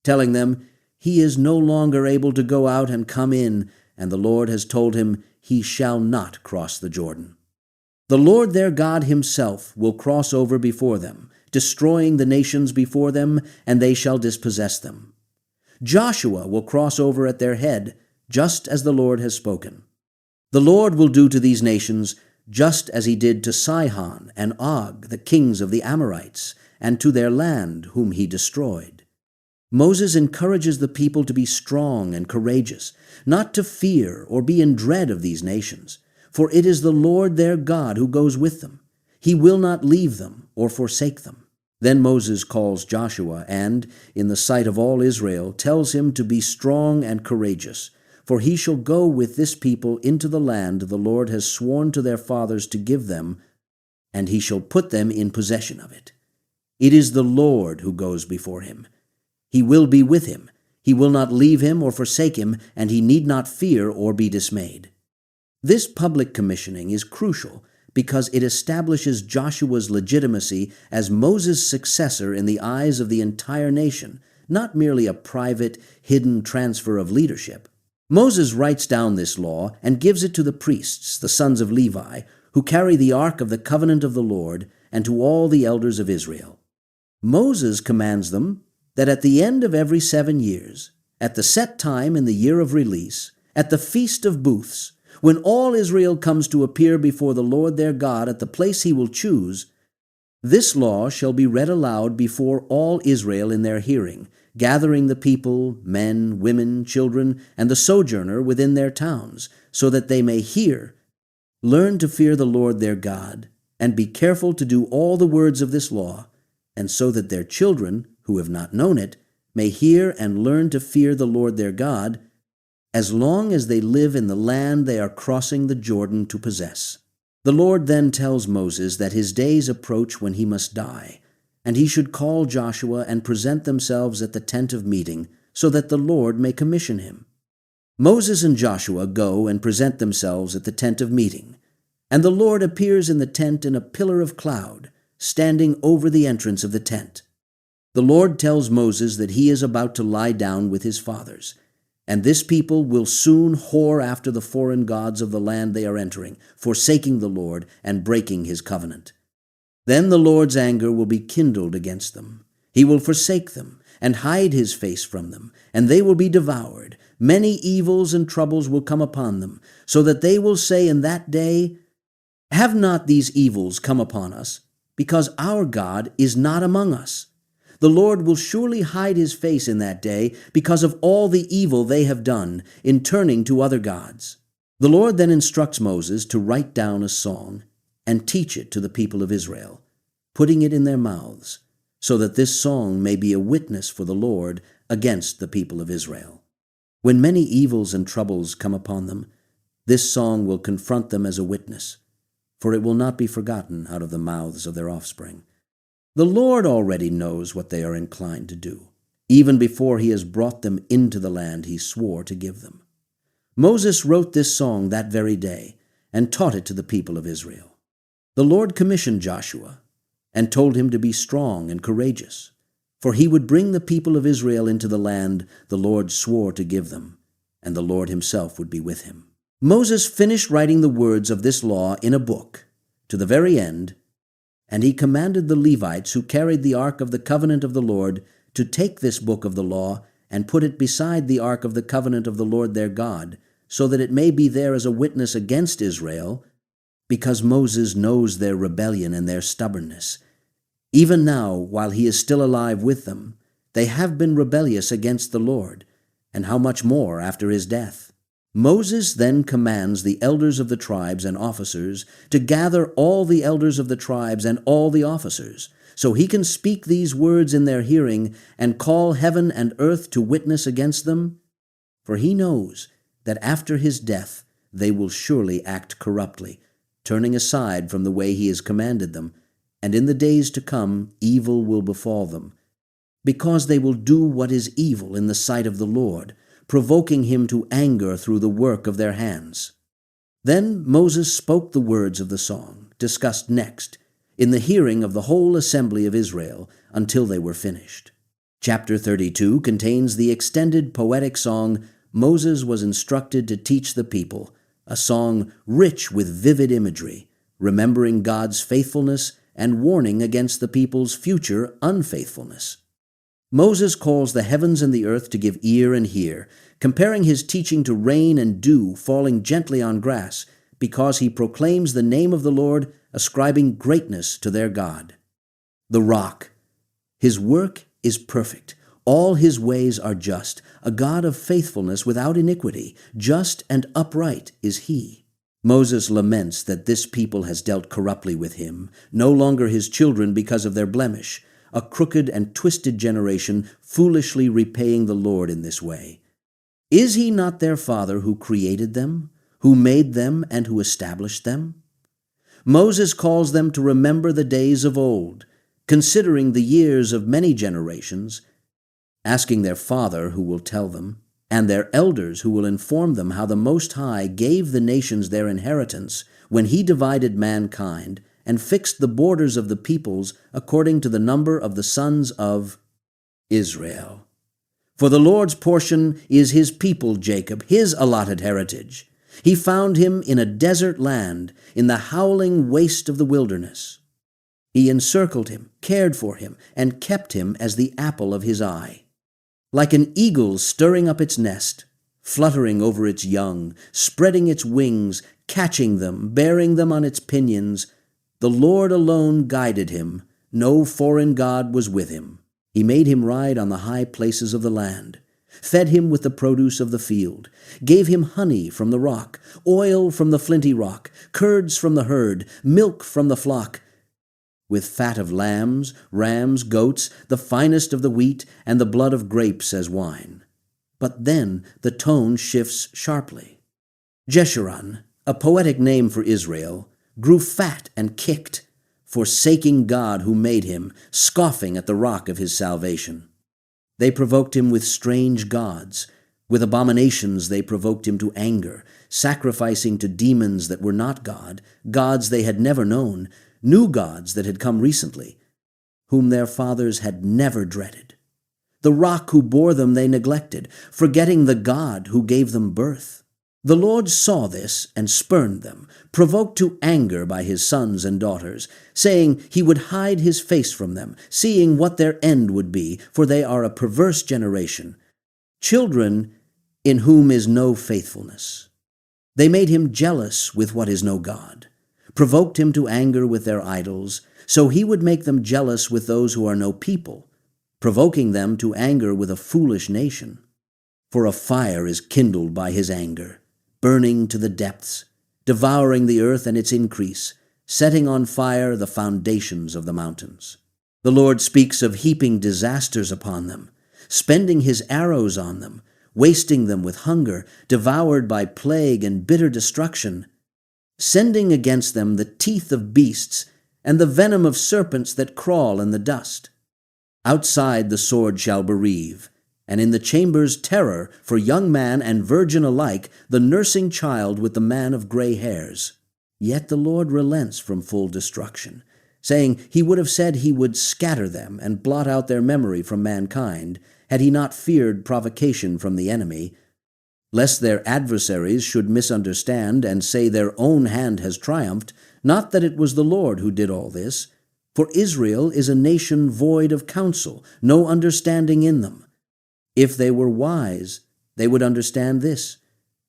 telling them he is no longer able to go out and come in, and the Lord has told him he shall not cross the Jordan. The Lord their God himself will cross over before them, destroying the nations before them, and they shall dispossess them. Joshua will cross over at their head, just as the Lord has spoken. The Lord will do to these nations just as he did to Sihon and Og, the kings of the Amorites, and to their land whom he destroyed. Moses encourages the people to be strong and courageous, not to fear or be in dread of these nations, for it is the Lord their God who goes with them. He will not leave them or forsake them. Then Moses calls Joshua and, in the sight of all Israel, tells him to be strong and courageous, for he shall go with this people into the land the Lord has sworn to their fathers to give them, and he shall put them in possession of it. It is the Lord who goes before him. He will be with him. He will not leave him or forsake him, and he need not fear or be dismayed. This public commissioning is crucial because it establishes Joshua's legitimacy as Moses' successor in the eyes of the entire nation, not merely a private, hidden transfer of leadership. Moses writes down this law and gives it to the priests, the sons of Levi, who carry the ark of the covenant of the Lord, and to all the elders of Israel. Moses commands them that at the end of every 7 years, at the set time in the year of release, at the Feast of Booths, when all Israel comes to appear before the Lord their God at the place he will choose, this law shall be read aloud before all Israel in their hearing, gathering the people, men, women, children, and the sojourner within their towns, so that they may hear, learn to fear the Lord their God, and be careful to do all the words of this law, and so that their children, who have not known it, may hear and learn to fear the Lord their God, as long as they live in the land they are crossing the Jordan to possess. The Lord then tells Moses that his days approach when he must die, and he should call Joshua and present themselves at the tent of meeting, so that the Lord may commission him. Moses and Joshua go and present themselves at the tent of meeting, and the Lord appears in the tent in a pillar of cloud, standing over the entrance of the tent. The Lord tells Moses that he is about to lie down with his fathers, and this people will soon whore after the foreign gods of the land they are entering, forsaking the Lord and breaking his covenant. Then the Lord's anger will be kindled against them. He will forsake them and hide his face from them, and they will be devoured. Many evils and troubles will come upon them, so that they will say in that day, "Have not these evils come upon us, because our God is not among us?" The Lord will surely hide his face in that day because of all the evil they have done in turning to other gods. The Lord then instructs Moses to write down a song and teach it to the people of Israel, putting it in their mouths, so that this song may be a witness for the Lord against the people of Israel. When many evils and troubles come upon them, this song will confront them as a witness, for it will not be forgotten out of the mouths of their offspring. The Lord already knows what they are inclined to do, even before he has brought them into the land he swore to give them. Moses wrote this song that very day and taught it to the people of Israel. The Lord commissioned Joshua and told him to be strong and courageous, for he would bring the people of Israel into the land the Lord swore to give them, and the Lord himself would be with him. Moses finished writing the words of this law in a book to the very end, and he commanded the Levites who carried the ark of the covenant of the Lord to take this book of the law and put it beside the ark of the covenant of the Lord their God, so that it may be there as a witness against Israel, because Moses knows their rebellion and their stubbornness. Even now, while he is still alive with them, they have been rebellious against the Lord, and how much more after his death. Moses then commands the elders of the tribes and officers to gather all the elders of the tribes and all the officers, so he can speak these words in their hearing and call heaven and earth to witness against them. For he knows that after his death they will surely act corruptly, turning aside from the way he has commanded them, and in the days to come evil will befall them, because they will do what is evil in the sight of the Lord, provoking him to anger through the work of their hands. Then Moses spoke the words of the song, discussed next, in the hearing of the whole assembly of Israel, until they were finished. Chapter 32 contains the extended poetic song Moses was instructed to teach the people, a song rich with vivid imagery, remembering God's faithfulness and warning against the people's future unfaithfulness. Moses calls the heavens and the earth to give ear and hear, comparing his teaching to rain and dew falling gently on grass, because he proclaims the name of the Lord, ascribing greatness to their God. The rock. His work is perfect. All his ways are just, a God of faithfulness without iniquity. Just and upright is he. Moses laments that this people has dealt corruptly with him, no longer his children because of their blemish, a crooked and twisted generation foolishly repaying the Lord in this way. Is he not their father who created them, who made them, and who established them? Moses calls them to remember the days of old, considering the years of many generations, asking their father who will tell them, and their elders who will inform them how the Most High gave the nations their inheritance when he divided mankind and fixed the borders of the peoples according to the number of the sons of Israel. For the Lord's portion is his people Jacob, his allotted heritage. He found him in a desert land, in the howling waste of the wilderness. He encircled him, cared for him, and kept him as the apple of his eye. Like an eagle stirring up its nest, fluttering over its young, spreading its wings, catching them, bearing them on its pinions, the Lord alone guided him. No foreign god was with him. He made him ride on the high places of the land, fed him with the produce of the field, gave him honey from the rock, oil from the flinty rock, curds from the herd, milk from the flock, with fat of lambs, rams, goats, the finest of the wheat, and the blood of grapes as wine. But then the tone shifts sharply. Jeshurun, a poetic name for Israel, grew fat and kicked, forsaking God who made him, scoffing at the rock of his salvation. They provoked him with strange gods. With abominations they provoked him to anger, sacrificing to demons that were not God, gods they had never known, new gods that had come recently, whom their fathers had never dreaded. The rock who bore them they neglected, forgetting the God who gave them birth. The Lord saw this and spurned them, provoked to anger by his sons and daughters, saying he would hide his face from them, seeing what their end would be, for they are a perverse generation, children in whom is no faithfulness. They made him jealous with what is no God, provoked him to anger with their idols, so he would make them jealous with those who are no people, provoking them to anger with a foolish nation. For a fire is kindled by his anger, burning to the depths, devouring the earth and its increase, setting on fire the foundations of the mountains. The Lord speaks of heaping disasters upon them, spending his arrows on them, wasting them with hunger, devoured by plague and bitter destruction, sending against them the teeth of beasts and the venom of serpents that crawl in the dust. Outside the sword shall bereave, and in the chambers terror for young man and virgin alike, the nursing child with the man of gray hairs. Yet the Lord relents from full destruction, saying he would have said he would scatter them and blot out their memory from mankind, had he not feared provocation from the enemy, lest their adversaries should misunderstand and say their own hand has triumphed, not that it was the Lord who did all this. For Israel is a nation void of counsel, no understanding in them. If they were wise, they would understand this.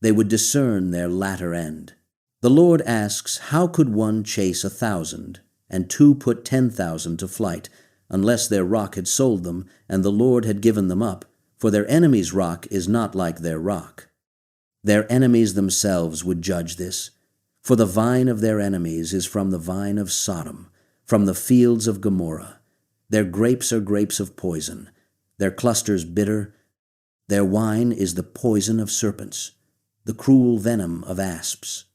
They would discern their latter end. The Lord asks, how could one chase 1,000, and two put 10,000 to flight, unless their rock had sold them, and the Lord had given them up? For their enemy's rock is not like their rock. Their enemies themselves would judge this. For the vine of their enemies is from the vine of Sodom, from the fields of Gomorrah. Their grapes are grapes of poison, their clusters bitter. Their wine is the poison of serpents, the cruel venom of asps.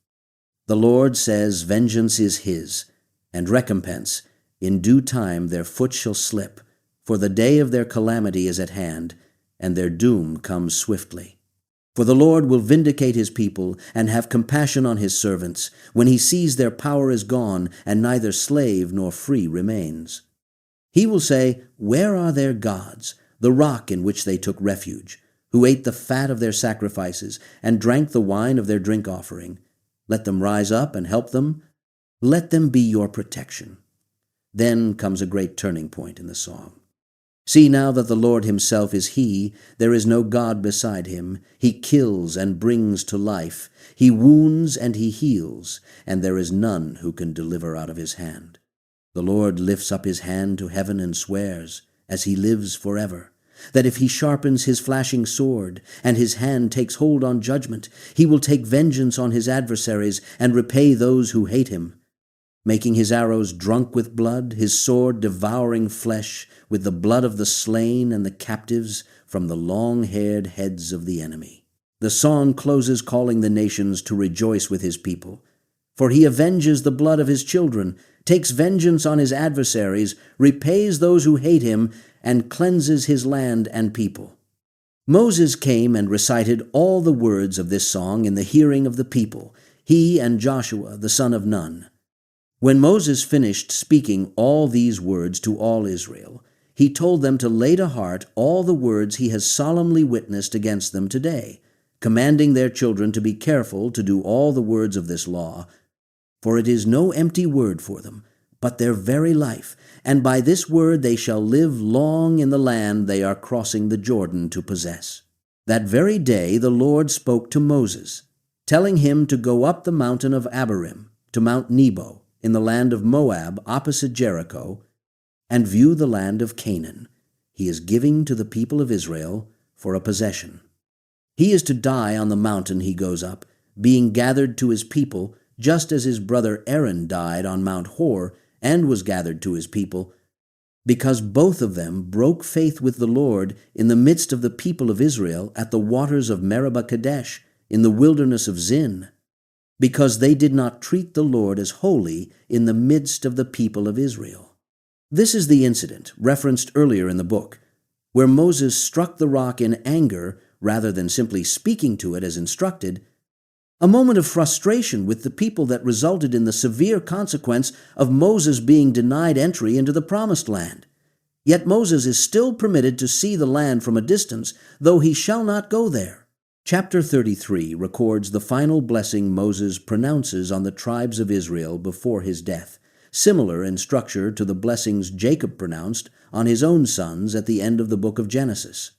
The Lord says, vengeance is his, and recompense. In due time their foot shall slip, for the day of their calamity is at hand, and their doom comes swiftly. For the Lord will vindicate his people, and have compassion on his servants, when he sees their power is gone, and neither slave nor free remains. He will say, where are their gods, the rock in which they took refuge, who ate the fat of their sacrifices, and drank the wine of their drink offering? Let them rise up and help them. Let them be your protection. Then comes a great turning point in the song. See now that the Lord himself is he, there is no God beside him. He kills and brings to life. He wounds and he heals, and there is none who can deliver out of his hand. The Lord lifts up his hand to heaven and swears, as he lives forever, that if he sharpens his flashing sword, and his hand takes hold on judgment, he will take vengeance on his adversaries, and repay those who hate him, making his arrows drunk with blood, his sword devouring flesh, with the blood of the slain and the captives from the long-haired heads of the enemy. The song closes calling the nations to rejoice with his people. For he avenges the blood of his children, takes vengeance on his adversaries, repays those who hate him, and cleanses his land and people. Moses came and recited all the words of this song in the hearing of the people, he and Joshua the son of Nun. When Moses finished speaking all these words to all Israel, he told them to lay to heart all the words he has solemnly witnessed against them today, commanding their children to be careful to do all the words of this law, for it is no empty word for them, but their very life, and by this word they shall live long in the land they are crossing the Jordan to possess. That very day the Lord spoke to Moses, telling him to go up the mountain of Abarim to Mount Nebo in the land of Moab opposite Jericho, and view the land of Canaan he is giving to the people of Israel for a possession. He is to die on the mountain he goes up, being gathered to his people, just as his brother Aaron died on Mount Hor and was gathered to his people, because both of them broke faith with the Lord in the midst of the people of Israel at the waters of Meribah Kadesh in the wilderness of Zin, because they did not treat the Lord as holy in the midst of the people of Israel. This is the incident referenced earlier in the book, where Moses struck the rock in anger rather than simply speaking to it as instructed, a moment of frustration with the people that resulted in the severe consequence of Moses being denied entry into the Promised Land. Yet Moses is still permitted to see the land from a distance, though he shall not go there. Chapter 33 records the final blessing Moses pronounces on the tribes of Israel before his death, similar in structure to the blessings Jacob pronounced on his own sons at the end of the book of Genesis.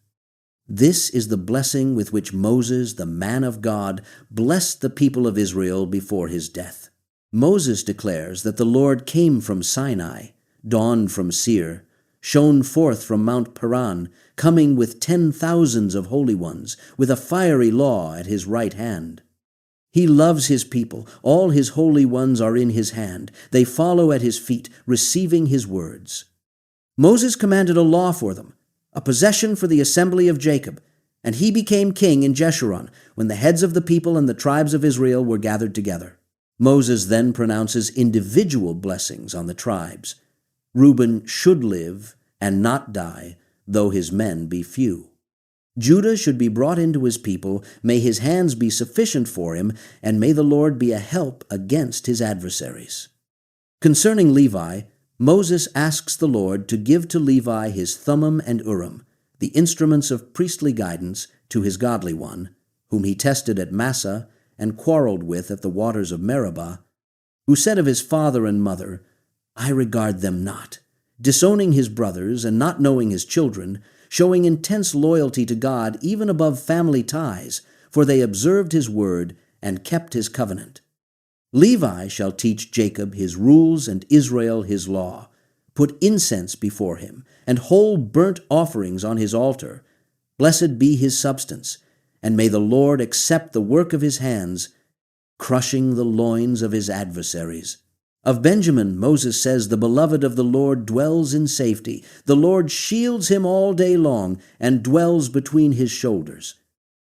This is the blessing with which Moses, the man of God, blessed the people of Israel before his death. Moses declares that the Lord came from Sinai, dawned from Seir, shone forth from Mount Paran, coming with 10,000s of holy ones, with a fiery law at his right hand. He loves his people. All his holy ones are in his hand. They follow at his feet, receiving his words. Moses commanded a law for them, a possession for the assembly of Jacob, and he became king in Jeshurun when the heads of the people and the tribes of Israel were gathered together. Moses then pronounces individual blessings on the tribes. Reuben should live and not die, though his men be few. Judah should be brought into his people, may his hands be sufficient for him, and may the Lord be a help against his adversaries. Concerning Levi, Moses asks the Lord to give to Levi his Thummim and Urim, the instruments of priestly guidance to his godly one, whom he tested at Massah and quarreled with at the waters of Meribah, who said of his father and mother, I regard them not, disowning his brothers and not knowing his children, showing intense loyalty to God even above family ties, for they observed his word and kept his covenant. Levi shall teach Jacob his rules and Israel his law, put incense before him, and whole burnt offerings on his altar. Blessed be his substance, and may the Lord accept the work of his hands, crushing the loins of his adversaries. Of Benjamin, Moses says, the beloved of the Lord dwells in safety. The Lord shields him all day long and dwells between his shoulders.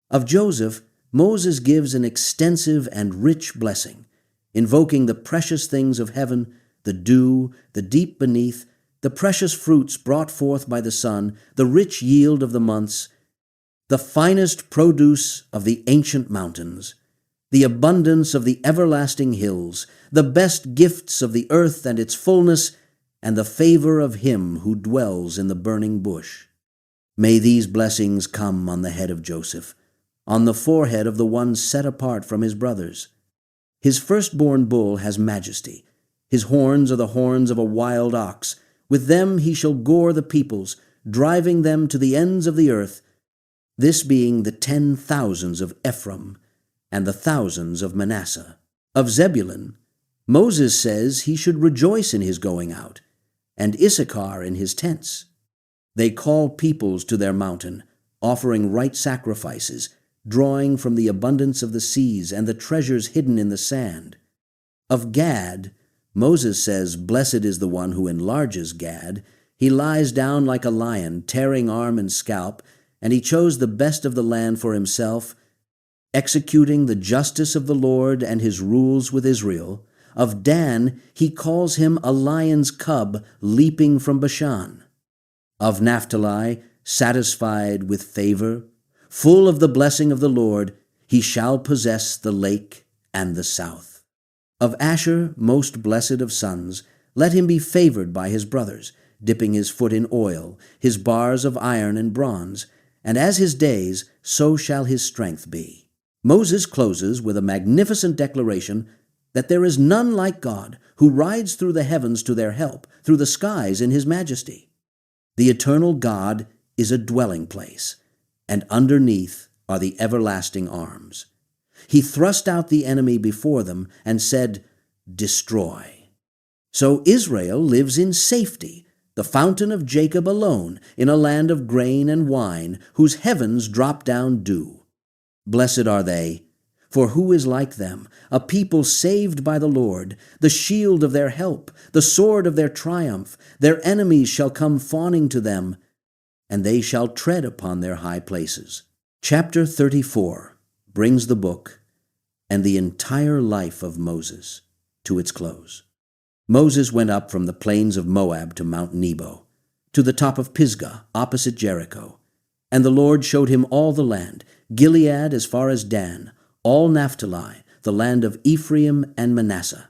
Of Joseph, Moses gives an extensive and rich blessing, invoking the precious things of heaven, the dew, the deep beneath, the precious fruits brought forth by the sun, the rich yield of the months, the finest produce of the ancient mountains, the abundance of the everlasting hills, the best gifts of the earth and its fullness, and the favor of him who dwells in the burning bush. May these blessings come on the head of Joseph, on the forehead of the one set apart from his brothers. His firstborn bull has majesty. His horns are the horns of a wild ox. With them he shall gore the peoples, driving them to the ends of the earth, this being the 10,000s of Ephraim and the thousands of Manasseh. Of Zebulun, Moses says he should rejoice in his going out, and Issachar in his tents. They call peoples to their mountain, offering right sacrifices, drawing from the abundance of the seas and the treasures hidden in the sand. Of Gad, Moses says, "Blessed is the one who enlarges Gad. He lies down like a lion, tearing arm and scalp, and he chose the best of the land for himself, executing the justice of the Lord and his rules with Israel. Of Dan, he calls him a lion's cub leaping from Bashan. Of Naphtali, satisfied with favor, full of the blessing of the Lord, he shall possess the lake and the south. Of Asher, most blessed of sons, let him be favored by his brothers, dipping his foot in oil, his bars of iron and bronze, and as his days, so shall his strength be." Moses closes with a magnificent declaration that there is none like God, who rides through the heavens to their help, through the skies in his majesty. The eternal God is a dwelling place, and underneath are the everlasting arms. He thrust out the enemy before them and said, "Destroy." So Israel lives in safety, the fountain of Jacob alone, in a land of grain and wine, whose heavens drop down dew. Blessed are they, for who is like them, a people saved by the Lord, the shield of their help, the sword of their triumph. Their enemies shall come fawning to them, and they shall tread upon their high places. Chapter 34 brings the book and the entire life of Moses to its close. Moses went up from the plains of Moab to Mount Nebo, to the top of Pisgah, opposite Jericho. And the Lord showed him all the land, Gilead as far as Dan, all Naphtali, the land of Ephraim and Manasseh,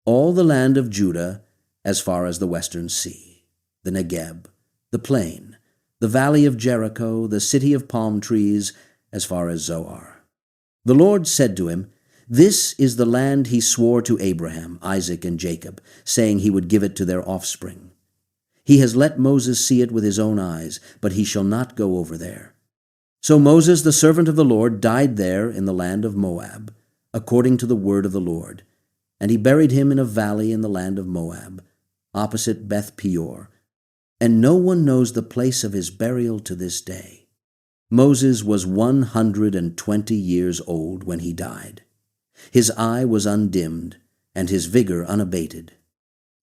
all the land of Judah as far as the western sea, the Negeb, the plain, the valley of Jericho, the city of palm trees, as far as Zoar. The Lord said to him, "This is the land he swore to Abraham, Isaac, and Jacob, saying he would give it to their offspring. He has let Moses see it with his own eyes, but he shall not go over there." So Moses, the servant of the Lord, died there in the land of Moab, according to the word of the Lord. And he buried him in a valley in the land of Moab, opposite Beth Peor. And no one knows the place of his burial to this day. Moses was 120 years old when he died. His eye was undimmed, and his vigor unabated.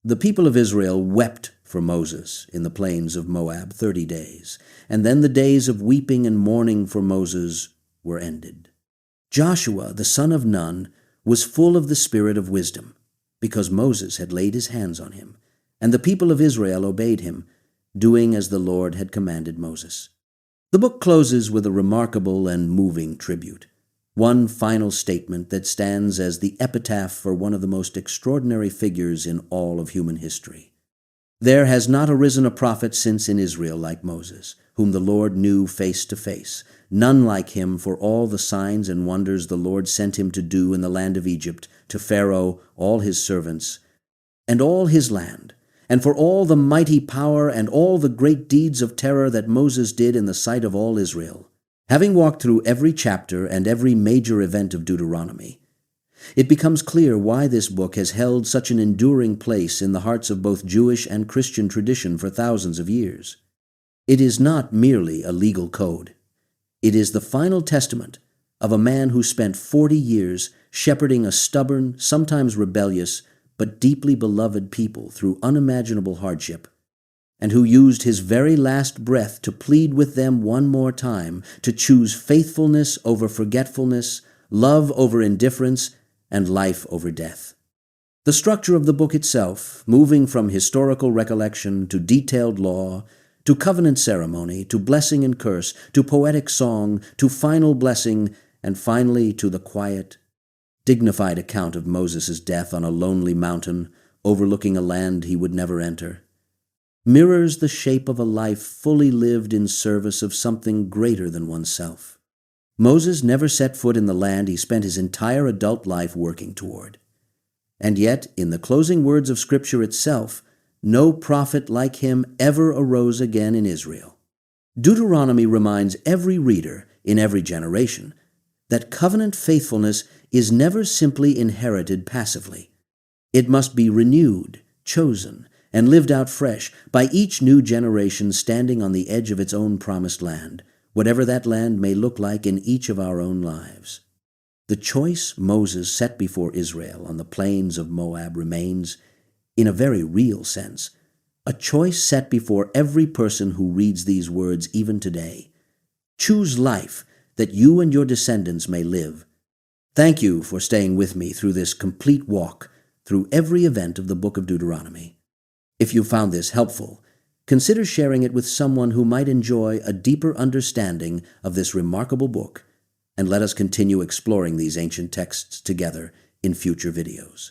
The people of Israel wept for Moses in the plains of Moab 30 days, and then the days of weeping and mourning for Moses were ended. Joshua, the son of Nun, was full of the spirit of wisdom, because Moses had laid his hands on him, and the people of Israel obeyed him, doing as the Lord had commanded Moses. The book closes with a remarkable and moving tribute, one final statement that stands as the epitaph for one of the most extraordinary figures in all of human history. There has not arisen a prophet since in Israel like Moses, whom the Lord knew face to face, none like him for all the signs and wonders the Lord sent him to do in the land of Egypt, to Pharaoh, all his servants, and all his land, and for all the mighty power and all the great deeds of terror that Moses did in the sight of all Israel. Having walked through every chapter and every major event of Deuteronomy, it becomes clear why this book has held such an enduring place in the hearts of both Jewish and Christian tradition for thousands of years. It is not merely a legal code. It is the final testament of a man who spent 40 years shepherding a stubborn, sometimes rebellious, but deeply beloved people through unimaginable hardship, and who used his very last breath to plead with them one more time to choose faithfulness over forgetfulness, love over indifference, and life over death. The structure of the book itself, moving from historical recollection to detailed law, to covenant ceremony, to blessing and curse, to poetic song, to final blessing, and finally to the quiet, dignified account of Moses' death on a lonely mountain overlooking a land he would never enter, mirrors the shape of a life fully lived in service of something greater than oneself. Moses never set foot in the land he spent his entire adult life working toward. And yet, in the closing words of Scripture itself, no prophet like him ever arose again in Israel. Deuteronomy reminds every reader in every generation that covenant faithfulness is never simply inherited passively. It must be renewed, chosen, and lived out fresh by each new generation standing on the edge of its own promised land, whatever that land may look like in each of our own lives. The choice Moses set before Israel on the plains of Moab remains, in a very real sense, a choice set before every person who reads these words even today. Choose life that you and your descendants may live. Thank you for staying with me through this complete walk through every event of the book of Deuteronomy. If you found this helpful, consider sharing it with someone who might enjoy a deeper understanding of this remarkable book, and let us continue exploring these ancient texts together in future videos.